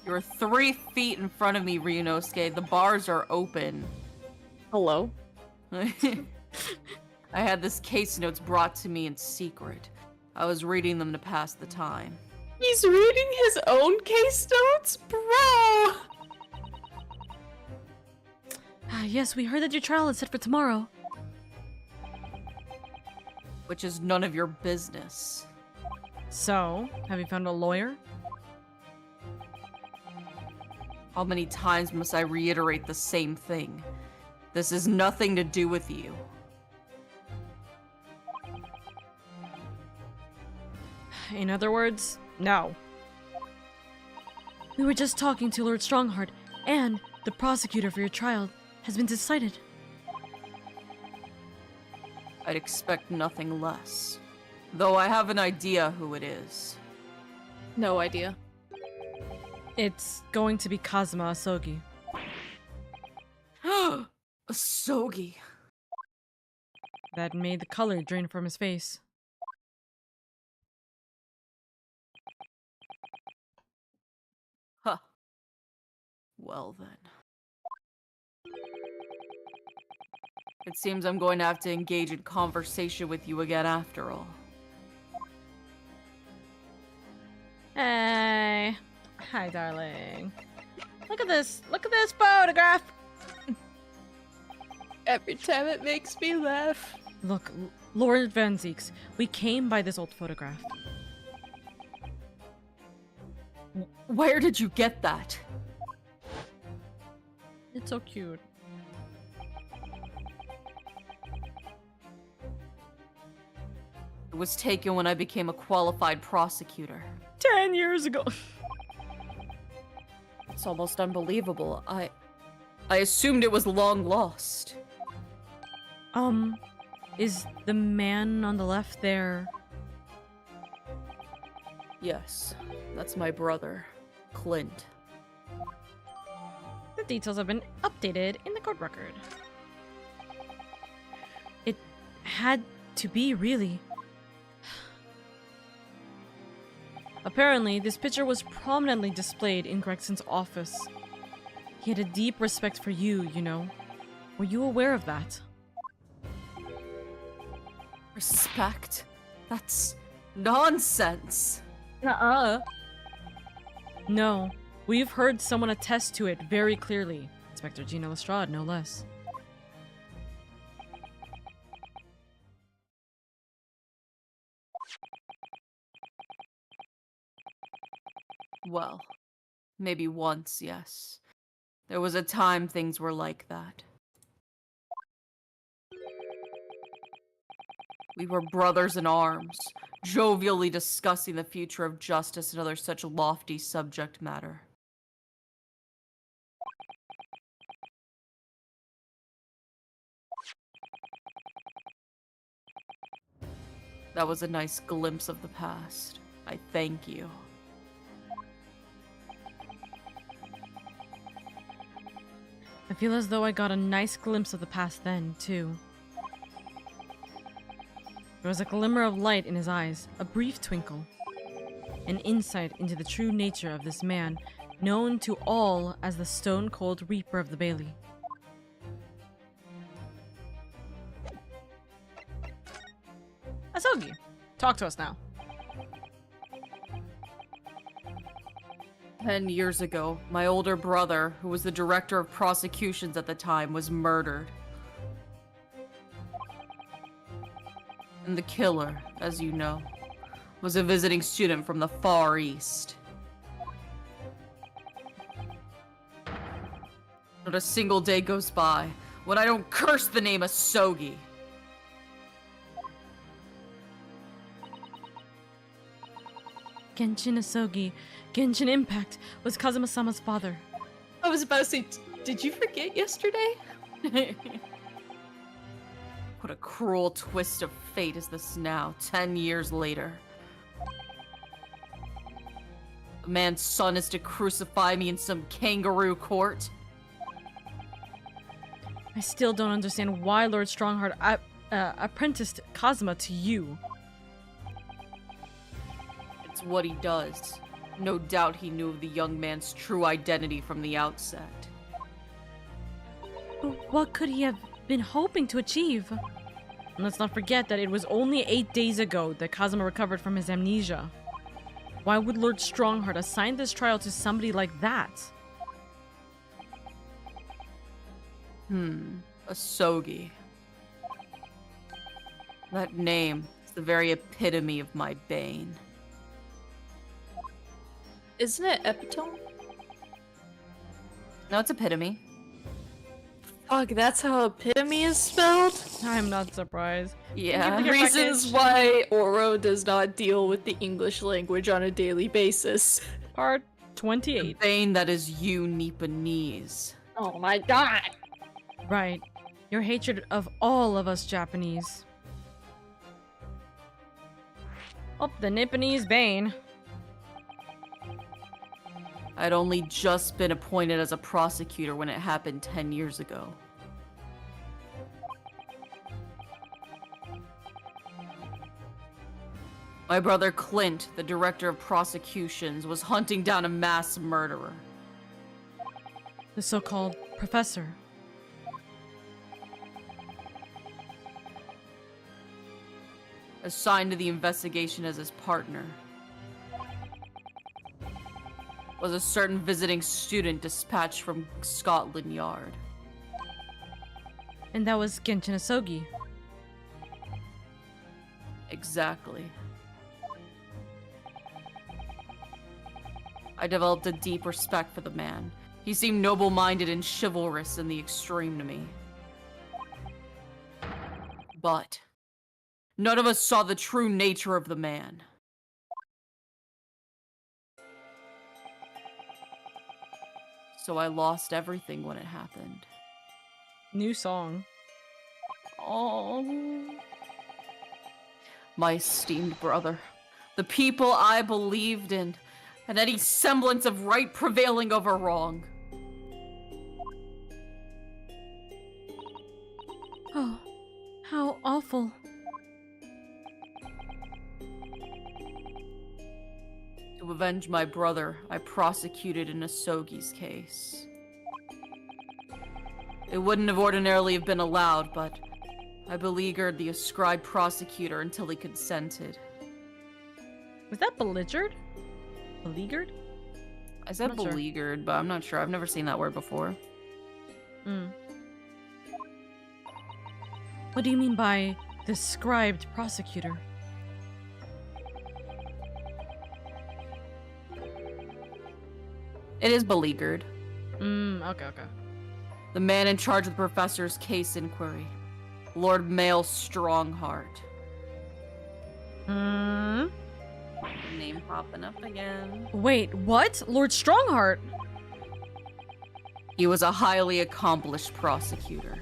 You're 3 feet in front of me, Ryunosuke. The bars are open. Hello? I had this case notes brought to me in secret. I was reading them to pass the time. He's reading his own case notes? Bro! Yes, we heard that your trial is set for tomorrow. Which is none of your business. So, have you found a lawyer? How many times must I reiterate the same thing? This has nothing to do with you. In other words, no. We were just talking to Lord Strongheart, and the prosecutor for your trial has been decided. I'd expect nothing less. Though I have an idea who it is. No idea. It's going to be Kazuma Asogi. Asogi. That made the color drain from his face. Huh. Well then. It seems I'm going to have to engage in conversation with you again after all. Hey. Hi, darling. Look at this. Look at this photograph. Every time it makes me laugh. Look, Lord Van Zeeks, we came by this old photograph. Where did you get that? It's so cute. It was taken when I became a qualified prosecutor. 10 years ago. It's almost unbelievable. I assumed it was long lost. Is the man on the left there? Yes, that's my brother, Clint. The details have been updated in the court record. It had to be, really. Apparently, this picture was prominently displayed in Gregson's office. He had a deep respect for you, you know. Were you aware of that? Respect? That's nonsense. No. We've heard someone attest to it very clearly. Inspector Gina Lestrade, no less. Well, maybe once, yes. There was a time things were like that. We were brothers in arms, jovially discussing the future of justice and other such lofty subject matter. That was a nice glimpse of the past. I thank you. I feel as though I got a nice glimpse of the past then, too. There was a glimmer of light in his eyes, a brief twinkle. An insight into the true nature of this man, known to all as the stone-cold Reaper of the Bailey. Asogi, talk to us now. 10 years ago, my older brother, who was the director of prosecutions at the time, was murdered. And the killer, as you know, was a visiting student from the Far East. Not a single day goes by when I don't curse the name Asogi. Genshin Asogi, Genshin Impact, was Kazuma-sama's father. I was about to say, did you forget yesterday? What a cruel twist of fate is this now, 10 years later. A man's son is to crucify me in some kangaroo court. I still don't understand why Lord Strongheart apprenticed Kazuma to you. It's what he does. No doubt he knew of the young man's true identity from the outset. But what could he have been hoping to achieve? And let's not forget that it was only 8 days ago that Kazuma recovered from his amnesia. Why would Lord Strongheart assign this trial to somebody like that? Asogi. That name is the very epitome of my bane. Isn't it epitome? No, it's epitome. Fuck, that's how epitome is spelled? I'm not surprised. Yeah. Your Reasons package. why Oro does not deal with the English language on a daily basis. Part The 28. bane that is you, Nipponese. Oh my god! Right. Your hatred of all of us Japanese. Oh, the Nipponese Bane. I'd only just been appointed as a prosecutor when it happened 10 years ago. My brother Clint, the director of prosecutions, was hunting down a mass murderer. The so-called professor. Assigned to the investigation as his partner was a certain visiting student dispatched from Scotland Yard. And that was Genshin Asogi. Exactly. I developed a deep respect for the man. He seemed noble-minded and chivalrous in the extreme to me. But none of us saw the true nature of the man. So I lost everything when it happened. New song. Oh. My esteemed brother. The people I believed in, and any semblance of right prevailing over wrong. Oh, how awful. To avenge my brother, I prosecuted in Asogi's case. It wouldn't have ordinarily have been allowed, but I beleaguered the ascribed prosecutor until he consented. Was that belligered? Beleaguered? I said I'm not sure. beleaguered, but I'm not sure. I've never seen that word before. What do you mean by the scribed prosecutor? It is beleaguered. Okay. The man in charge of the professor's case inquiry. Lord Mail Strongheart. Name popping up again. Wait, what? Lord Strongheart? He was a highly accomplished prosecutor,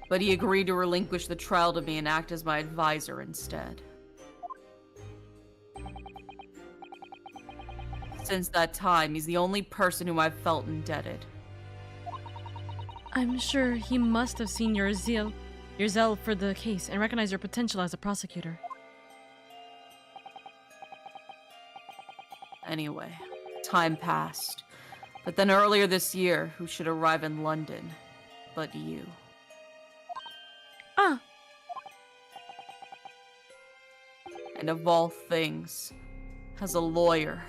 but he agreed to relinquish the trial to me and act as my advisor instead. Since that time, he's the only person whom I've felt indebted. I'm sure he must have seen your zeal for the case and recognized your potential as a prosecutor. Anyway, time passed. But then earlier this year, who should arrive in London but you? Ah, And of all things, as a lawyer.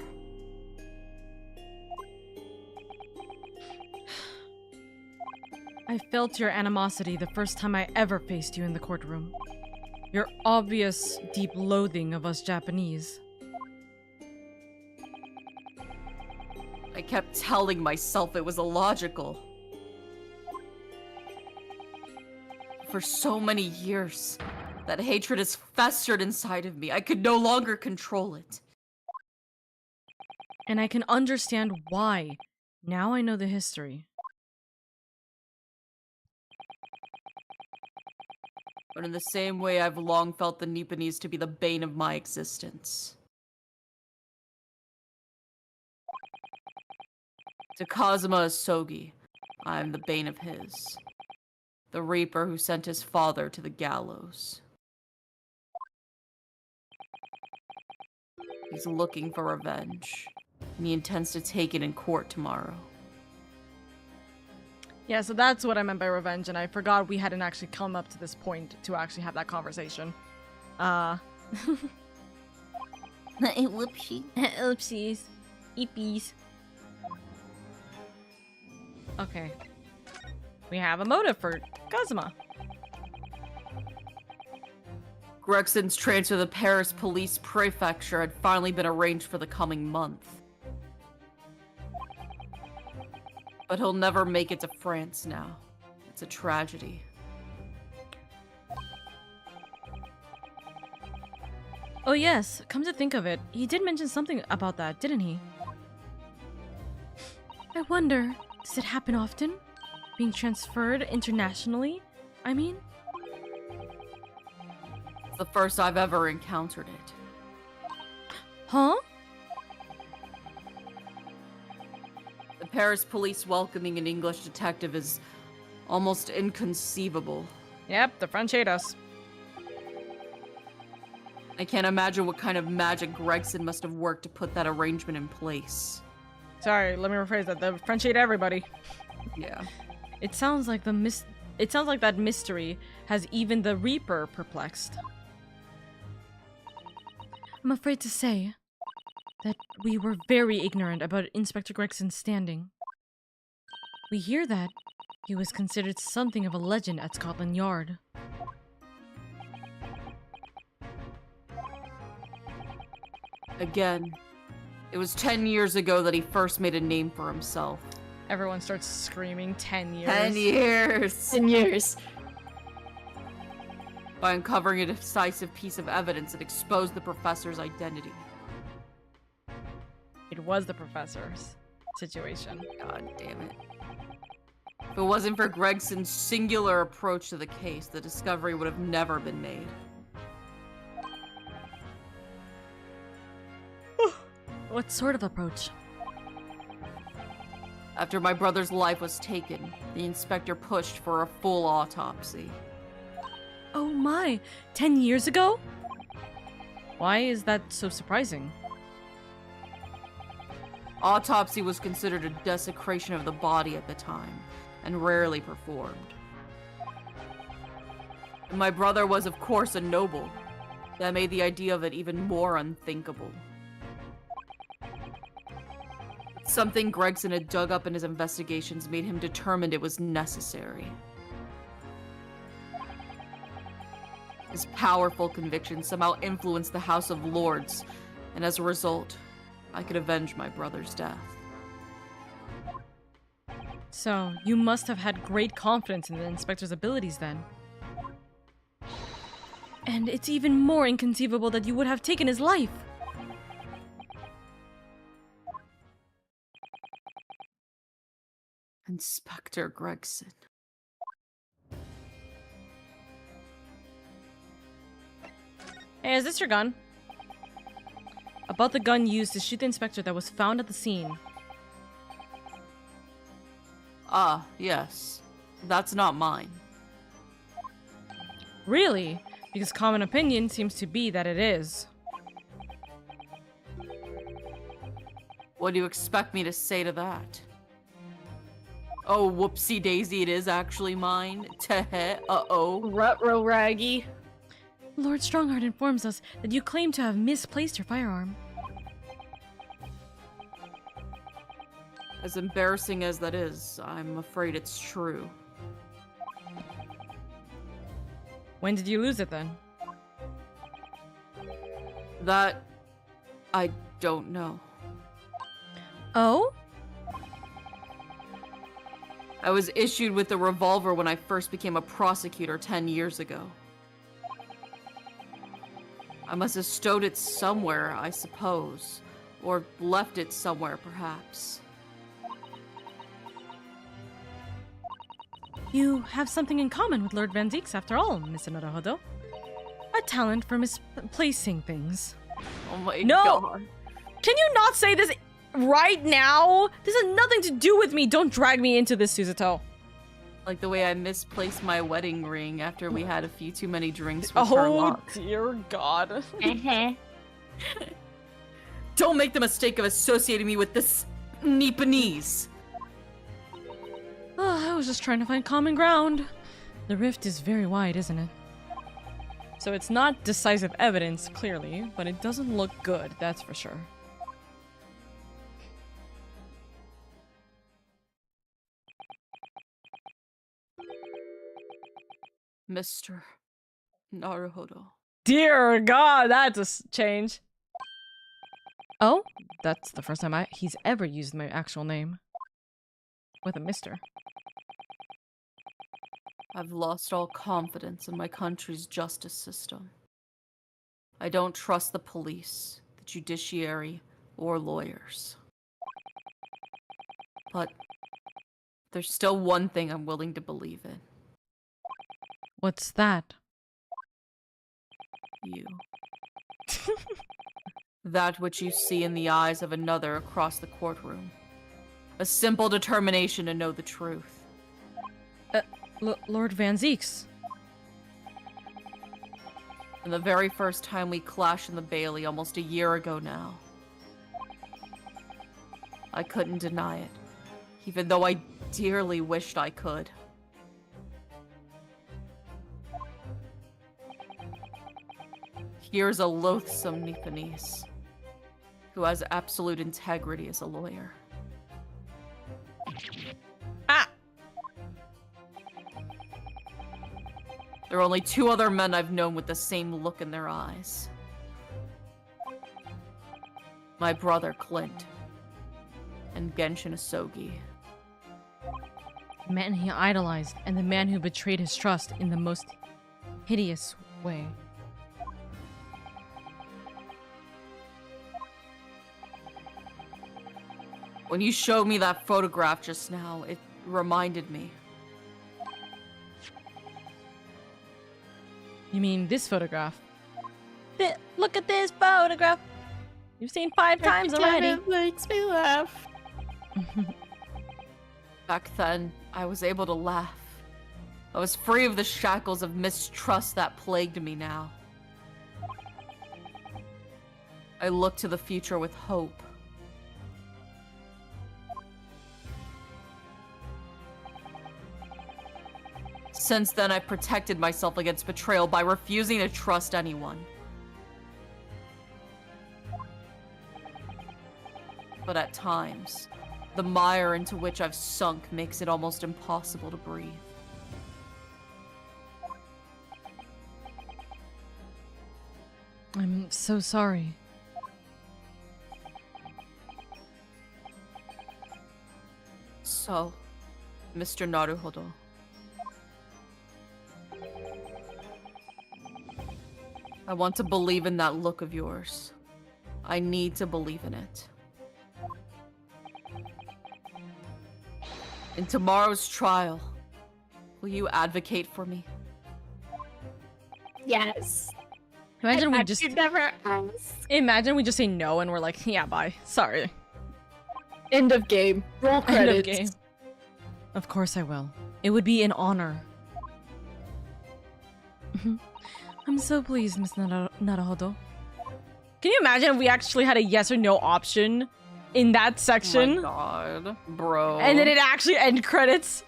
I felt your animosity the first time I ever faced you in the courtroom. Your obvious, deep loathing of us Japanese. I kept telling myself it was illogical. For so many years, that hatred has festered inside of me. I could no longer control it. And I can understand why. Now I know the history. But in the same way, I've long felt the Nipponese to be the bane of my existence. To Kazuma Asogi, I am the bane of his. The reaper who sent his father to the gallows. He's looking for revenge, and he intends to take it in court tomorrow. Yeah, so that's what I meant by revenge, and I forgot we hadn't actually come up to this point to actually have that conversation. Whoopsie. Oopsies. Eepies. Okay. We have a motive for Kazuma. Gregson's transfer to the Paris police prefecture had finally been arranged for the coming month. But he'll never make it to France now. It's a tragedy. Oh yes, come to think of it, he did mention something about that, didn't he? I wonder, does it happen often? Being transferred internationally, I mean? It's the first I've ever encountered it. Huh? The Paris police welcoming an English detective is almost inconceivable. Yep, the French hate us. I can't imagine what kind of magic Gregson must have worked to put that arrangement in place. Sorry, let me rephrase that. The French hate everybody. Yeah. It sounds like that mystery has even the Reaper perplexed. I'm afraid to say that we were very ignorant about Inspector Gregson's standing. We hear that he was considered something of a legend at Scotland Yard. Again, it was 10 years ago that he first made a name for himself. Everyone starts screaming 10 years. 10 years! 10 years. By uncovering a decisive piece of evidence that exposed the professor's identity. It was the professor's situation. God damn it. If it wasn't for Gregson's singular approach to the case, the discovery would have never been made. What sort of approach? After my brother's life was taken, the inspector pushed for a full autopsy. Oh my, 10 years ago? Why is that so surprising? Autopsy was considered a desecration of the body at the time, and rarely performed. And my brother was, of course, a noble. That made the idea of it even more unthinkable. Something Gregson had dug up in his investigations made him determined it was necessary. His powerful conviction somehow influenced the House of Lords, and as a result, I could avenge my brother's death. So, you must have had great confidence in the inspector's abilities then. And it's even more inconceivable that you would have taken his life. Inspector Gregson. Hey, is this your gun? About the gun used to shoot the inspector that was found at the scene. Ah, yes. That's not mine. Really? Because common opinion seems to be that it is. What do you expect me to say to that? Oh, whoopsie daisy, it is actually mine. Teh, uh-oh. Rutro Raggy. Lord Strongheart informs us that you claim to have misplaced your firearm. As embarrassing as that is, I'm afraid it's true. When did you lose it then? That... I don't know. Oh? I was issued with the revolver when I first became a prosecutor 10 years ago. I must have stowed it somewhere, I suppose. Or left it somewhere, perhaps. You have something in common with Lord Van Zeeks after all, Miss Naruhodo. A talent for misplacing things. Oh my No! god. Can you not say this right now? This has nothing to do with me. Don't drag me into this, Suzuto. Like the way I misplaced my wedding ring after we had a few too many drinks with Oh, Sherlock. dear God. Don't make the mistake of associating me with this Nipponese. Oh, I was just trying to find common ground. The rift is very wide, isn't it? So it's not decisive evidence, clearly, but it doesn't look good, that's for sure. Mr. Naruhodo. Dear God, that's a change. Oh, that's the first time he's ever used my actual name. With a mister. I've lost all confidence in my country's justice system. I don't trust the police, the judiciary, or lawyers. But there's still one thing I'm willing to believe in. What's that? You. That which you see in the eyes of another across the courtroom. A simple determination to know the truth. Lord Van Zeeks. And the very first time we clashed in the Bailey almost a year ago now. I couldn't deny it, even though I dearly wished I could. Here's a loathsome Nipponese, who has absolute integrity as a lawyer. Ah! There are only two other men I've known with the same look in their eyes. My brother, Clint, and Genshin Asogi. The man he idolized, and the man who betrayed his trust in the most hideous way. When you showed me that photograph just now, it reminded me. You mean this photograph? Look at this photograph! You've seen 5 times already. It makes me laugh. Back then, I was able to laugh. I was free of the shackles of mistrust that plagued me now. I looked to the future with hope. Since then, I've protected myself against betrayal by refusing to trust anyone. But at times, the mire into which I've sunk makes it almost impossible to breathe. I'm so sorry. So, Mr. Naruhodo. I want to believe in that look of yours. I need to believe in it. In tomorrow's trial, will you advocate for me? Yes. Imagine we just never asked. imagine we just say no and we're like, yeah, bye. Sorry. End of game. Roll End credits. of game. Of course I will. It would be an honor. I'm so pleased, Miss Naruhodo. Can you imagine if we actually had a yes or no option in that section? Oh my god, bro. And then it actually end credits?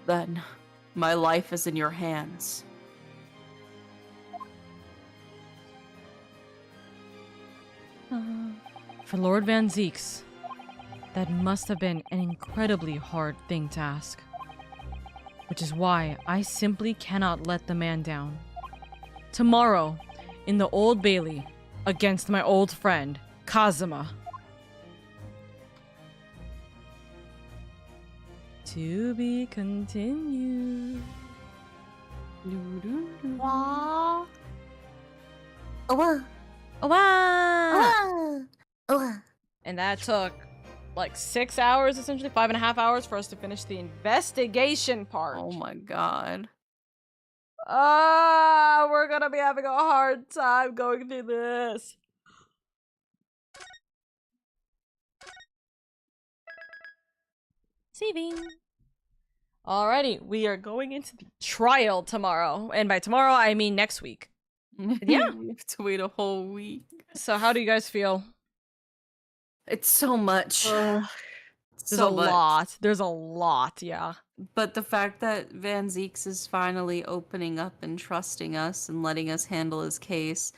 Then, my life is in your hands. For Lord Van Zeeks, that must have been an incredibly hard thing to ask. Which is why I simply cannot let the man down. Tomorrow, in the Old Bailey, against my old friend, Kazuma. To be continued. Oh, Oh, wow! And that took like 6 hours, essentially 5.5 hours for us to finish the investigation part. Oh my god. We're gonna be having a hard time going through this. Saving. Alrighty, we are going into the trial tomorrow. And by tomorrow, I mean next week. Yeah. We have to wait a whole week. So how do you guys feel? It's so much. There's So a much. lot. There's a lot, yeah. But the fact that Van Zeeks is finally opening up and trusting us and letting us handle his case,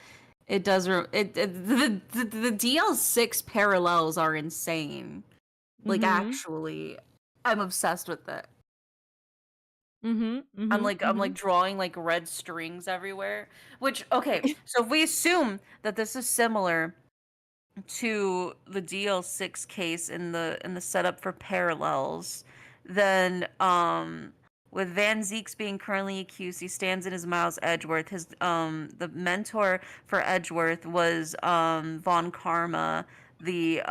it does. The DL6 parallels are insane. Like, Mhm. actually, I'm obsessed with it. Mm-hmm. I'm like drawing like red strings everywhere. Which, okay, so if we assume that this is similar to the DL6 case in the setup for parallels, then with Van Zeeks being currently accused, he stands in as Miles Edgeworth. His the mentor for Edgeworth was Von Karma, the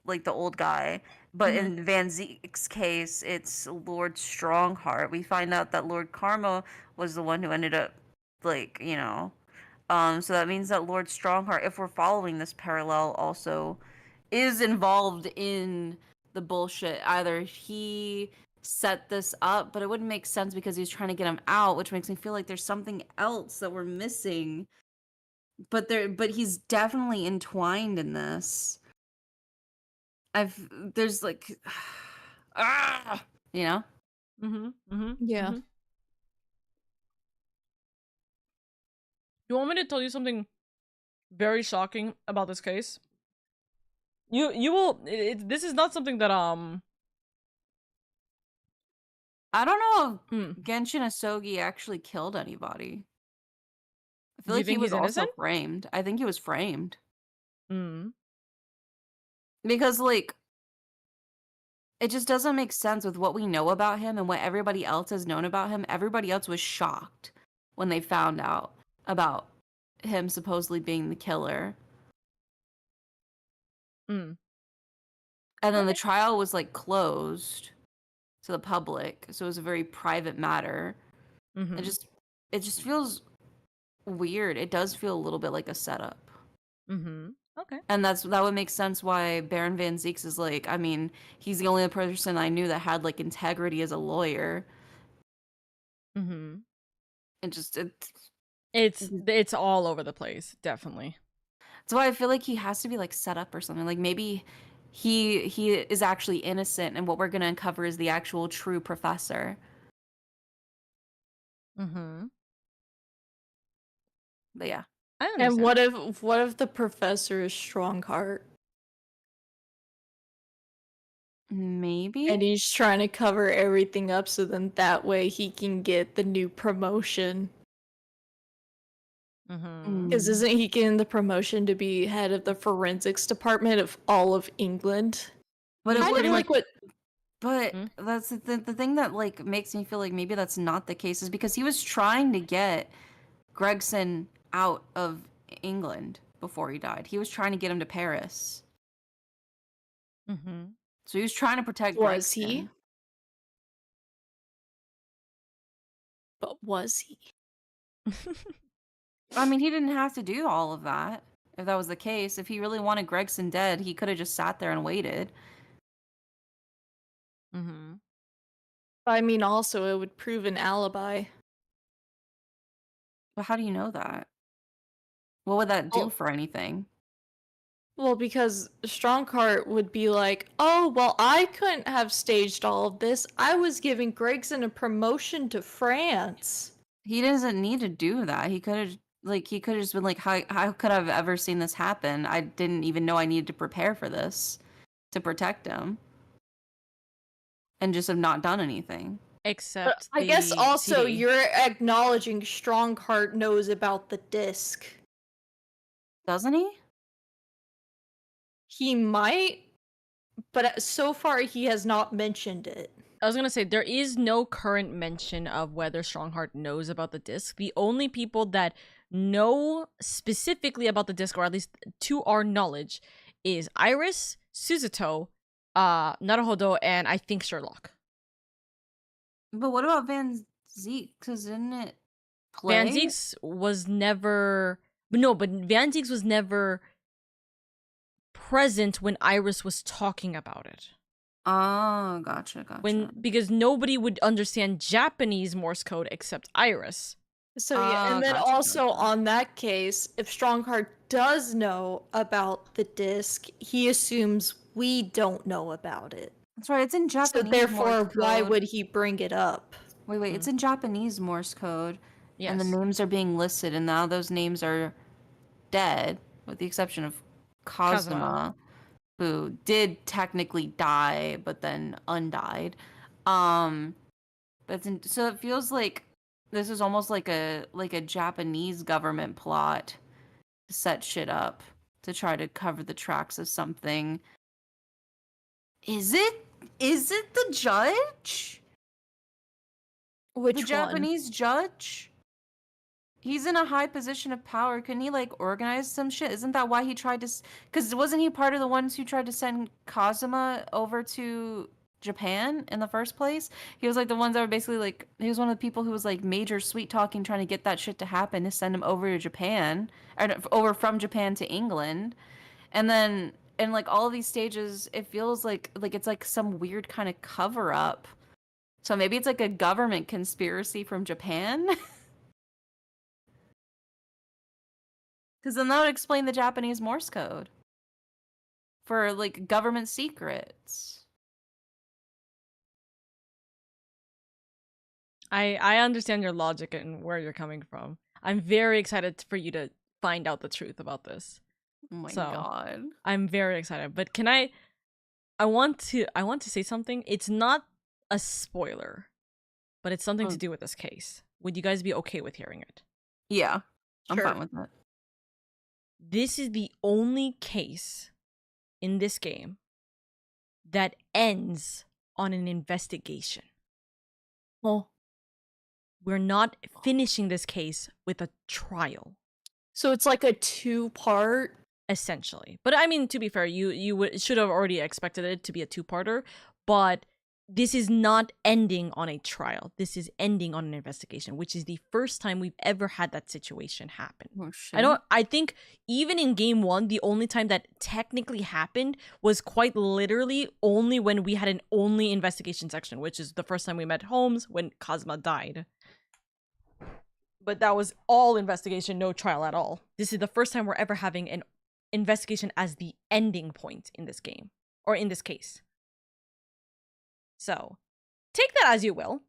like the old guy. But in Van Zeek's case, it's Lord Strongheart. We find out that Lord Karma was the one who ended up, like, you know, so that means that Lord Strongheart, if we're following this parallel, also is involved in the bullshit. Either he set this up, but it wouldn't make sense because he's trying to get him out, which makes me feel like there's something else that we're missing. But he's definitely entwined in this. There's like, you know? Yeah. You want me to tell you something very shocking about this case? You will. This is not something that I don't know Hmm. if Genshin Asogi actually killed anybody. I feel Do you like he think was he's also innocent? framed. I think he was framed. Hmm. Because, like, it just doesn't make sense with what we know about him and what everybody else has known about him. Everybody else was shocked when they found out about him supposedly being the killer. Hmm. And then the Okay. trial was, like, closed to the public. So it was a very private matter. Mm-hmm. It just feels weird. It does feel a little bit like a setup. Mm-hmm. Okay. And that would make sense why Baron Van Zeeks is like, I mean, he's the only person I knew that had like integrity as a lawyer. Mm-hmm. And just It's all over the place, definitely. that's why I feel like he has to be like set up or something. Like maybe he is actually innocent and what we're gonna uncover is the actual true professor. Mm-hmm. But yeah. I And understand. what if the professor is Strongheart Maybe? and he's trying to cover everything up so then that way he can get the new promotion? Mm-hmm. Because isn't he getting the promotion to be head of the forensics department of all of England? But it Kind of wouldn't like what but Hmm? that's the thing that like makes me feel like maybe that's not the case is because he was trying to get Gregson out of England before he died. He was trying to get him to Paris. Mm-hmm. So he was trying to protect was he? Gregson. But was he? I mean, he didn't have to do all of that if that was the case. If he really wanted Gregson dead, he could have just sat there and waited. Mm-hmm. I mean, also it would prove an alibi. But how do you know that? What would that do Well, for anything? well, because Strongheart would be like, "Oh, well, I couldn't have staged all of this. I was giving Gregson a promotion to France." He doesn't need to do that. He could have just been like, how could I have ever seen this happen? I didn't even know I needed to prepare for this to protect him. And just have not done anything. But Except I guess the also CD. you're acknowledging Strongheart knows about the disc. Doesn't he? He might, but so far he has not mentioned it. I was gonna say there is no current mention of whether Strongheart knows about the disc. The only people that know specifically about the disc, or at least to our knowledge, is Iris, Suzuto, Naruhodo, and I think Sherlock. But what about Van Zeke? Because didn't it play? Van Zeeks was never, but Van Zeeks was never present when Iris was talking about it. Oh, gotcha. Because nobody would understand Japanese Morse code except Iris. So yeah, and then Gotcha, also gotcha. on that case, if Strongheart does know about the disc, he assumes we don't know about it. That's right. It's in So Japanese therefore, Morse why code. would he bring it up? Wait. It's in Japanese Morse code. And the Yes. names are being listed, and now those names are dead, with the exception of Kazuma, who did technically die, but then undied. So it feels like this is almost like a Japanese government plot to set shit up. to try to cover the tracks of something. Is it the judge? Which The one? Japanese judge? He's in a high position of power. Couldn't he, like, organize some shit? Isn't that why he tried to... Because wasn't he part of the ones who tried to send Kazuma over to Japan in the first place? He was, like, the ones that were basically, like... He was one of the people who was, like, major sweet-talking, trying to get that shit to happen, to send him over to Japan. Or over from Japan to England. And then, in, like, all of these stages, it feels like it's, like, some weird kind of cover-up. So maybe it's, like, a government conspiracy from Japan? Because then that would explain the Japanese Morse code for, like, government secrets. I understand your logic and where you're coming from. I'm very excited for you to find out the truth about this. Oh my So, god. I'm very excited. But can I want to say something. It's not a spoiler, but it's something to do with this case. Would you guys be okay with hearing it? Yeah, I'm Sure. fine with that. This is the only case in this game that ends on an investigation. Oh. We're not finishing this case with a trial, So it's like a 2-part. essentially. But I mean, to be fair, you should have already expected it to be a two-parter, but this is not ending on a trial. This is ending on an investigation, which is the first time we've ever had that situation happen. Oh, shit. I think even in game 1, the only time that technically happened was quite literally only when we had an only investigation section, which is the first time we met Holmes when Kazuma died. But that was all investigation, no trial at all. This is the first time we're ever having an investigation as the ending point in this game, or in this case. So, take that as you will.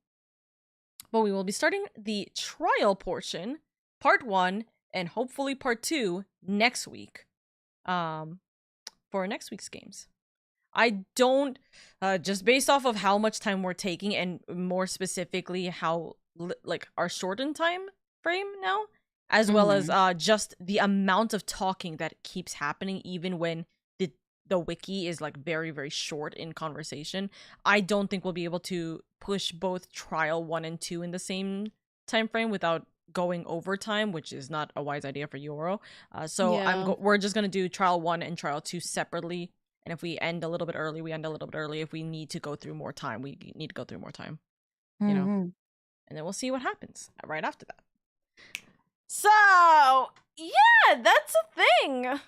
But we will be starting the trial portion, part 1, and hopefully part 2 next week, for next week's games. I don't, just based off of how much time we're taking, and more specifically how, like, our shortened time frame now, as well as just the amount of talking that keeps happening, even when the wiki is, like, very, very short in conversation. I don't think we'll be able to push both trial 1 and 2 in the same time frame without going overtime, which is not a wise idea for Euro. So Yeah. we're just gonna do trial 1 and trial 2 separately. And if we end a little bit early, we end a little bit early. If we need to go through more time, we need to go through more time. You know? Mhm. And then we'll see what happens right after that. So, yeah, that's a thing.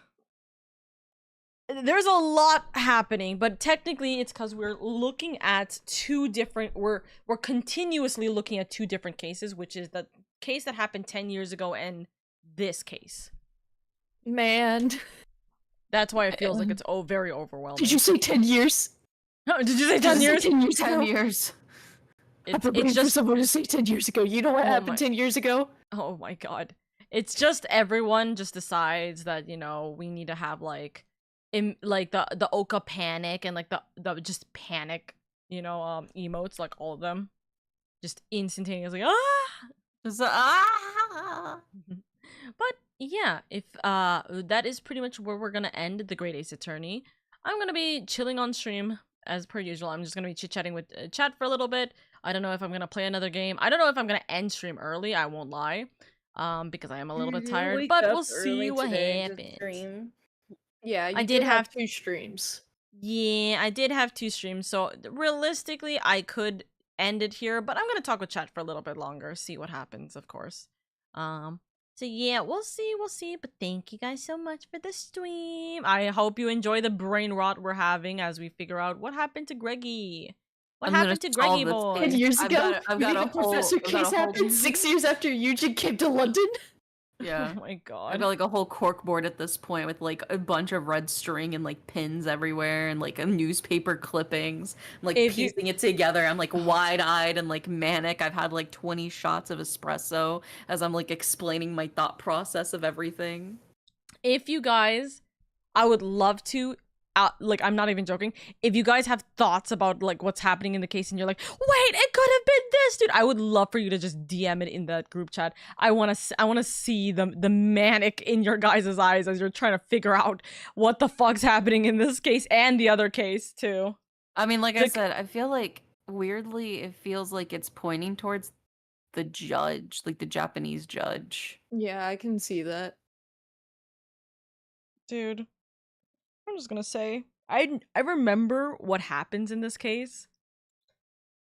There's a lot happening, but technically it's because we're looking at two different, we're continuously looking at two different cases, which is the case that happened 10 years ago and this case. Man. That's why it feels like it's very overwhelming. Did you say 10 years? Did you say 10 years? 10 years 10 ago? years. I've been waiting for someone to say 10 years ago. You know what happened 10 years ago? Oh my god. It's just everyone just decides that, you know, we need to have, like, the Oka panic and, like, the just panic, you know, emotes, like, all of them. Just instantaneously, Just, But yeah, if that is pretty much where we're gonna end the Great Ace Attorney. I'm gonna be chilling on stream as per usual. I'm just gonna be chit-chatting with chat for a little bit. I don't know if I'm gonna play another game. I don't know if I'm gonna end stream early, I won't lie. Because I am a little bit tired, but we'll see what happens. Yeah, I did have 2 streams. Yeah, I did have 2 streams, so realistically I could end it here, but I'm gonna talk with chat for a little bit longer, see what happens, of course. So yeah, we'll see, but thank you guys so much for the stream. I hope you enjoy the brain rot we're having as we figure out what happened to Greggy. What happened to Greggy boy? 10 years I've ago, got a whole Professor case happened 6 years after Eugene came to London. Yeah. Oh my god. I've got like a whole cork board at this point with like a bunch of red string and like pins everywhere and like a newspaper clippings. I'm, like piecing it together. I'm like wide-eyed and like manic. I've had like 20 shots of espresso as I'm like explaining my thought process of everything. If you guys, I would love to, like, I'm not even joking. If you guys have thoughts about like what's happening in the case and you're like, wait, it could could have been this, dude. I would love for you to just DM it in that group chat. I want to see the manic in your guys' eyes as you're trying to figure out what the fuck's happening in this case and the other case too. I mean, like I said, I feel like weirdly it feels like it's pointing towards the judge, like the Japanese judge. Yeah, I can see that. Dude, I'm just gonna say I remember what happens in this case,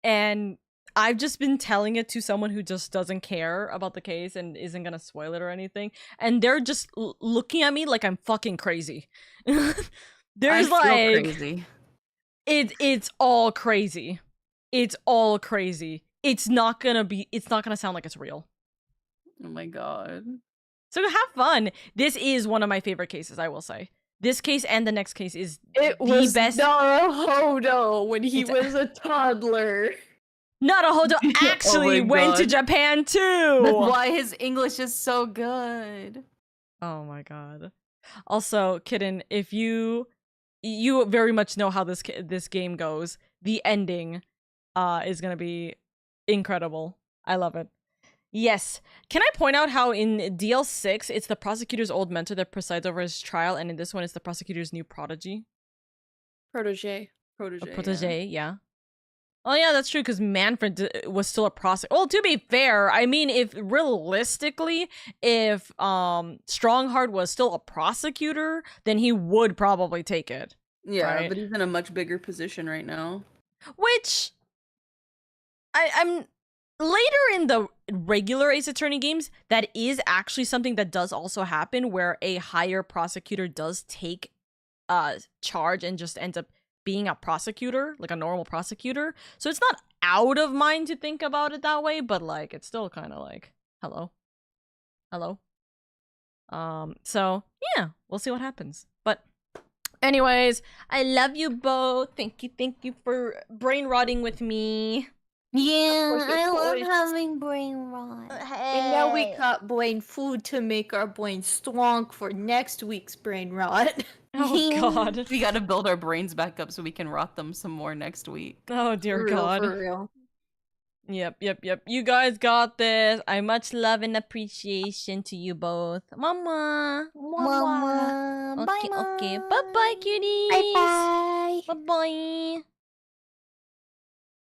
and I've just been telling it to someone who just doesn't care about the case and isn't gonna spoil it or anything, and they're just looking at me like I'm fucking crazy. There's like crazy. It's all crazy. It's all crazy. It's not gonna sound like it's real. Oh my god. So have fun. This is one of my favorite cases, I will say. This case and the next case is It the was best. Naruhodo when he was a toddler. Naruhodo actually went to God. Japan too. That's why his English is so good. Oh my god. Also, Kitten, if you very much know how this game goes, the ending is gonna be incredible. I love it. Yes. Can I point out how in DL6 it's the prosecutor's old mentor that presides over his trial, and in this one it's the prosecutor's new protege? Protege. Protege, yeah. Oh yeah, that's true, because Manfred was still a prosecutor. Well, to be fair, I mean, if realistically, if Strongheart was still a prosecutor, then he would probably take it. Yeah, right? but he's in a much bigger position right now. Which I'm later in the regular Ace Attorney games, that is actually something that does also happen, where a higher prosecutor does take charge and just ends up being a prosecutor, like a normal prosecutor. So it's not out of mind to think about it that way, but like it's still kind of like hello. So yeah, we'll see what happens. But anyways, I love you both. Thank you for brain rotting with me. Yeah, course, of I love course. having brain rot. And now we got brain food to make our brain strong for next week's brain rot. Oh god. We gotta build our brains back up so we can rot them some more next week. Oh dear For real, god. for real. Yep. You guys got this. I much love and appreciation to you both. Mama. Mama. Bye, Okay, Mom. okay. Bye-bye, cuties. Bye-bye. Bye-bye.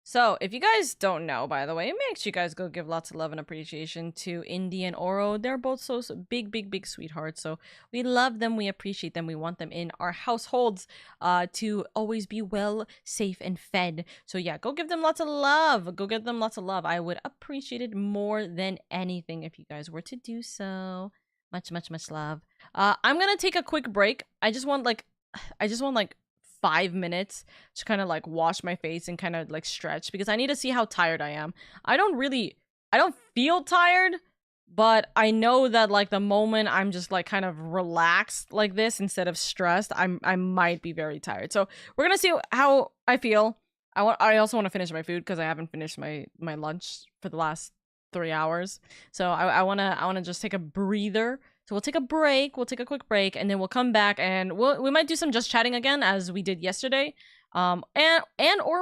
So, if you guys don't know, by the way, make sure you guys go give lots of love and appreciation to Indy and Oro. They're both so big sweethearts. So, we love them, we appreciate them, we want them in our households to always be well, safe, and fed. So, yeah, go give them lots of love. Go give them lots of love. I would appreciate it more than anything if you guys were to do so. Much love. I'm gonna take a quick break. I just want like 5 minutes to kind of like wash my face and kind of like stretch, because I need to see how tired I am. I don't feel tired, but I know that like the moment I'm just like kind of relaxed like this instead of stressed, I might be very tired. So we're gonna see how I feel. I also want to finish my food because I haven't finished my lunch for the last 3 hours. So I wanna just take a breather. So we'll take a break. We'll take a quick break, and then we'll come back, and we might do some just chatting again as we did yesterday, or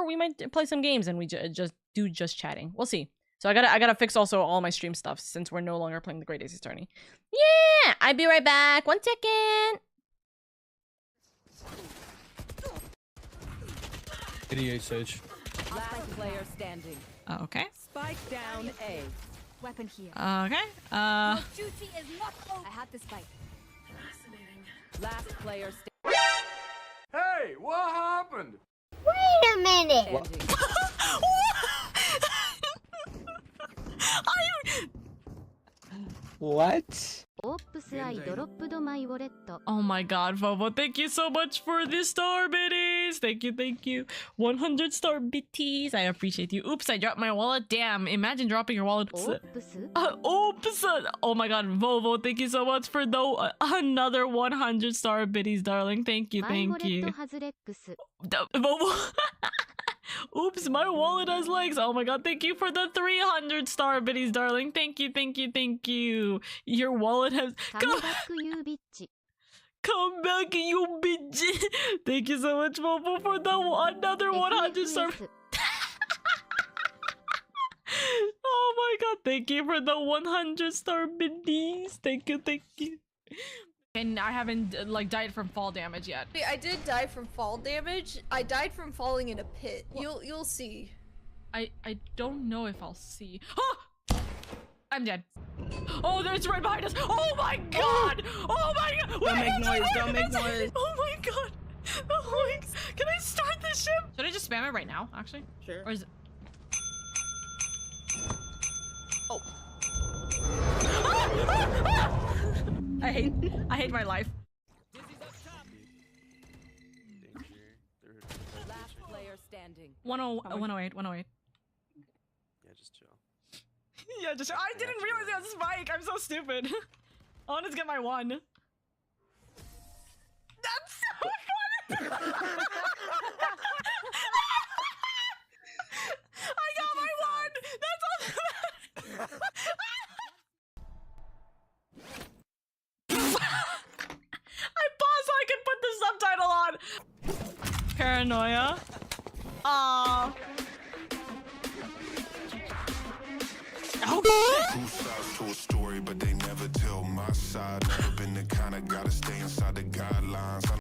we might play some games and we just do just chatting. We'll see. So I gotta fix also all my stream stuff since we're no longer playing the Great Ace Attorney. Yeah, I'll be right back. 1 second. 88 Sage. Last player standing. Okay. Spike down A. Weapon here. Okay. Duty is not over. I had this fight. Last player Hey, what happened? Wait a minute. standing. What? Oh my god, Vovo, thank you so much for the star biddies. Thank you. 100 star bitties. I appreciate you. Oops, I dropped my wallet. Damn, imagine dropping your wallet. Oops. Oh my god, Vovo, thank you so much for another 100 star biddies, darling. Thank you. Vovo. Oops, my wallet has legs. Oh my god, thank you for the 300 star biddies, darling. Thank you. Your wallet has... Come back, you bitch. Thank you so much, Mopo, for the another 100 star... Oh my god, thank you for the 100-star biddies. Thank you, thank you. And I haven't like died from fall damage yet. Wait, I did die from fall damage. I died from falling in a pit. You'll see. I don't know if I'll see. Oh! I'm dead. Oh, there's right behind us. Oh my god! Oh my god! Don't make noise, don't make noise. Oh my god! Oh my... Can I start the ship? Should I just spam it right now, actually? Sure. Or is it... Oh. I hate my life. Last player standing. 108, 108. Yeah, just chill. Yeah, just... I didn't realize it was Spike! I'm so stupid. I want to get my one. That's so funny! I got my one! That's all that I paused so I could put the subtitle on! Paranoia. Aww. Oh shit! Two sides to a story, but they never tell my side. Never been the kind of guy to stay inside the guidelines.